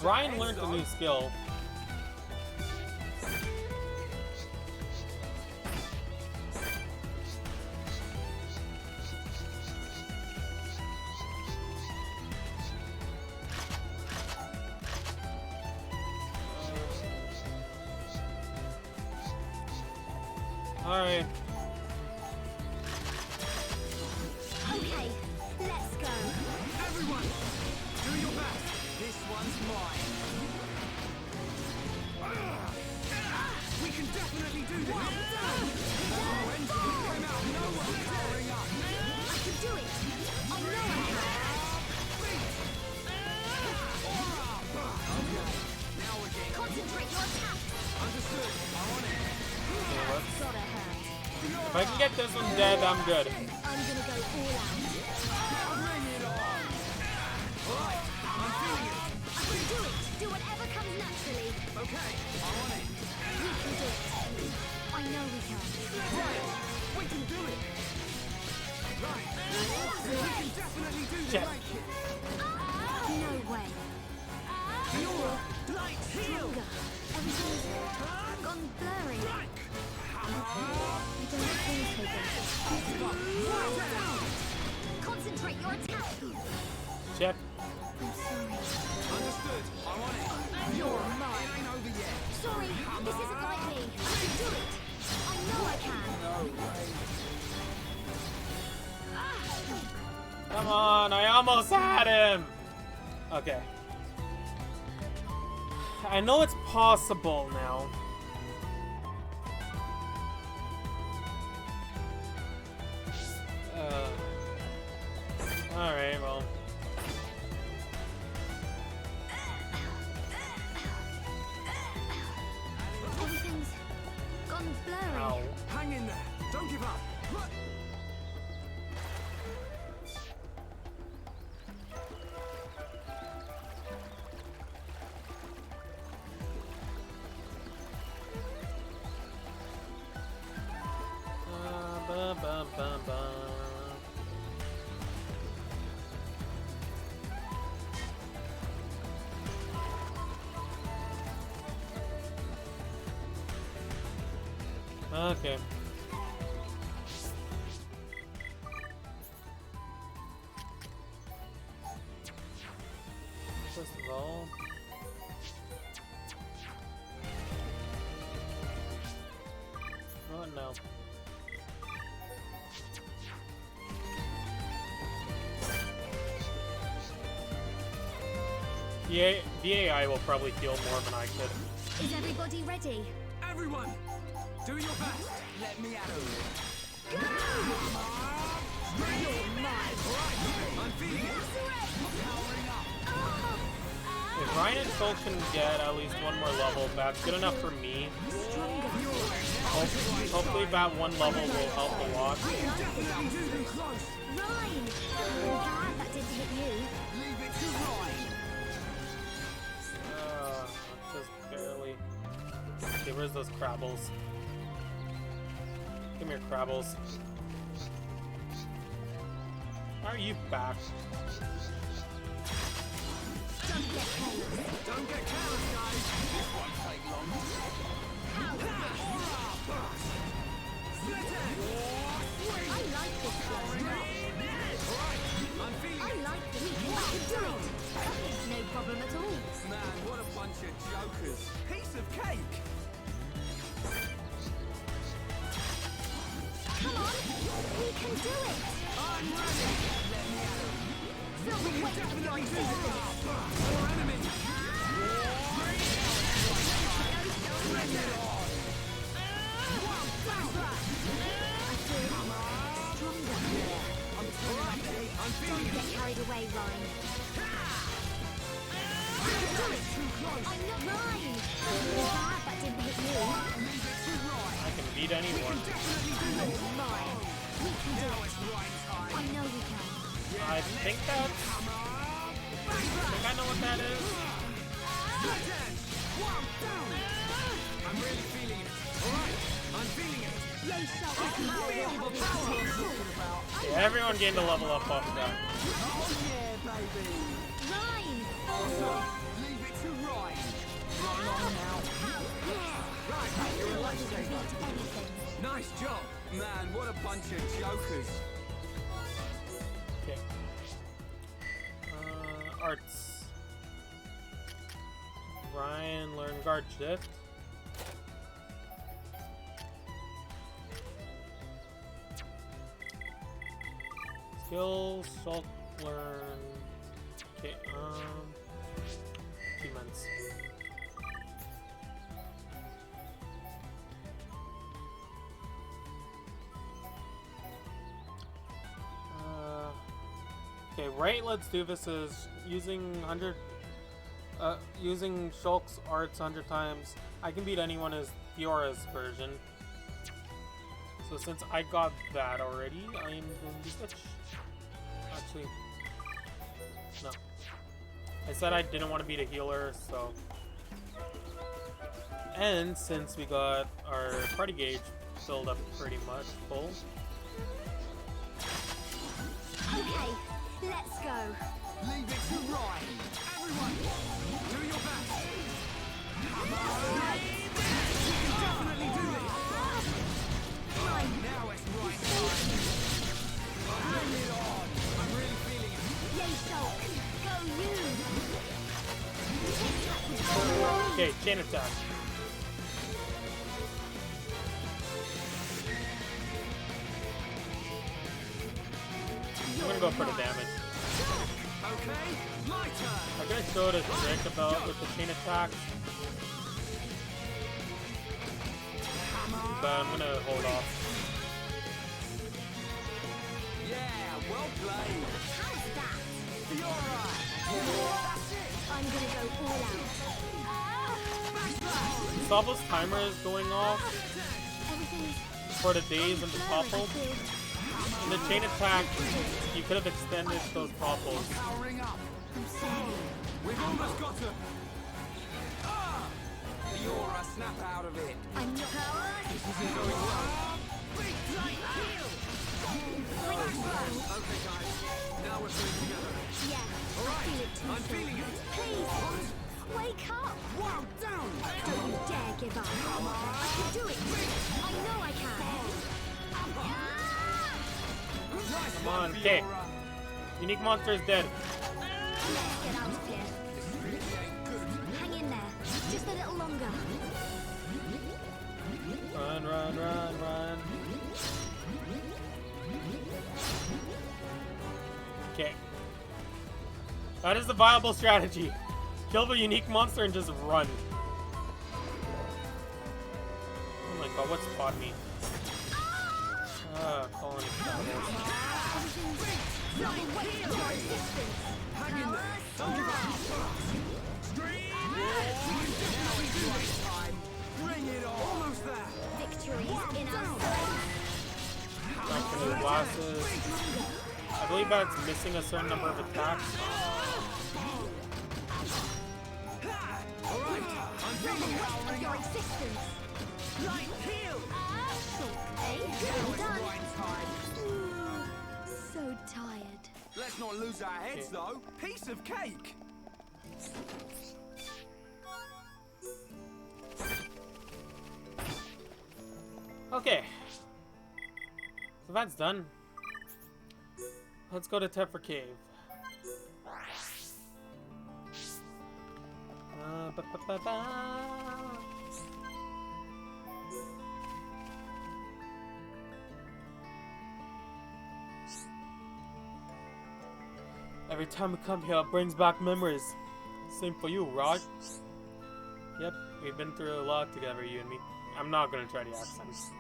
S1: Ryan learned a new skill. Alright.
S11: Okay, let's go.
S6: Everyone, do your best. This one's mine. We can definitely do this. When we came out, no one was powering up.
S11: I can do it. I know I can.
S6: Okay, now we're getting.
S11: Concentrate your attack.
S6: Understood. I want it.
S11: Gotta hurt.
S1: If I can get this one dead, I'm good.
S11: I'm gonna go all out.
S6: Bring it on. Alright, I'm feeling it.
S11: I can do it. Do whatever comes naturally.
S6: Okay, I want it.
S11: We can do it. I know we can.
S6: Right, we can do it. Right, we can definitely do this.
S1: Check.
S11: No way. You're like stronger. Everything's gone blurry. I don't feel so good. Concentrate your attack.
S1: Check.
S11: I'm sorry.
S6: Understood. I want it.
S11: You're mine.
S6: It ain't over yet.
S11: Sorry, this isn't like me. I can do it. I know I can.
S1: Come on, I almost had him! Okay. I know it's possible now. Alright, well.
S11: Everything's gone blurry.
S1: Ow.
S6: Hang in there. Don't give up.
S1: Ba, ba, ba, ba. Okay. First of all, oh no. The AI will probably heal more than I could.
S11: Is everybody ready?
S6: Everyone, do your best. Let me at it. You're mine. Right. I'm feeling it. Powering up.
S1: If Ryan and Soul can get at least one more level, that's good enough for me. Hopefully that one level will help a lot.
S11: Ryan! Glad that didn't hit you.
S1: Just barely. Okay, where's those crabbles? Give me your crabbles. How are you back?
S6: Don't get careless, guys. This won't take long.
S11: I like this flow. I like this. I can do it. No problem at all.
S7: Man, what a bunch of jokers. Piece of cake.
S11: Come on, we can do it.
S6: I'm ready.
S11: Feel the weight of your existence.
S6: More enemies.
S11: Don't get carried away, Ryan. I'm not Ryan. Glad that didn't hit you.
S1: I can beat anyone.
S11: Ryan, we can do it. I know we can.
S1: I think I know what that is.
S6: I'm really feeling it. Alright, I'm feeling it.
S11: Low power.
S1: Yeah, everyone gained a level up off that.
S11: Ryan!
S6: Leave it to Ryan. Run on now. Right, you're a lifesaver. Nice job.
S7: Man, what a bunch of jokers.
S1: Okay. Arts. Ryan, learn guard shift. Skills, Salt, learn. Okay, achievements. Okay, right, let's do this is using using Shulk's arts 100 times. I can beat anyone as Fiora's version. So since I got that already, I am going to switch. Actually, no. I said I didn't want to beat a healer, so. And since we got our party gauge filled up pretty much full.
S11: Okay, let's go.
S6: Leave it to Ryan. Everyone, do your best. Come on. You can definitely do this. Now it's Ryan's time. Bring it on. I'm really feeling it.
S11: Yay, Shulk. Go you.
S1: Okay, chain attack. I'm gonna go for the damage.
S6: Okay, my turn.
S1: I'm gonna show it a trick about with the chain attack, but I'm gonna hold off.
S6: Yeah, well played.
S11: How's that?
S6: Fiora. That's it.
S11: I'm gonna go all out.
S1: Sobel's timer is going off
S11: Everything's
S1: for the days and the
S11: blurry,
S1: topples.
S11: I feel.
S1: In the chain attack, you could have extended those topples.
S6: Powering up.
S11: I'm sorry.
S6: We've almost got to.
S7: Fiora, snap out of it.
S11: I'm not power.
S6: This isn't going well. Big plate heal. Okay, guys. Now we're pulling together.
S11: Yeah,
S6: All
S11: I
S6: right,
S11: feel it too.
S6: I'm feeling it.
S11: Please, wake up.
S6: Wow, down.
S11: Don't you dare give up. I can do it. I know I can.
S6: Nice
S1: Come
S6: one,
S1: on, okay.
S6: Fiora.
S1: Unique monster is dead.
S11: Let's get out of here. Hang in there. Just a little longer.
S1: Run, run, run, run. Okay. That is the viable strategy. Kill the unique monster and just run. Oh my god, what's spot me? Colony travels.
S11: Everything's not wait for your existence.
S6: Hang in there. Don't give up.
S9: Bring it on! Almost there!
S11: Victory is in our sight.
S1: Time for new glasses. I believe that's missing a certain number of attacks.
S9: Alright, I'm feeling
S11: Of your existence.
S9: Light heal!
S11: Well done. So tired.
S9: Let's not lose our heads, though. Piece of cake!
S1: Okay. So that's done. Let's go to Tefra Cave. Ba-ba-ba-ba. Every time we come here, it brings back memories. Same for you, right? Yep, we've been through a lot together, you and me. I'm not gonna try the accents.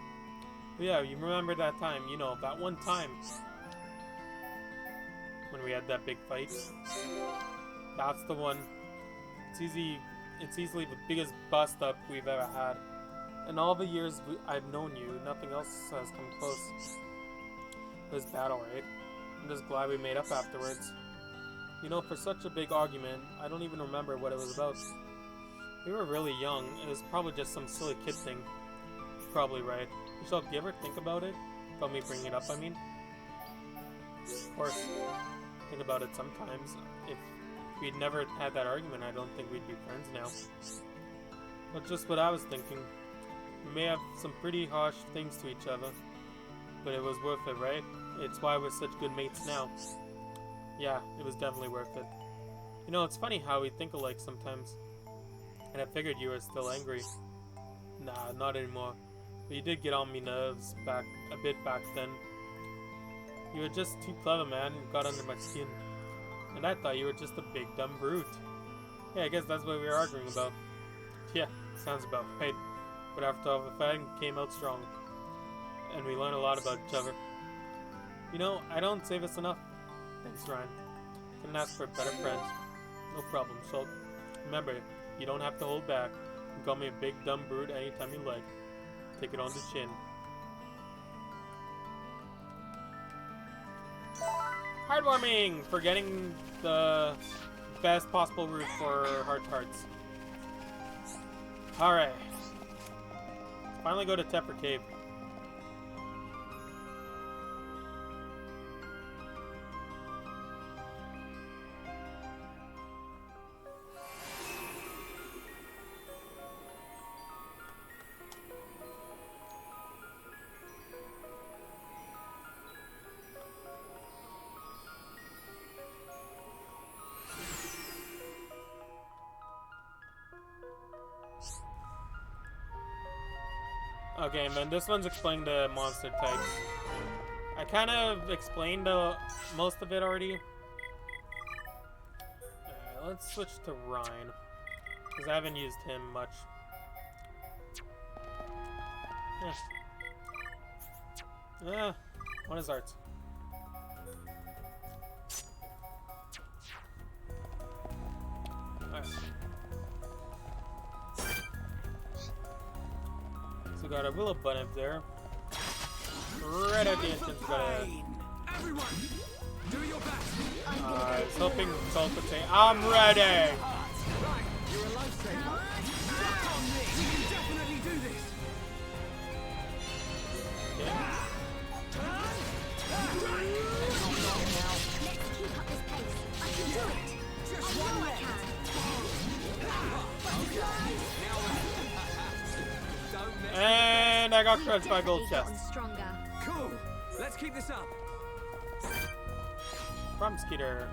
S1: But yeah, you remember that time, you know, that one time when we had that big fight? That's the one. It's easily the biggest bust up we've ever had. In all the years I've known you, nothing else has come close. This battle, right? I'm just glad we made up afterwards. You know, for such a big argument, I don't even remember what it was about. We were really young. It was probably just some silly kid thing. Probably right. Michelle, do you ever think about it? About me bringing it up, I mean? Of course. Think about it sometimes. If we'd never had that argument, I don't think we'd be friends now. But just what I was thinking. We may have some pretty harsh things to each other. But it was worth it, right? It's why we're such good mates now. Yeah, it was definitely worth it. You know, it's funny how we think alike sometimes. And I figured you were still angry. Nah, not anymore. But you did get on me nerves a bit back then. You were just too clever, man. You got under my skin. And I thought you were just a big dumb brute. Yeah, I guess that's what we were arguing about. Yeah, sounds about right. But after all, the fighting came out strong. And we learned a lot about each other. You know, I don't say this enough. Thanks, Ryan. Couldn't ask for a better friend. No problem, Schultz. Remember, you don't have to hold back. You can call me a big dumb brute anytime you like. Take it on the chin. Heartwarming! For getting the best possible route for Heart Hearts. Alright. Finally go to Tefra Cave. Okay, man, this one's explaining the monster types. I kind of explained most of it already. Alright, let's switch to Ryan, because I haven't used him much. One is arts. Alright. So we got a willow button up there. Right at the entrance, we got a...
S9: Everyone, do your best.
S1: I was hoping Salt would say, I'm ready!
S9: Right, you're a lifesaver. Back on me. You can definitely do this.
S1: Yeah.
S11: Let's keep up this pace. I can do it.
S9: Just
S11: I
S9: one
S11: know I
S9: left.
S11: can.
S1: And I got crushed by gold
S11: Definitely
S1: chest.
S11: gotten stronger.
S9: Cool. Let's keep this up.
S1: From Skeeter.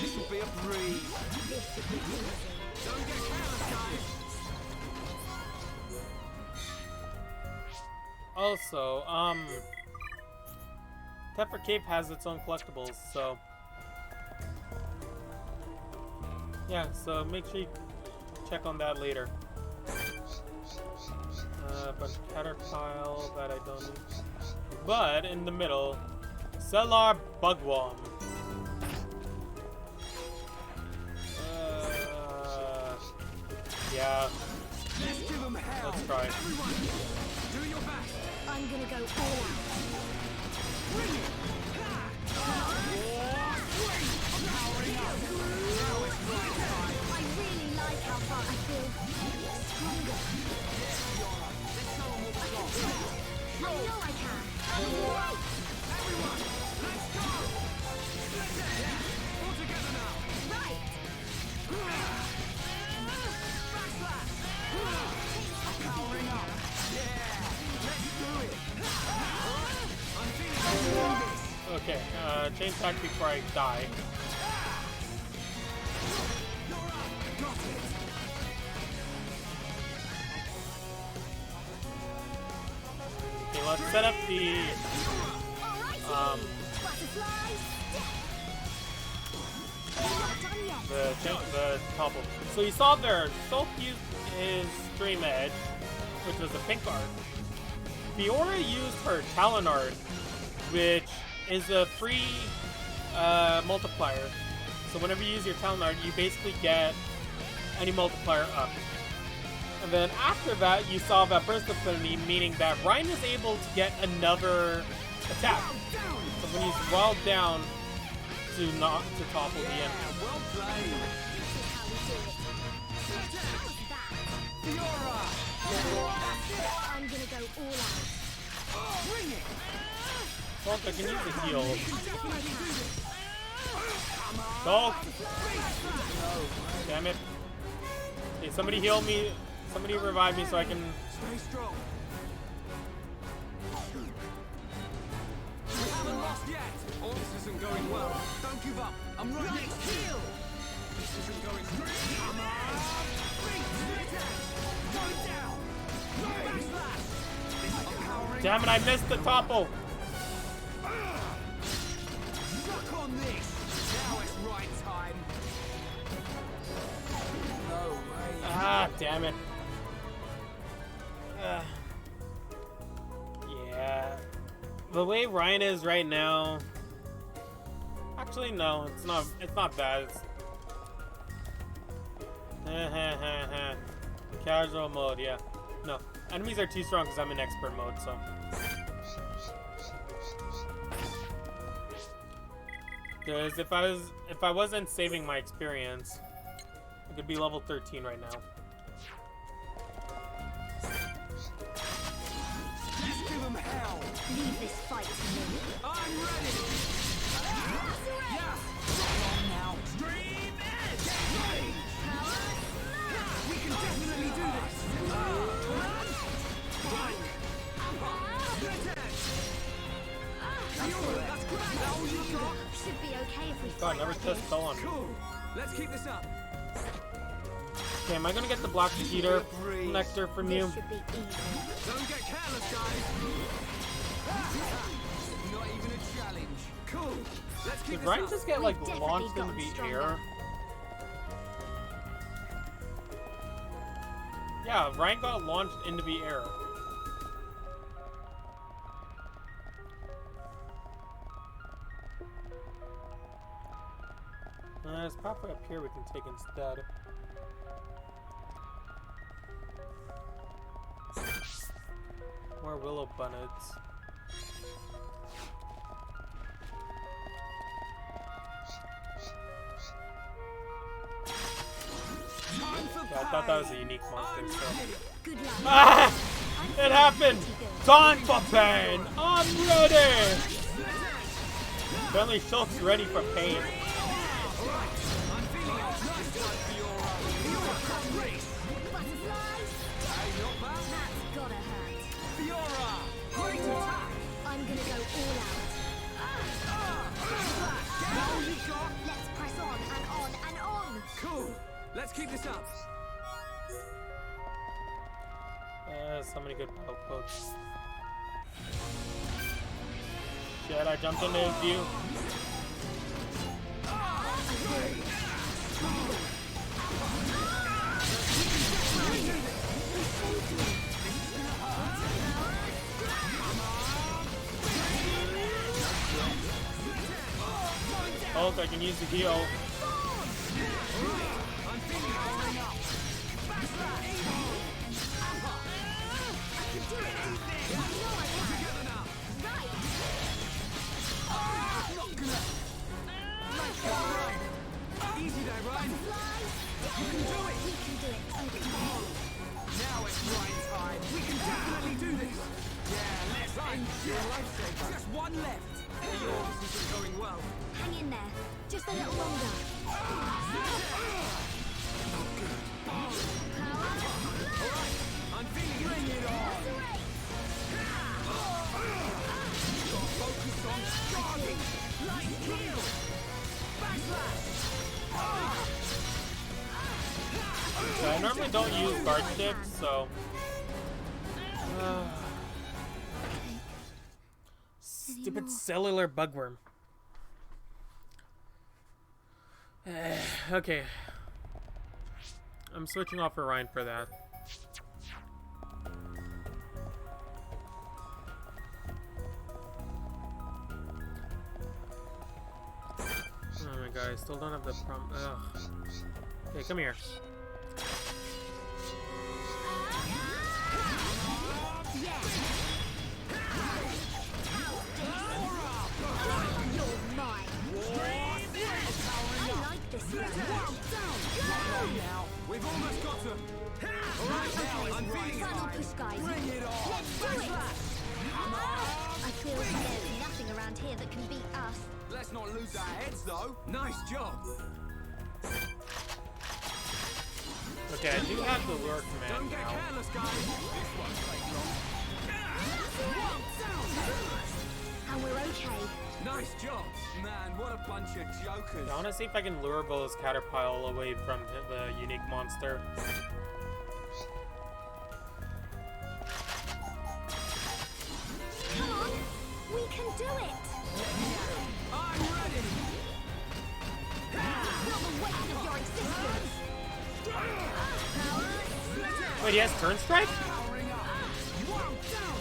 S9: This will be a breeze. Don't get careless, guys.
S1: Also, Tefra Cave has its own collectibles, so yeah, so make sure you check on that later. But Caterpile that I don't need. But in the middle, Cellar Bugworm. Yeah.
S9: Let's give them hell.
S1: Let's try.
S9: Everyone, do your best.
S11: I'm gonna go all out.
S9: Bring it.
S11: I really like how far I feel stronger. I know I can. Right.
S9: Everyone, let's go. All together now.
S11: Right.
S9: Backslash. Powering up. Yeah. Let's do it. I'm feeling this.
S1: Okay, chain attack before I die.
S9: You're up. Got it.
S1: Okay, let's set up the the topple. So you saw there, Soap used his Stream Edge, which was a pink art. Fiora used her Talon art, which is a free multiplier. So whenever you use your Talon art, you basically get any multiplier up. And then after that, you saw that Burst of Affinity, meaning that Ryan is able to get another attack. So when he's well down to topple the enemy.
S9: Well played. Fiora.
S11: I'm gonna go all out.
S9: Bring it.
S1: Well, I can use the heal. Go! Damn it. Okay, somebody heal me. Somebody revive me so I can...
S9: Stay strong. We haven't lost yet. Oh, this isn't going well. Don't give up. I'm right next to you. This isn't going great. Come on. Go down. Backslash. I'm powering.
S1: Damn it, I missed the topple!
S9: Suck on this. Now it's right time. No way.
S1: Ah, damn it. Yeah. The way Ryan is right now... Actually, no, it's not bad. Casual mode, yeah. No, enemies are too strong because I'm in expert mode, so... Because if I wasn't saving my experience, I could be level 13 right now.
S9: Let's give them hell.
S11: Leave this fight to me.
S9: I'm ready. Yes. On now. Stream Edge. We can definitely do this. Fine. Split Edge. That's great. That all you got?
S11: Should be okay if we
S1: God,
S11: fight
S1: never
S11: like
S1: touched
S11: this.
S1: Colin.
S9: Cool. Let's keep this up.
S1: Okay, am I gonna get the Black Cheater nectar from you?
S11: This should be easy.
S9: Don't get careless, guys. Not even a challenge. Cool. Let's keep
S1: Did
S9: this
S1: Ryan
S9: up.
S1: just get like
S11: We've
S1: launched into
S11: definitely
S1: the
S11: gotten
S1: air? Yeah, Ryan got launched into the air. There's a pathway up here we can take instead. More willow bunnets. Yeah, I thought that was a unique monster, so.
S11: Good luck.
S1: Ah! It happened! Time for pain! I'm ready! Apparently Shulk's ready for pain.
S11: That's gotta hurt. I'm gonna go all out. Let's press on and on and on.
S9: Cool. Let's keep this up.
S1: So many good poke pokes. Shit, I jumped into his view. Hulk, I can use the heal.
S11: do it! I know I can!
S9: Together now.
S11: Right!
S9: Not gonna. Nice go, Ryan. Easy there, Ryan.
S11: Fly!
S9: You can do it.
S11: We can do it. Okay.
S9: Now it's Ryan's time. We can definitely do this. Yeah, let's enjoy lifesaver. Just one left. Yours isn't going well.
S11: Hang in there. Just a little longer.
S9: Alright, I'm feeling it. Bring it on. Got focus on charging. Light kill. Backslash.
S1: So I normally don't use guard sticks, so. Stupid cellular bugworm. Okay. I'm switching off Orion for that. Oh my god, I still don't have the Ugh. Okay, come here.
S9: Now, we've almost got him. Alright, now I'm feeling it.
S11: Final push, guys.
S9: Bring it on.
S11: Do it! I feel like there's nothing around here that can beat us.
S7: Let's not lose our heads, though.
S9: Nice job.
S1: Okay, I do have the lure command
S9: Don't get
S1: now.
S9: careless, guys. This won't take long.
S11: And we're okay.
S9: Nice job. Man, what a bunch of jokers.
S1: I want to see if I can lure Bo's Caterpillar away from the unique monster.
S11: Come on! We can do it!
S9: I'm ready.
S11: Feel the weight of your existence!
S1: Wait, he has Turn Strike?
S9: Powering up. Whoa, down.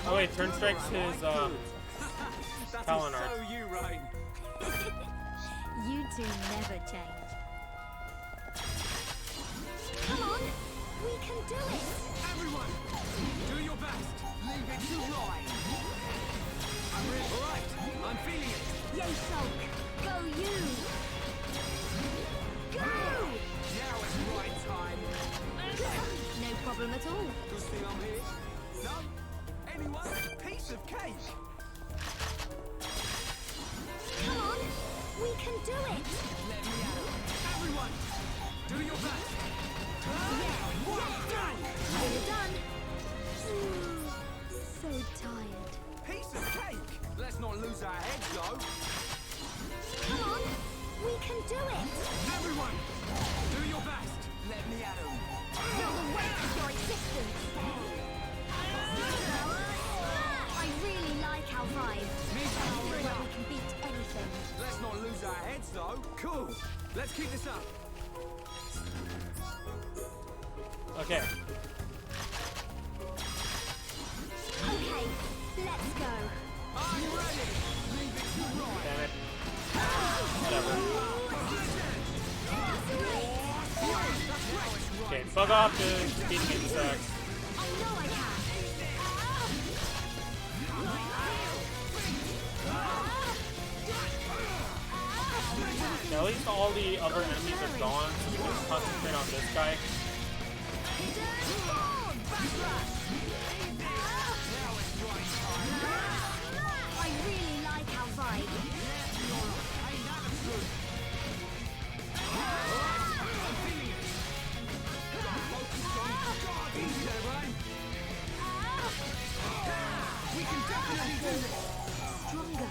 S1: Oh wait, Turn Strike's his
S9: That
S1: Talon
S9: is
S1: art.
S9: so you, Ryan.
S11: You two never change. Come on! We can do it!
S9: Everyone, do your best. Leave it to Ryan. I'm ready. All right, I'm feeling it.
S11: Yay, Shulk! Go you! Go!
S9: Now it's right time.
S11: No problem at all.
S9: Good thing I'm here. No? Anyone? Piece of cake.
S11: Come on! We can do it!
S9: Let me at it. Everyone, do your best.
S11: We're done! So tired.
S9: Piece of cake. Let's not lose our heads, though.
S11: Come on! We can do it!
S9: Everyone, do your best. Let me at him.
S11: Feel the weight of your existence! I really like our vibe.
S9: Me
S11: I feel
S9: powering
S11: like
S9: up.
S11: we can beat anything.
S9: Let's not lose our heads, though. Cool. Let's keep this up.
S1: Okay.
S11: Okay, let's go.
S9: Are you ready? Leave it to Ryan.
S1: Damn it. Whatever. Okay, bug off to speed me the
S11: I know I can.
S1: Now, at least all the other enemies are gone, so we can just concentrate on this guy.
S11: I really like our vibe.
S9: Easy there, Ryan. We can definitely do this.
S11: Stronger.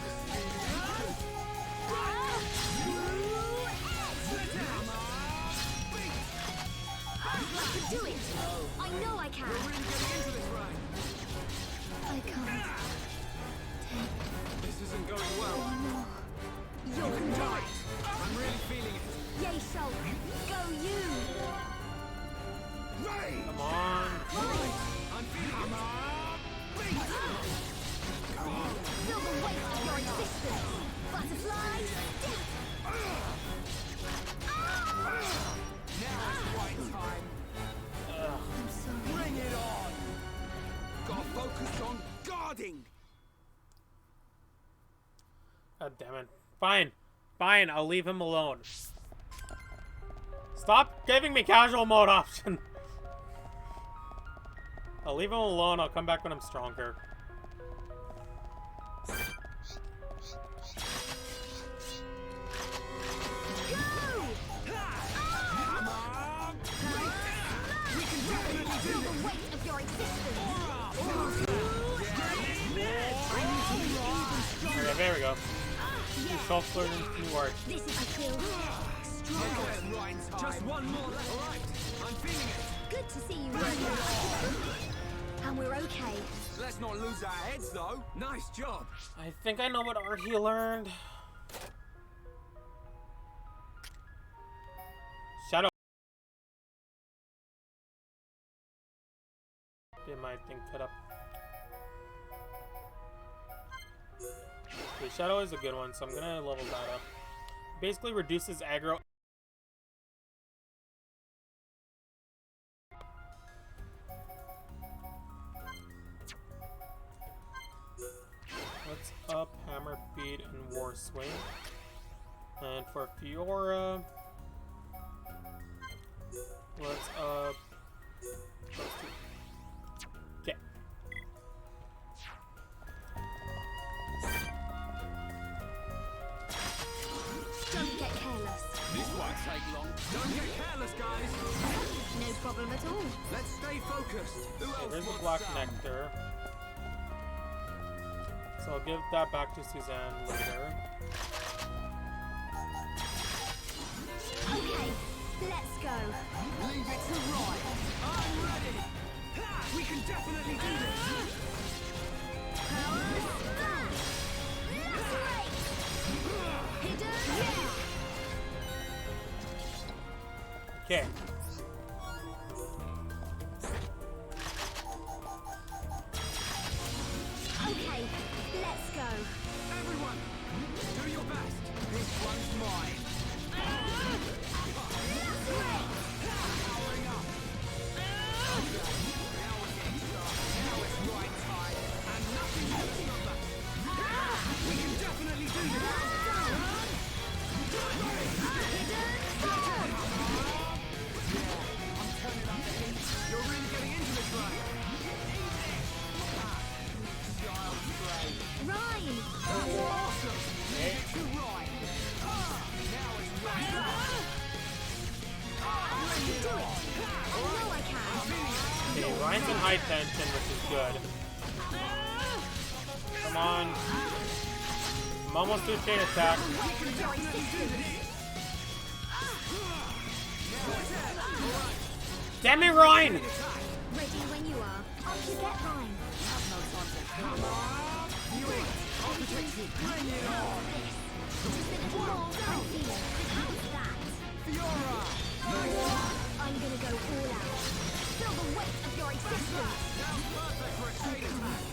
S11: I can do it. I know I can.
S9: We're really getting into this, Ryan.
S11: I can't.
S9: This isn't going well.
S11: You're right.
S9: I'm really feeling it.
S11: Yay, Shulk. Go you.
S1: Come on.
S9: I'm feeling it.
S11: Feel the weight of your existence. Butterfly.
S9: Now is the right time.
S11: I'm sorry.
S9: Bring it on. prodding.
S1: God damn it. Fine. Fine, I'll leave him alone. Stop giving me casual mode option. I'll leave him alone. I'll come back when I'm stronger. Okay, there we go. Self-learning new art.
S11: This is a kill.
S9: Just one more left. All right, I'm feeling it.
S11: Good to see you ready. And we're okay.
S9: Let's not lose our heads, though. Nice job.
S1: I think I know what art he learned. Shadow. Get my thing cut up. Okay, Shadow is a good one, so I'm gonna level that up. Basically reduces aggro. Let's up Hammer Beat and War Swing. And for Fiora, let's up those two. Okay.
S11: Don't get careless.
S9: This won't take long. Don't get careless, guys.
S11: No problem at all.
S9: Let's stay focused. Who
S1: Okay,
S9: else
S1: there's the
S9: wants
S1: Black
S9: some?
S1: Nectar. So I'll give that back to Suzanne later.
S11: Okay, let's go.
S9: Leave it to Ryan. I'm ready. Ha! We can definitely do this.
S1: Okay.
S11: Okay, let's go.
S9: Everyone, do your best. This one's mine. Powering up. Now we're getting started. Now it's right time, and nothing can stop us. We can definitely do this. I'm turning up the heat. You're really getting into this, right? Child's play.
S11: Ryan!
S9: Awesome! Leave it to Ryan. Now it's right.
S11: I can do it! I know I can!
S1: Okay, Ryan's in high tension, which is good. Come on. I'm almost to a chain attack. Damn it, Ryan!
S11: Ready when you are. Up you get, Ryan.
S9: Come on! You ain't. I'll protect you. Bring it on!
S11: Just a little more. Don't feel it. How's that?
S9: Fiora!
S11: I'm gonna go all out. Feel the weight of your existence.
S9: Sounds perfect for a chain attack.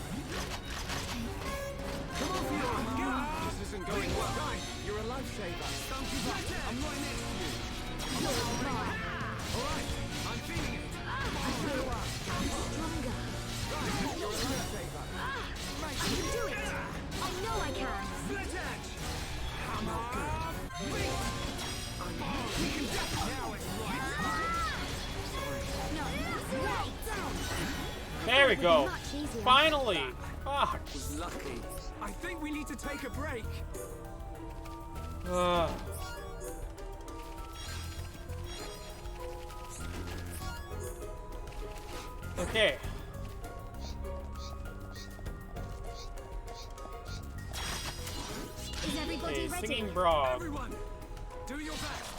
S9: Come on, Fiora! Get up! This isn't going well. You're a lifesaver. Don't give up. I'm right next to you.
S11: You're mine.
S9: All right. I'm feeling it.
S11: I feel stronger.
S9: You're a lifesaver.
S11: I can do it. I know I can.
S9: Split edge. Come on. Wait. We can definitely. Now it's right.
S11: No, wait.
S1: There we go.
S11: Much easier.
S1: Finally! Fuck.
S9: Was lucky. I think we need to take a break.
S1: Ugh. Okay.
S11: Is everybody
S1: Okay,
S11: ready?
S1: singing Broad.
S9: Everyone, do your best.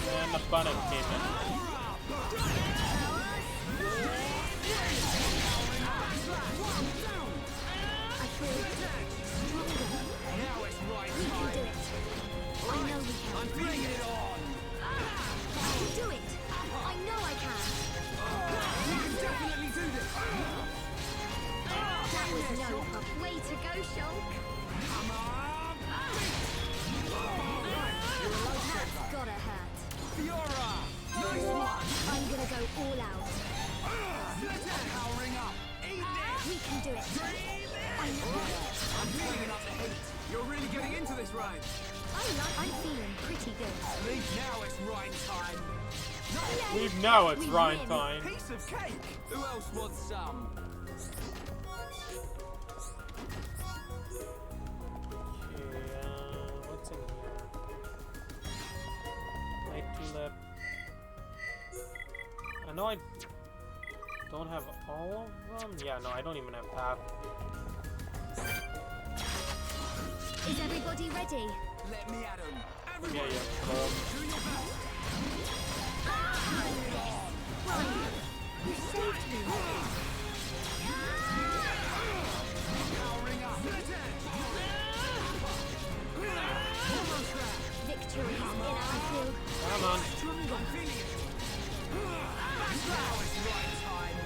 S1: And the Bunnet came in.
S11: I feel stronger.
S9: Now it's right
S11: We can do
S9: time.
S11: it. I know we can.
S9: I'm bringing it on.
S11: I can do it. I know I can.
S9: We can definitely do this.
S11: That was no problem. Way to go, Shulk.
S9: Come on.
S11: That's gotta hurt.
S9: Fiora. Nice one.
S11: I'm gonna go all out.
S9: Powering
S11: do it.
S9: I'm feeling up the heat. You're really getting into this, Ryan.
S11: I'm feeling pretty good.
S9: Leave now, it's Ryan time.
S1: Leave now, it's
S11: We
S1: Ryan
S11: win.
S1: time.
S9: Piece of cake. Who else wants some?
S1: Okay, what's in here? Night tulip. I know I don't have all of them. Yeah, no, I don't even have half.
S11: Is everybody ready?
S9: Let me at 'em.
S1: Yeah,
S9: Everyone,
S1: yeah.
S9: do your best.
S11: Ryan, you saved me.
S9: Powering up. Almost there.
S11: Victory is in our field.
S1: Come on.
S9: I'm feeling it. Now it's Ryan time.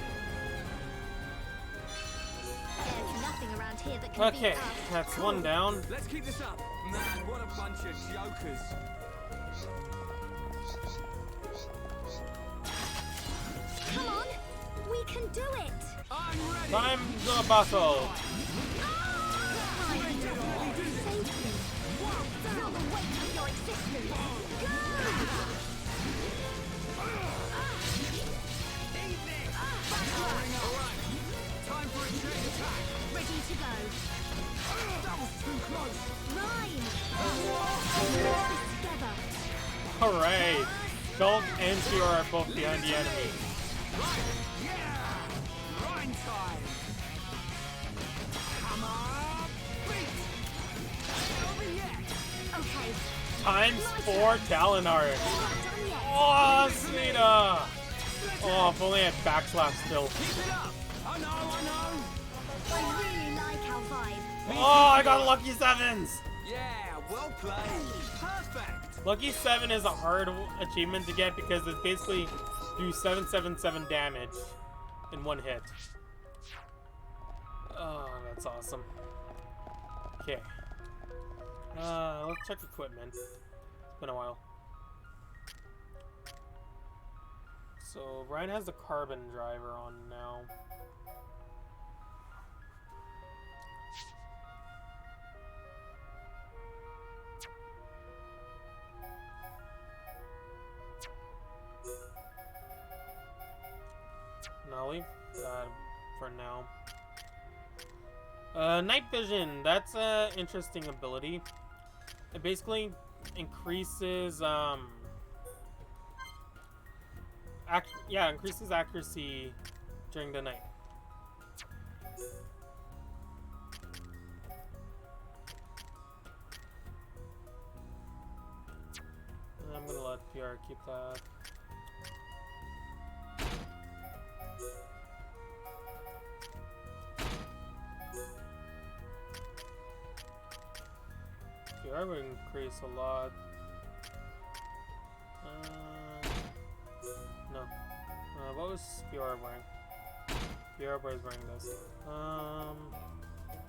S11: There's nothing around here that can
S1: Okay,
S11: beat us.
S1: that's one down.
S9: Let's keep this up. Man, what a bunch of jokers.
S11: Come on, we can do it.
S9: I'm ready.
S1: Time to battle.
S11: Ryan, you saved me. Feel the weight of your existence. Go!
S9: Time for a chain attack.
S11: Ready to go.
S9: That was too close.
S11: Mine. Together.
S1: Hooray! Gold and Fear are both behind the enemy.
S9: Yeah! Rhyme time. Come on, beat. Over yet.
S11: Okay,
S1: Times 4 Talon art.
S11: not done yet.
S1: Oh, Smita! Oh, if only I had backslash still.
S9: Keep it up. I know.
S11: I really like our vibe.
S1: Oh, I got lucky sevens!
S9: Yeah, well played. Perfect.
S1: Lucky 7 is a hard achievement to get because it basically do 777 damage in one hit. Oh, that's awesome. Okay. Let's check equipment. It's been a while. So, Ryan has the carbon driver on now. I'll leave that for now. Night vision. That's an interesting ability. It basically increases increases accuracy during the night. I'm gonna let PR keep that. PR would increase a lot. No. What was PR wearing? PR was wearing this.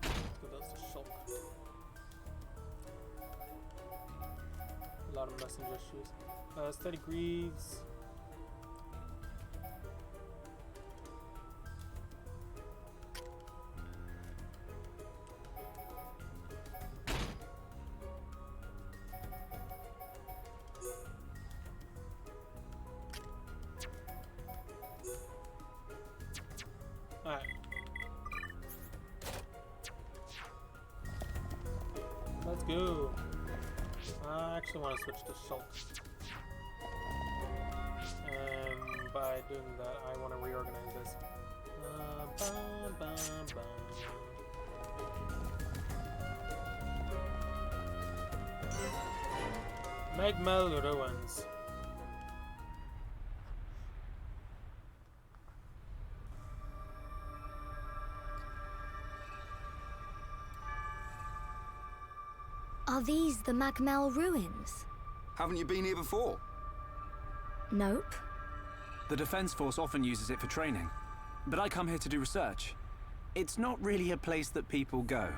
S1: Let's give those to Shulk. A lot of messenger shoes. Steady Greaves. Alright. Let's go. I actually want to switch to Shulk. By doing that, I want to reorganize this. Magmel Ruins.
S8: Are these the Magmel ruins?
S7: Haven't you been here before?
S8: Nope.
S5: The Defense Force often uses it for training, but I come here to do research. It's not really a place that people go.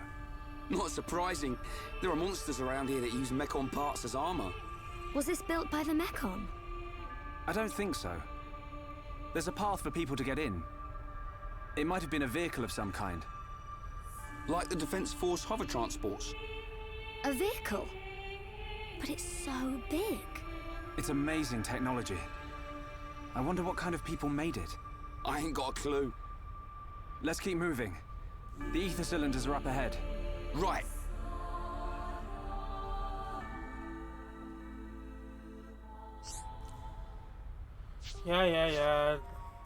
S7: Not surprising. There are monsters around here that use Mechon parts as armor.
S8: Was this built by the Mechon?
S5: I don't think so. There's a path for people to get in. It might have been a vehicle of some kind.
S7: Like the Defense Force hover transports.
S8: A vehicle? But it's so big.
S5: It's amazing technology. I wonder what kind of people made it.
S7: I ain't got a clue.
S5: Let's keep moving. The ether cylinders are up ahead.
S7: Right.
S1: Yeah.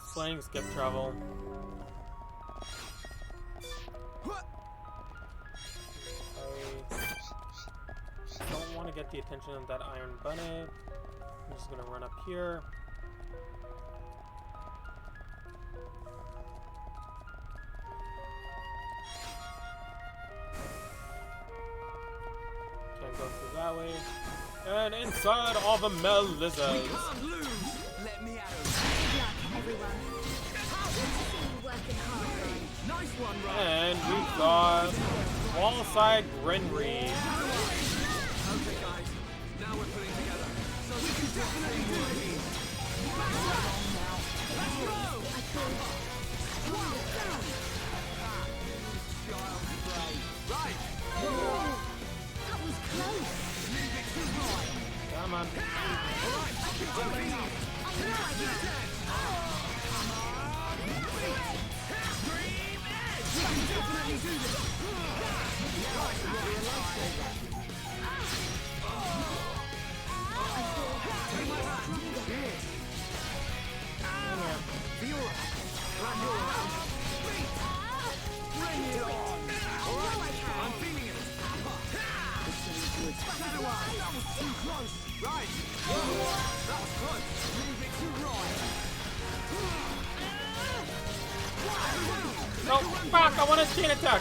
S1: Explaining skip travel. I don't want to get the attention of that iron bunny. I'm just gonna run up here. Can't go through that way. And inside all the Mel lizards.
S7: Can't lose! Let me at him.
S11: Good luck, everyone. Good to see you working hard.
S7: Nice one, Ryan.
S1: And we've got wall-side Grenry.
S7: Okay, guys. Now we're putting together. So we can definitely do it here. Let's go!
S11: I call one down.
S7: Child's play. Right.
S11: That was close.
S7: Leave it to Ryan.
S1: Come on.
S7: All right. Keep jumping up.
S11: I know I can.
S1: Oh, fuck! I want a chain attack!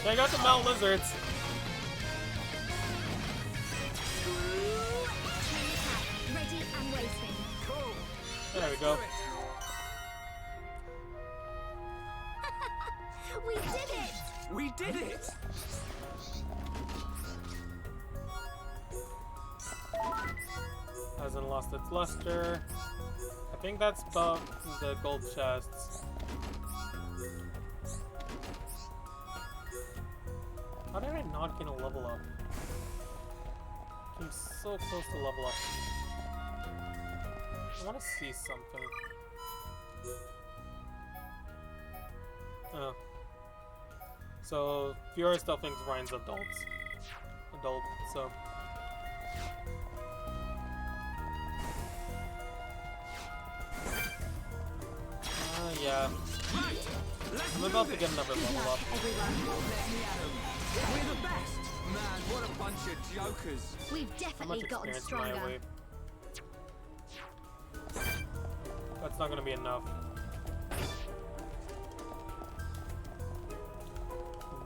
S1: I got the Mel lizards.
S11: Ready and waiting.
S1: There we go.
S11: We did it!
S7: We did it!
S1: Hasn't lost its luster. I think that's about the gold chests. How did I not get a level up? I'm so close to level up. I want to see something. Oh. So, Fiora still thinks Ryan's adult, so... yeah. I'm about to get another level up.
S7: We're the best! Man, what a bunch of jokers.
S11: We've
S1: How
S11: definitely
S1: much
S11: gotten
S1: experience am I
S11: stronger.
S1: away? That's not gonna be enough.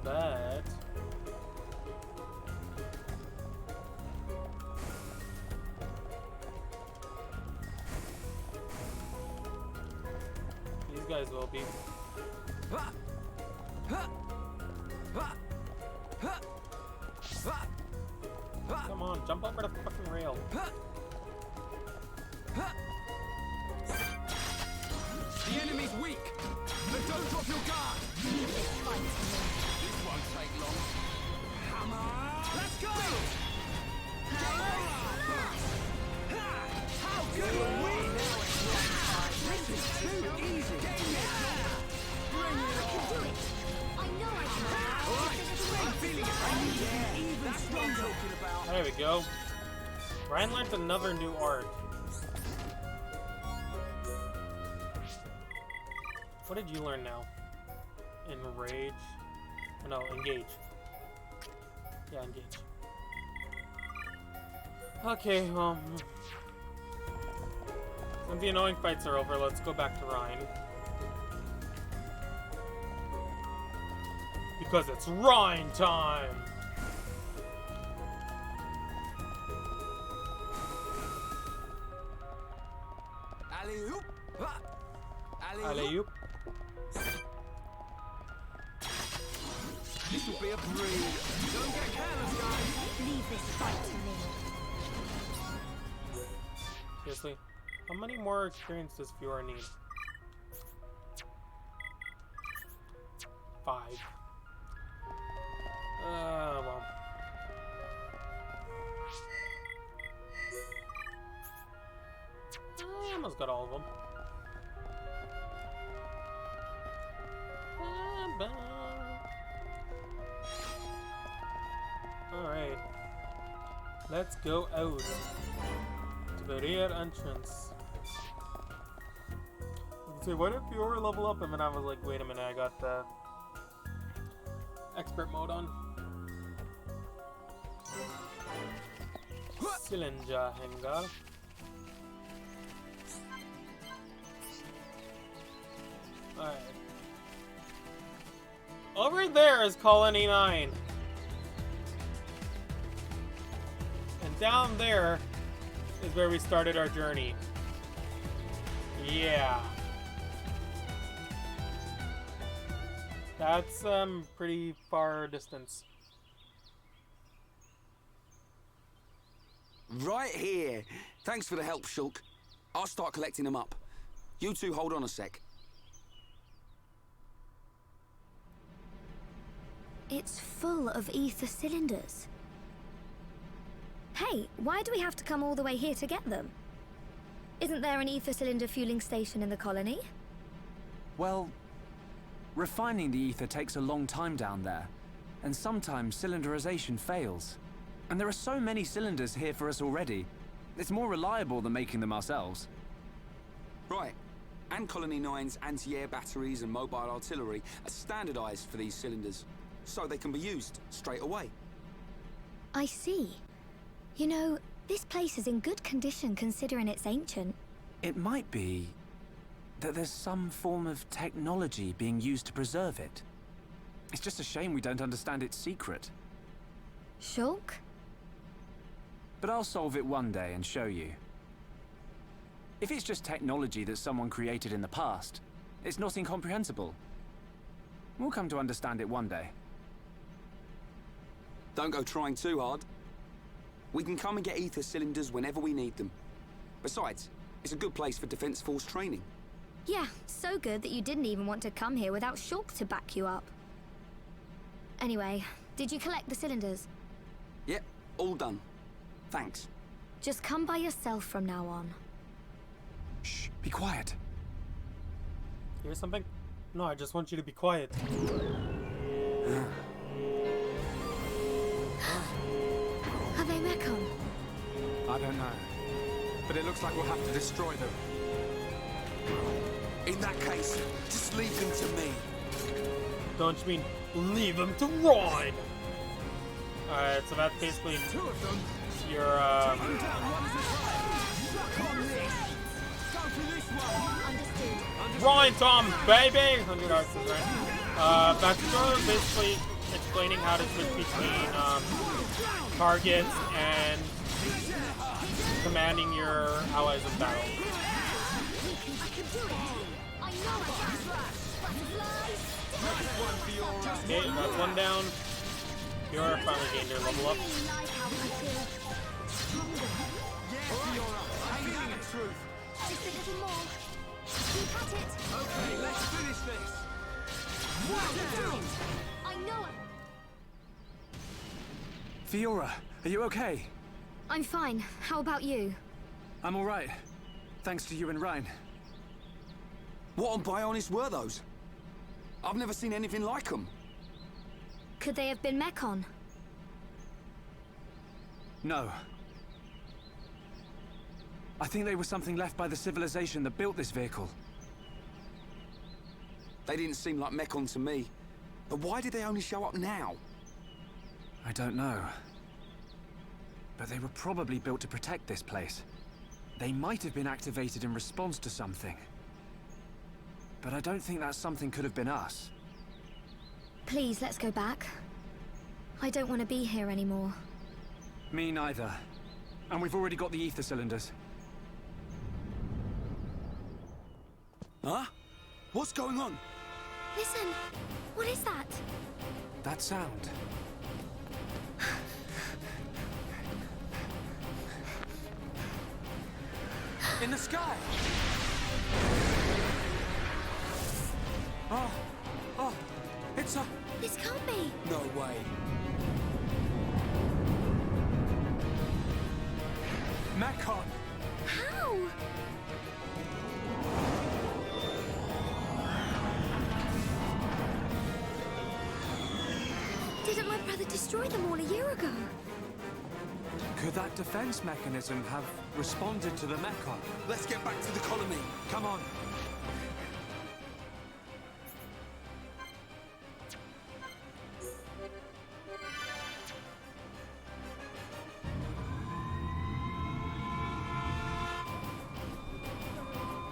S1: But... these guys will be. Come on, jump over the fucking rail.
S7: The enemy's weak, but don't drop your guard. This won't take long. Hammer! Let's go! How good are we? This is too easy. Bring it on.
S11: I know I can.
S7: Alright, I'm feeling it. That's what I'm talking about.
S1: There we go. Ryan learned another new art. What did you learn now? Enrage? No, engage. Yeah, engage. Okay, well... since the annoying fights are over, let's go back to Ryan. Because it's Ryan time!
S7: Alley-oop!
S1: Alley-oop.
S7: This will be a breeze. Don't get careless, guys.
S11: Leave this fight to me.
S1: Seriously, how many more experience does Fiora need? 5. Well. I almost got all of them. Alright. Let's go out to the rear entrance. You can say, why did Fiora level up? And then I was like, wait a minute, I got the expert mode on. Cylinder hangar. Alright. Over there is Colony 9. And down there is where we started our journey. Yeah. That's pretty far distance.
S7: Right here. Thanks for the help, Shulk. I'll start collecting them up. You two hold on a sec.
S8: It's full of ether cylinders. Hey, why do we have to come all the way here to get them? Isn't there an ether cylinder fueling station in the colony?
S5: Well, refining the ether takes a long time down there, and sometimes cylinderization fails. And there are so many cylinders here for us already. It's more reliable than making them ourselves.
S7: Right. And Colony 9's anti-air batteries and mobile artillery are standardized for these cylinders, so they can be used straight away.
S8: I see. You know, this place is in good condition considering it's ancient.
S5: It might be that there's some form of technology being used to preserve it. It's just a shame we don't understand its secret.
S8: Shulk?
S5: But I'll solve it one day and show you. If it's just technology that someone created in the past, it's not incomprehensible. We'll come to understand it one day.
S7: Don't go trying too hard. We can come and get ether cylinders whenever we need them. Besides, it's a good place for Defense Force training.
S8: Yeah, so good that you didn't even want to come here without Shulk to back you up. Anyway, did you collect the cylinders?
S7: Yep, all done. Thanks.
S8: Just come by yourself from now on.
S5: Shh, be quiet.
S1: Hear something? No, I just want you to be quiet.
S8: Are they Mechon?
S9: I don't know. But it looks like we'll have to destroy them.
S7: In that case, just leave them to me.
S1: Don't you mean leave them to ride? Alright, so that's basically
S6: Two of them.
S1: your
S6: Take them down one at a time. Suck on this. Go for this one.
S11: Understood.
S1: Ryan Tom, baby! 100 arcs is right. That's basically explaining how to switch between targets and commanding your allies in battle.
S11: I can do it. I know I can. Butterflies.
S1: Okay, that's one down. Fiora finally gained her level up.
S11: Really like how I feel stronger.
S6: Yeah, Fiora. I'm feeling the truth.
S11: Just a little more. Keep at it.
S6: Okay, let's finish this.
S11: I know it.
S5: Fiora, are you okay?
S8: I'm fine. How about you?
S5: I'm all right. Thanks to you and Ryan.
S7: What on Bionis were those? I've never seen anything like them.
S8: Could they have been Mechon?
S5: No. I think they were something left by the civilization that built this vehicle.
S7: They didn't seem like Mechon to me. But why did they only show up now?
S5: I don't know. But they were probably built to protect this place. They might have been activated in response to something. But I don't think that something could have been us.
S8: Please, let's go back. I don't want to be here anymore.
S5: Me neither. And we've already got the ether cylinders.
S7: Huh? What's going on?
S8: Listen! What is that?
S5: That sound. In the sky! Oh, it's a...
S8: This can't be.
S7: No way.
S5: Mechon!
S8: How? Didn't my brother destroy them all a year ago?
S5: Could that defense mechanism have responded to the Mechon?
S7: Let's get back to the colony.
S5: Come on.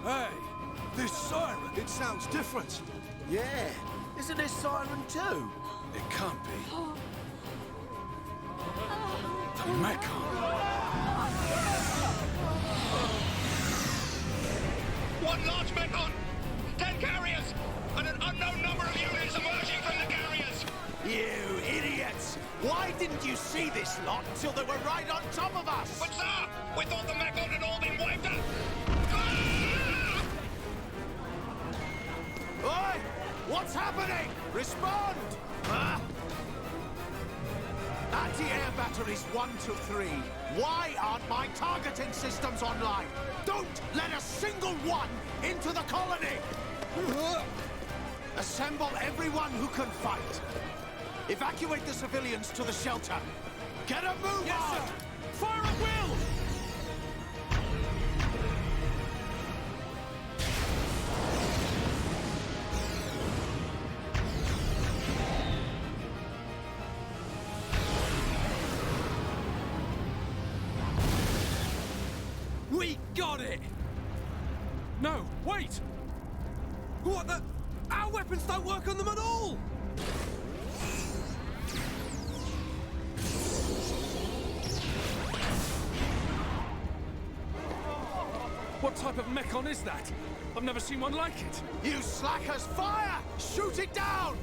S6: Hey, this siren, it sounds different.
S12: Yeah, isn't this siren too?
S6: It can't be. The Mechon.
S13: One large Mechon, 10 carriers, and an unknown number of units emerging from the carriers.
S6: You idiots! Why didn't you see this lot till they were right on top of us?
S13: But sir, we thought the Mechon had all been wiped out.
S6: Oi! What's happening? Respond! Anti-air batteries 1 to 3. Why aren't my targeting systems online? Don't let a single one into the colony! Assemble everyone who can fight. Evacuate the civilians to the shelter. Get a move on! Sir. Fire at will!
S7: We got it!
S9: No, wait!
S7: What the? Our weapons don't work on them at all!
S9: What type of Mechon is that? I've never seen one like it.
S6: You slackers, fire! Shoot it down!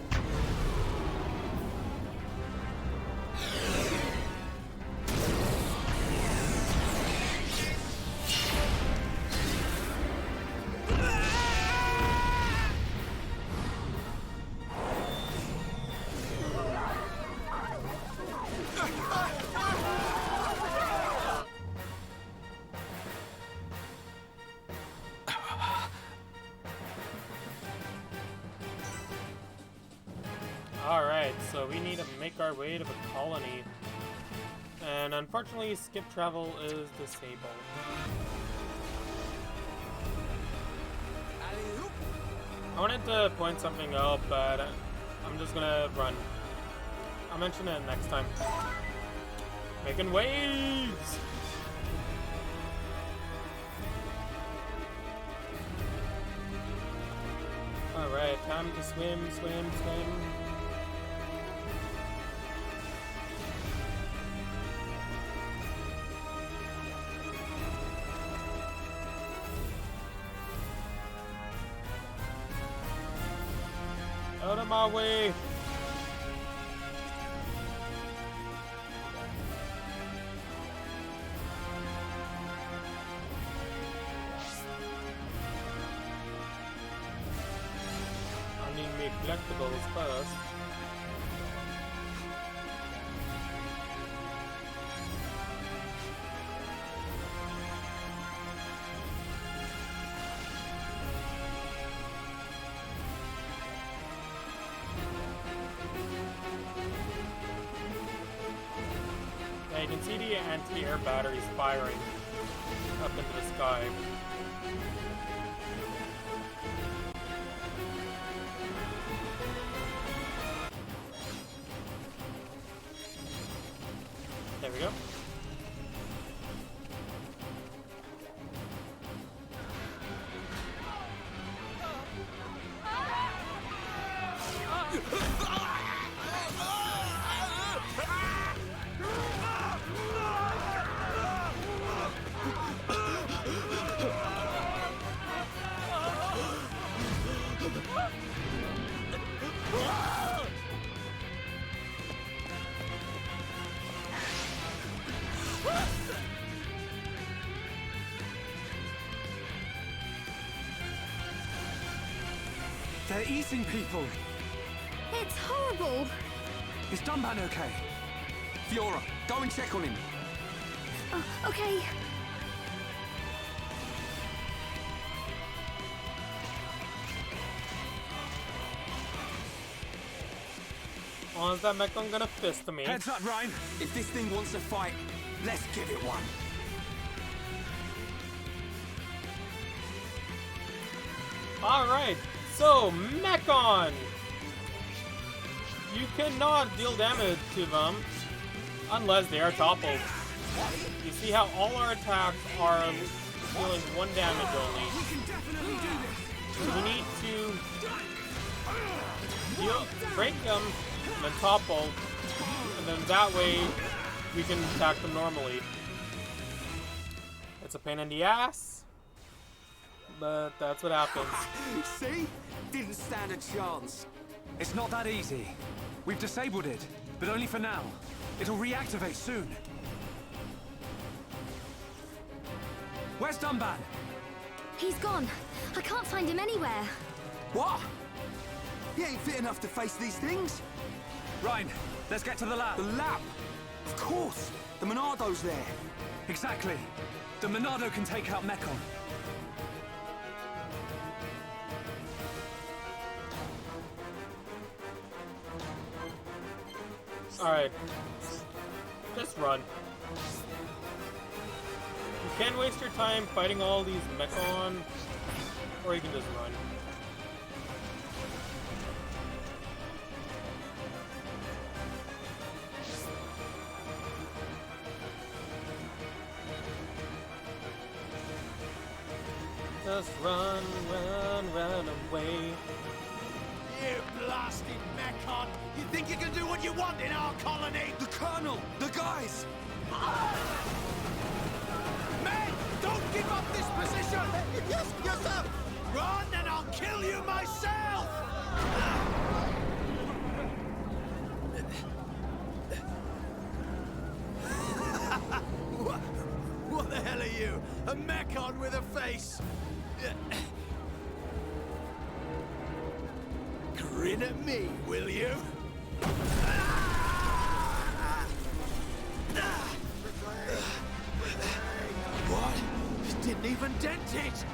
S1: Alright, so we need to make our way to the colony. And unfortunately, skip travel is disabled. I wanted to point something out, but I'm just gonna run. I'll mention it next time. Making waves! Alright, time to swim, swim, swim. Out of my way! I need to make collectibles first. Yeah, you can see the anti-air batteries firing up into the sky. There we go.
S9: They're eating people.
S8: It's horrible.
S9: Is Dunban okay?
S7: Fiora, go and check on him.
S8: Okay.
S1: Oh, is that Mechon gonna fist me?
S9: Heads up, Ryan.
S7: If this thing wants to fight, let's give it one.
S1: Alright, so Mechon! You cannot deal damage to them unless they are toppled. You see how all our attacks are dealing 1 damage only. So we need to break them and then topple, and then that way we can attack them normally. It's a pain in the ass, but that's what happens.
S7: See? Didn't stand a chance.
S9: It's not that easy. We've disabled it, but only for now. It'll reactivate soon. Where's Dunban?
S8: He's gone. I can't find him anywhere.
S7: What? He ain't fit enough to face these things.
S9: Ryan, let's get to the lab.
S7: The lab? Of course. The Monado's there.
S9: Exactly. The Monado can take out Mechon.
S1: Alright. Just run. You can waste your time fighting all these Mechon, or you can just run. Just run, run, run away.
S6: You blasted Mechon! You think you can do what you want in our colony?
S7: The Colonel! The guys!
S6: Men! Don't give up this position! Yes, sir! Run and I'll kill you myself! What the hell are you? A Mechon with a face? Grin at me, will you? What? Didn't even dent it!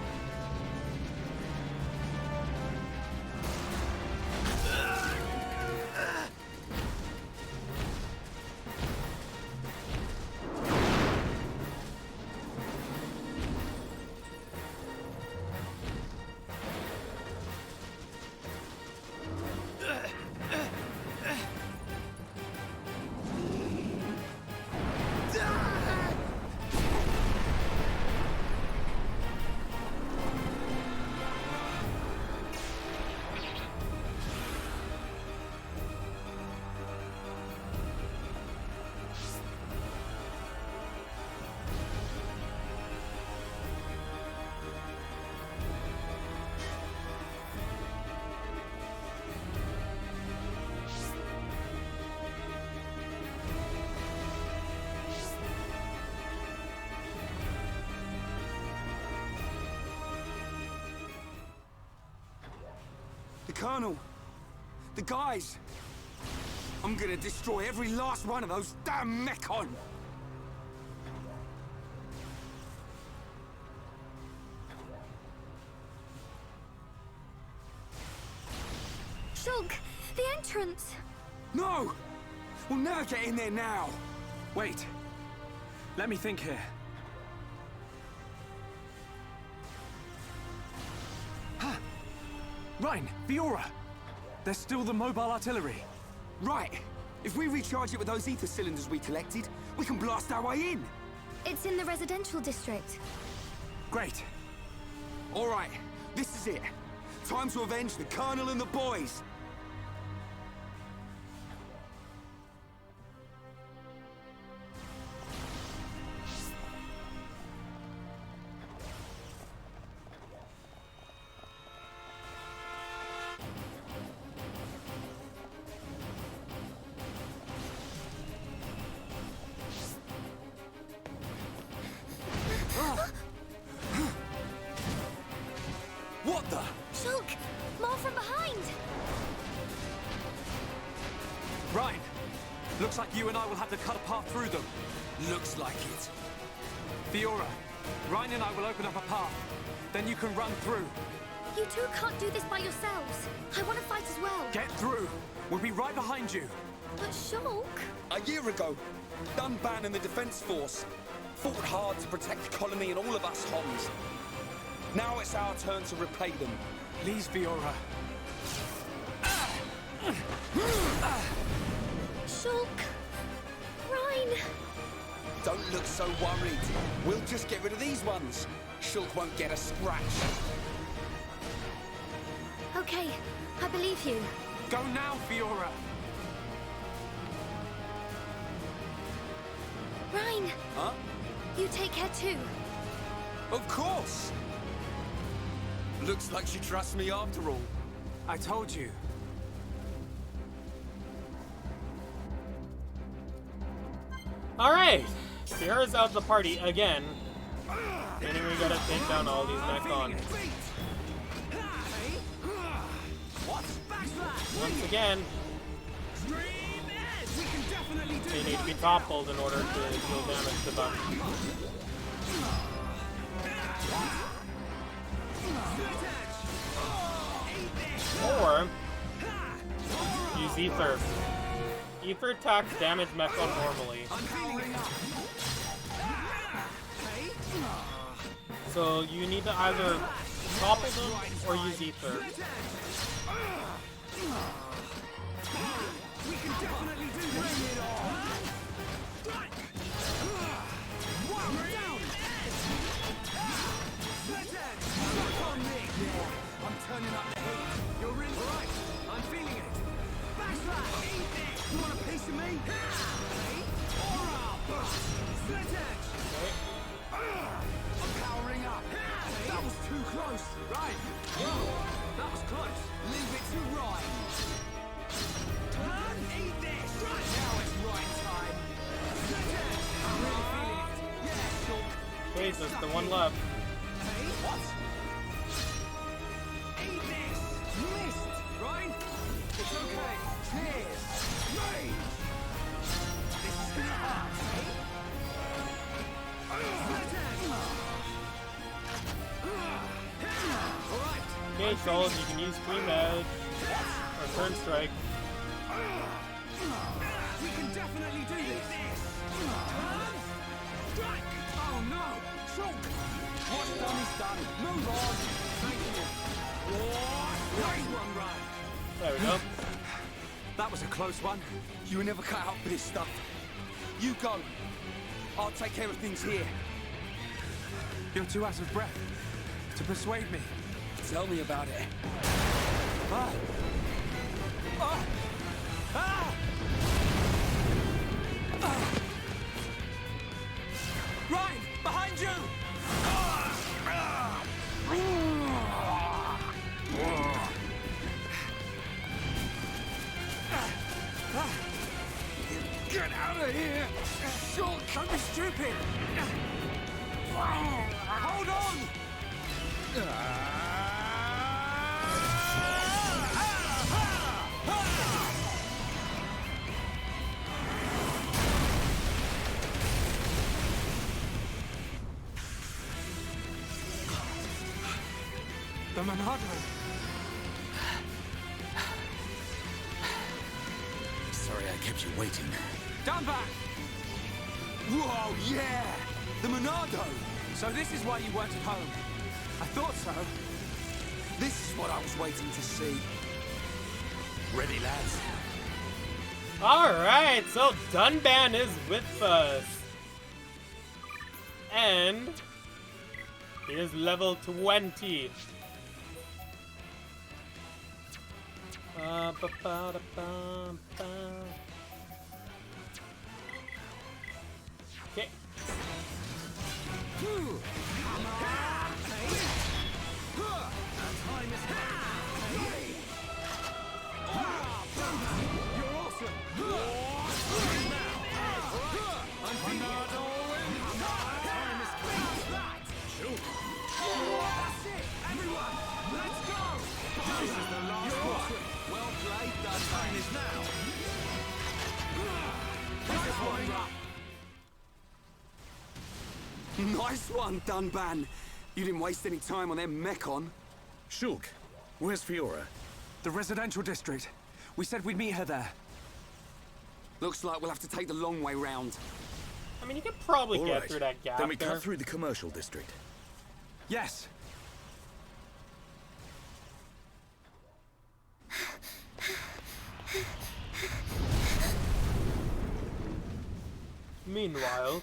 S7: The Colonel! The guys! I'm gonna destroy every last one of those damn Mechon!
S8: Shulk, the entrance!
S7: No! We'll never get in there now!
S9: Wait. Let me think here. Ryan, Fiora! There's still the mobile artillery.
S7: Right! If we recharge it with those ether cylinders we collected, we can blast our way in!
S8: It's in the residential district.
S7: Great. All right, this is it. Time to avenge the Colonel and the boys!
S8: Shulk, more from behind!
S5: Looks like you and I will have to cut a path through them.
S7: Looks like it.
S5: Fiora, Ryan and I will open up a path. Then you can run through.
S8: You two can't do this by yourselves. I want to fight as well.
S5: Get through. We'll be right behind you.
S8: But Shulk...
S7: A year ago, Dunban and the Defense Force fought hard to protect the colony and all of us Homs. Now it's our turn to repay them.
S5: Please, Fiora.
S8: Shulk... Ryan...
S7: Don't look so worried. We'll just get rid of these ones. Shulk won't get a scratch.
S8: Okay, I believe you.
S5: Go now, Fiora.
S8: Ryan!
S7: Huh?
S8: You take care too.
S7: Of course! Looks like she trusts me after all.
S5: I told you.
S1: Alright! Fiora's out of the party again. Meaning we gotta take down all these Necrons. Once again, they need to be toppled in order to deal damage to them. Or use Ether. Ether attacks damage Mechon normally. So you need to either topple them or use Ether.
S6: We can definitely do this. I'm turning up the heat. You're in right. I'm feeling it. Backslash. You want a piece of me? Split edge. I'm powering up. That was too close. Right. Whoa. That was close. Leave it to Ryan. Turn. Eat this. Right. Now it's right time. Split edge. I'm really feeling it. Yeah, sure.
S1: Okay, so it's the one left.
S6: What? Eat this! Missed! Ryan? It's okay. Cheers! Rage! This is gonna hurt, Alright!
S1: Okay, Souls, you can use Scream Edge or Turn Strike.
S6: We can definitely do this! Turn! Strike! Oh no! Choke! What's done is done. Move on. Thank you. Nice one, Ryan.
S1: There we go.
S5: That was a close one.
S7: You were never cut out for this stuff. You go. I'll take care of things here.
S5: You're too out of breath to persuade me.
S7: Tell me about it.
S5: Ah. Ah. Ah. Ah. Ryan, behind you!
S7: Get out of here!
S5: Shulk, don't be stupid! Hold on! The Monado!
S4: Sorry I kept you waiting.
S5: Down back!
S7: Whoa, yeah! The Monado!
S5: So this is why you weren't at home. I thought so.
S7: This is what I was waiting to see.
S4: Ready, lads?
S1: Alright, so Dunban is with us. And he is level 20. Okay.
S7: Nice one, Dunban. You didn't waste any time on them Mechon.
S4: Shulk, where's Fiora?
S9: The residential district. We said we'd meet her there.
S7: Looks like we'll have to take the long way round.
S1: I mean, you could probably
S4: All
S1: get
S4: right.
S1: through that gap
S4: Then we
S1: there.
S4: cut through the commercial district.
S9: Yes.
S1: Meanwhile,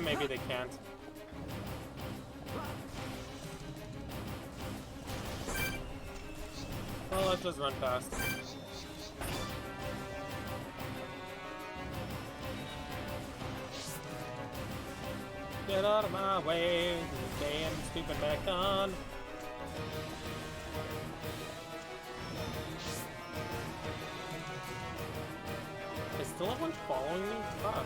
S1: maybe they can't. Well, let's just run past. Get out of my way, you damn stupid Mechon. Is still everyone following me? Fuck.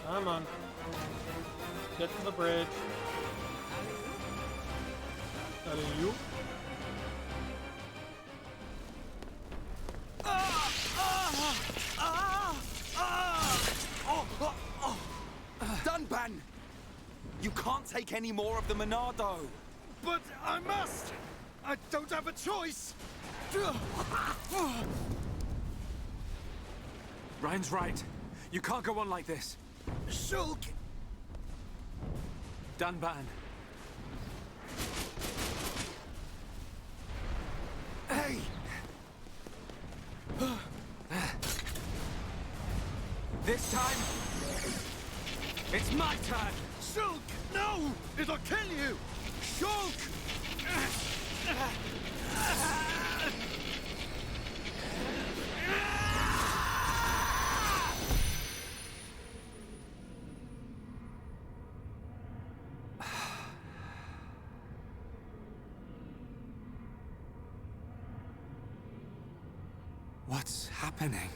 S1: Come on. Get to the bridge. Hello?
S7: Dunban! You can't take any more of the Monado.
S6: But I must! I don't have a choice!
S9: Ryan's right. You can't go on like this.
S6: Shulk!
S9: Dunban.
S6: Hey!
S9: This time, it's my turn.
S6: Shulk! No! It'll kill you! Shulk!
S9: What's happening?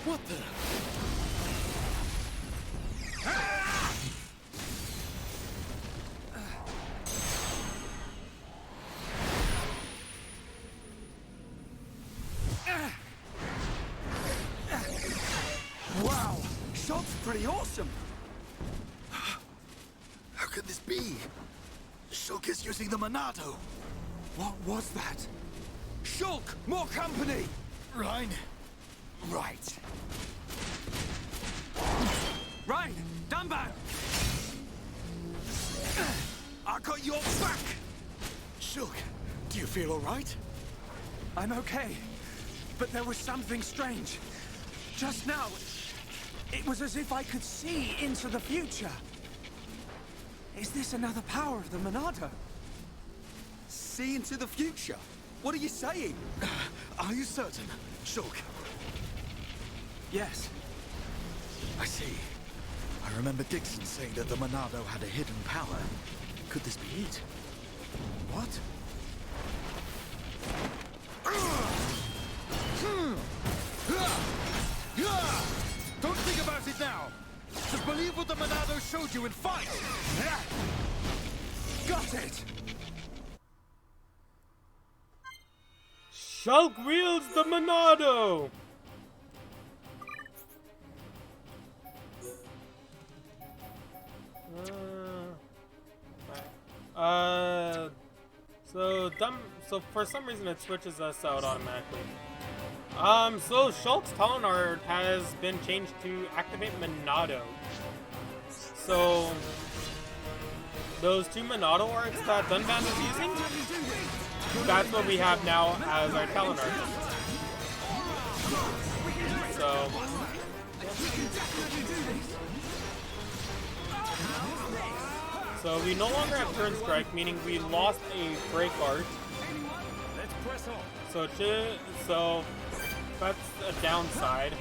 S6: What the?
S7: Wow! Shulk's pretty awesome!
S4: How could this be? Shulk is using the Monado.
S9: What was that?
S7: Shulk! More company!
S6: Ryan!
S7: Right.
S9: Ryan! Dunban!
S7: I got your back!
S6: Shulk, do you feel all right?
S9: I'm okay. But there was something strange. Just now, it was as if I could see into the future. Is this another power of the Monado?
S7: See into the future? What are you saying?
S6: Are you certain, Shulk?
S9: Yes.
S6: I see. I remember Dixon saying that the Monado had a hidden power. Could this be it? What? Don't think about it now! Just believe what the Monado showed you and fight!
S9: Got it!
S1: Shulk wields the Monado! So for some reason it switches us out automatically. So Shulk's talent art has been changed to activate Monado. So those two Monado arts that Dunban is using, that's what we have now as our talent art. So So we no longer have turn strike, meaning we lost a break art.
S6: Let's press on.
S1: So that's a downside.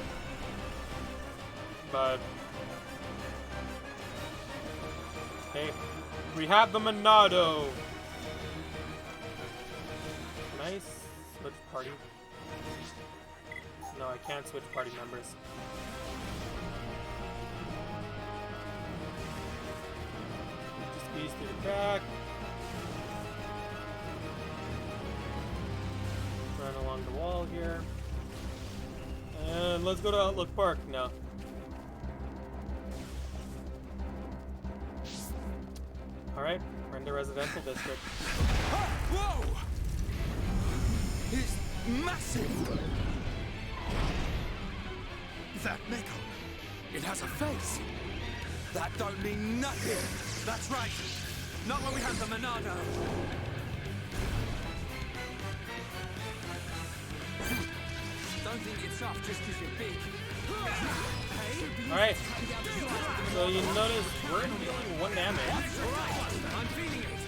S1: But hey, we have the Monado. Nice. Switch party. No, I can't switch party members. Just squeeze through the crack. Run along the wall here. And let's go to Outlook Park now. Alright, we're in the residential district.
S7: Whoa! It's massive!
S6: That Mekon, it has a face.
S7: That don't mean nothing!
S9: That's right. Not when we have the Monado. Don't think it's tough just because you're big.
S1: Alright, so you notice we're dealing 1 damage.
S9: I'm feeling it.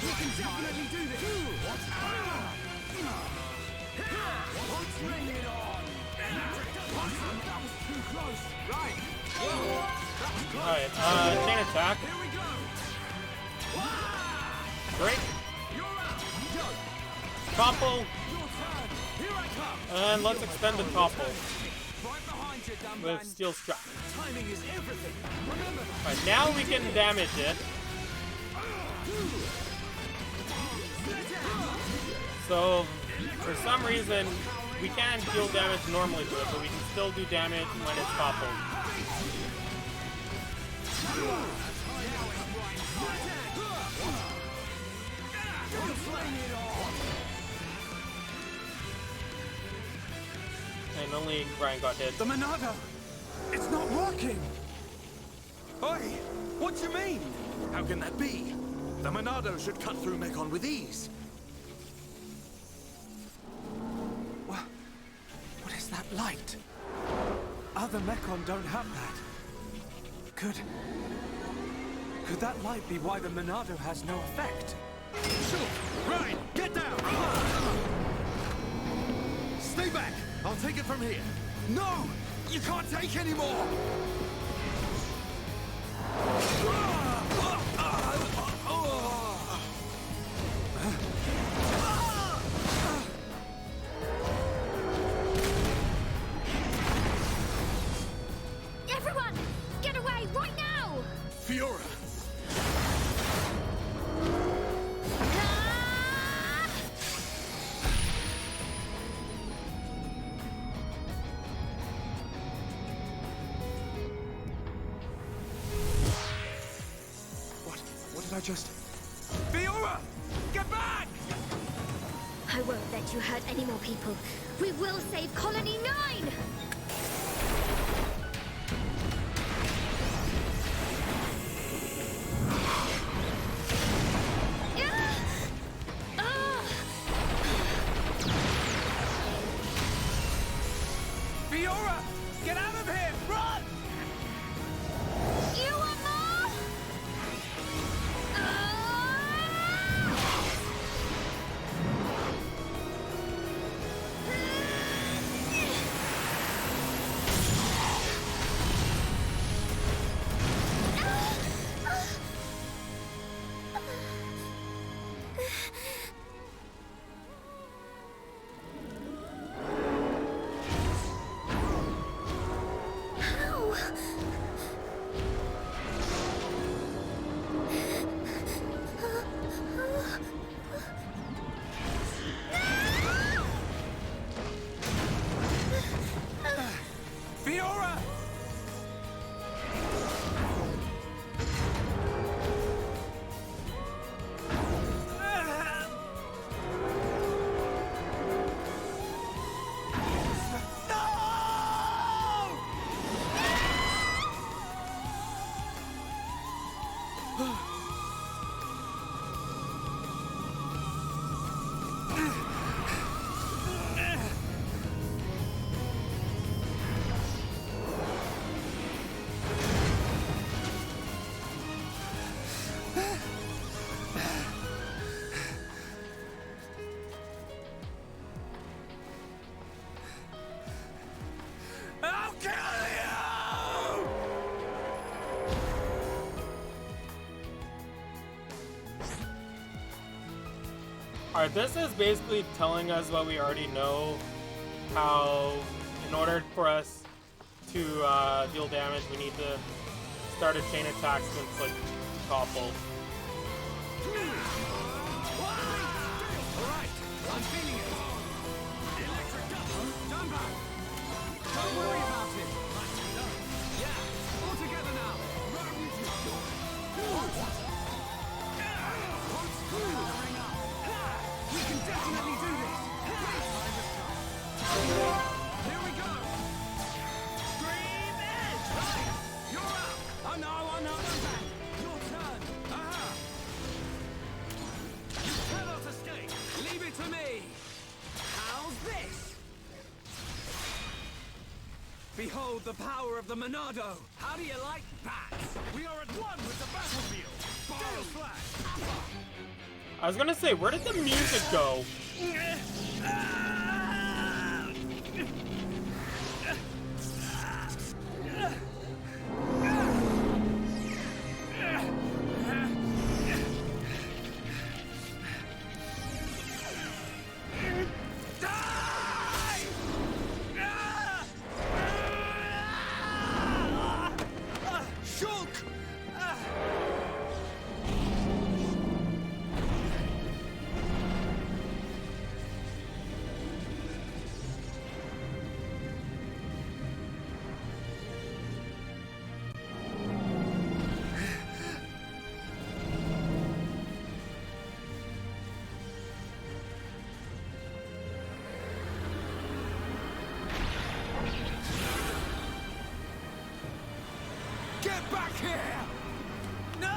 S9: We can definitely do this. Bring it on. That was too close. Right.
S1: Alright, chain attack.
S9: Here we go.
S1: Break.
S9: You're up. Go.
S1: Topple.
S9: Your turn. Here I come.
S1: And let's extend the topple
S9: Right behind you, dumb
S1: with
S9: man.
S1: steel strap.
S9: Timing is everything. Remember that.
S1: Alright, now we can damage it. So, for some reason, we can't deal damage normally to it, but we can still do damage when it's toppled. And only Brian got hit.
S9: The Monado! It's not working!
S7: Oi! What do you mean?
S4: How can that be? The Monado should cut through Mekon with ease.
S9: What is that light? Other Mekon don't have that. Could that light be why the Monado has no effect?
S4: Shoot! Ryan, get down! Stay back! I'll take it from here.
S7: No! You can't take any more!
S11: Everyone, get away right now!
S4: Fiora!
S11: Ah!
S9: What did I just... Fiora! Get back!
S11: I won't let you hurt any more people. We will save Colony 9!
S9: Fiora! Get out of here! Run!
S11: You want more?
S9: Fiora!
S1: Alright, this is basically telling us what we already know. How, in order for us to deal damage, we need to start a chain attack to inflict topple.
S6: Alright, I'm feeling it. Electric double, done back. Don't worry about it. Yeah, all together now. We can definitely do this. Here we go. Scream edge. Right. You're up. Oh no, done back. Your turn. Aha. You cannot escape. Leave it to me. How's this? Behold the power of the Monado. How do you like that? We are at one with the battlefield. Gale Flash.
S1: I was gonna say, where did the music go?
S6: Get back here! No!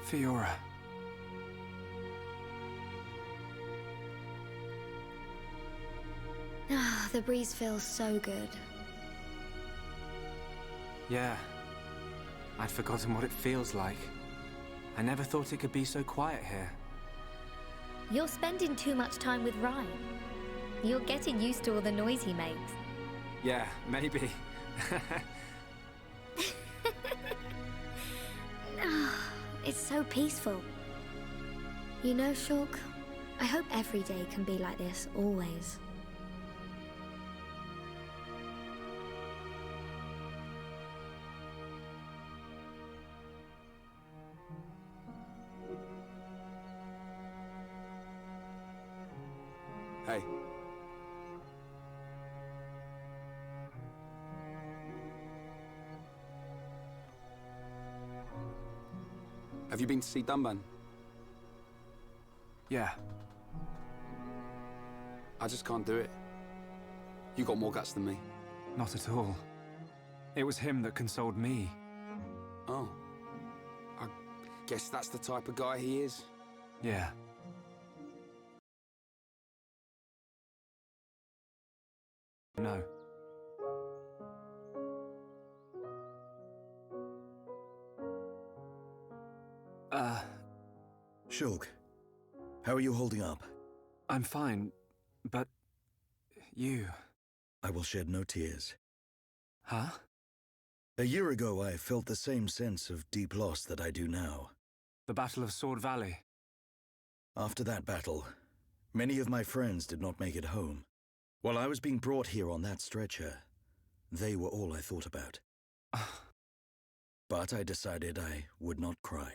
S9: Fiora.
S8: Ah, the breeze feels so good.
S5: Yeah. I'd forgotten what it feels like. I never thought it could be so quiet here.
S8: You're spending too much time with Ryan. You're getting used to all the noise he makes.
S5: Yeah, maybe.
S8: It's so peaceful. You know, Shulk, I hope every day can be like this, always.
S7: Hey. Have you been to see Dunban?
S9: Yeah.
S7: I just can't do it. You got more guts than me.
S9: Not at all. It was him that consoled me.
S7: Oh. I guess that's the type of guy he is.
S9: Yeah. No.
S4: Shulk, how are you holding up?
S9: I'm fine, but you...
S4: I will shed no tears.
S9: Huh?
S4: A year ago, I felt the same sense of deep loss that I do now.
S9: The Battle of Sword Valley.
S4: After that battle, many of my friends did not make it home. While I was being brought here on that stretcher, they were all I thought about. But I decided I would not cry.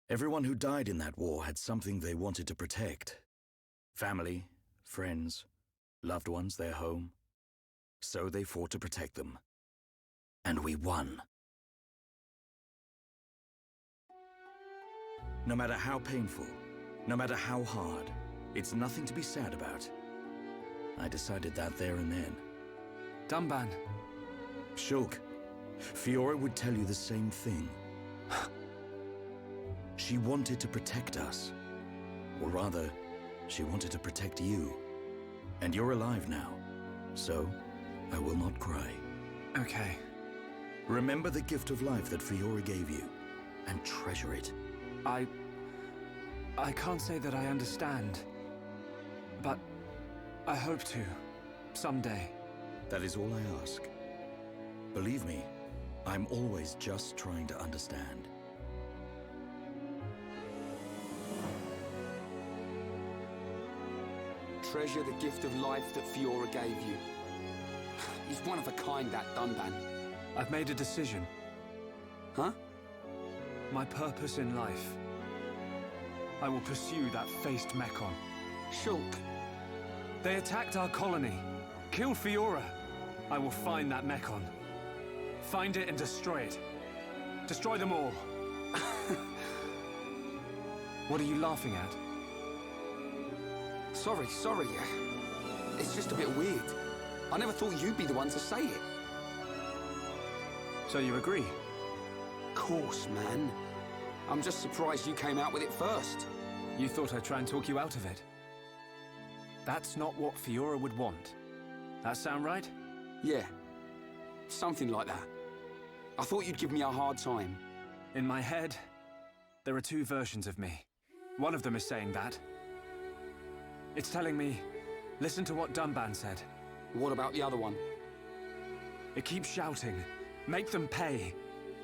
S4: Everyone who died in that war had something they wanted to protect. Family, friends, loved ones, their home. So they fought to protect them. And we won. No matter how painful, no matter how hard, it's nothing to be sad about. I decided that there and then.
S9: Dunban.
S4: Shulk, Fiora would tell you the same thing. She wanted to protect us. Or rather, she wanted to protect you. And you're alive now. So, I will not cry.
S5: Okay.
S4: Remember the gift of life that Fiora gave you, and treasure it.
S5: I can't say that I understand. But I hope to, someday.
S4: That is all I ask. Believe me, I'm always just trying to understand.
S7: Treasure the gift of life that Fiora gave you. He's one of a kind, that Dunban.
S5: I've made a decision.
S7: Huh?
S5: My purpose in life. I will pursue that faced Mechon.
S7: Shulk.
S5: They attacked our colony. Killed Fiora. I will find that Mechon. Find it and destroy it. Destroy them all. What are you laughing at?
S7: Sorry. It's just a bit weird. I never thought you'd be the one to say it.
S5: So you agree?
S7: Course, man. I'm just surprised you came out with it first.
S5: You thought I'd try and talk you out of it? That's not what Fiora would want. That sound right?
S7: Yeah. Something like that. I thought you'd give me a hard time.
S5: In my head, there are two versions of me. One of them is saying that. It's telling me, listen to what Dunban said.
S7: What about the other one?
S5: It keeps shouting, make them pay.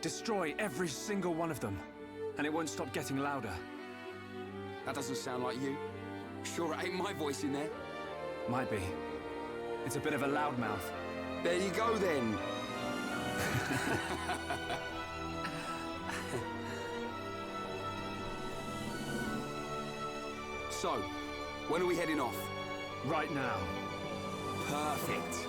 S5: Destroy every single one of them. And it won't stop getting louder.
S7: That doesn't sound like you. Sure it ain't my voice in there.
S5: Might be. It's a bit of a loudmouth.
S7: There you go then. So, when are we heading off?
S5: Right now.
S7: Perfect.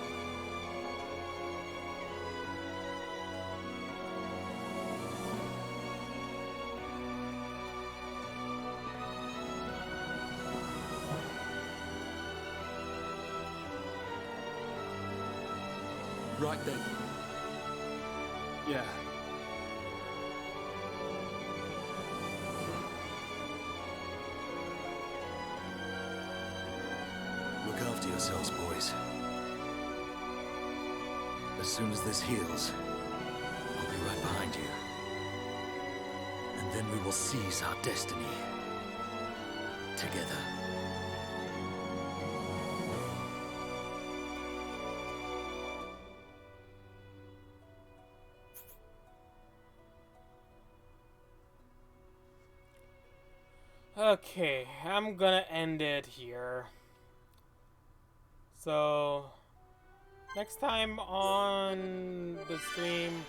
S7: Right then.
S5: Yeah.
S4: Look after yourselves, boys. As soon as this heals, I'll be right behind you. And then we will seize our destiny. Together.
S1: Okay, I'm gonna end it here. So, next time on the stream,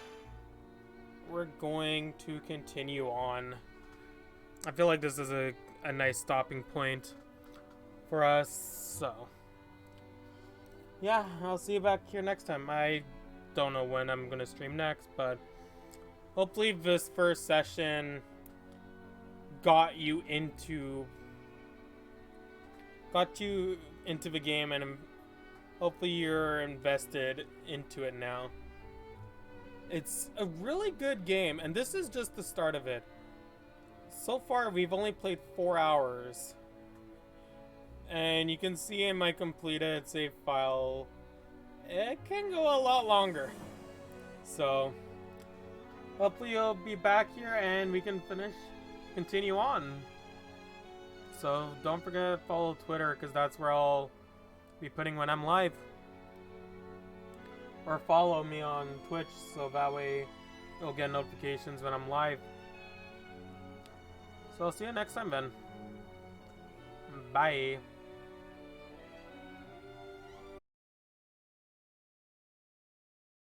S1: we're going to continue on. I feel like this is a nice stopping point for us, so. Yeah, I'll see you back here next time. I don't know when I'm gonna stream next, but hopefully this first session got you into the game, and hopefully you're invested into it now. It's a really good game, and this is just the start of it. So far we've only played 4 hours, and you can see in my completed save file it can go a lot longer. So hopefully you'll be back here and we can continue on. So don't forget to follow Twitter, because that's where I'll be putting when I'm live. Or follow me on Twitch, so that way you'll get notifications when I'm live. So I'll see you next time then. Bye.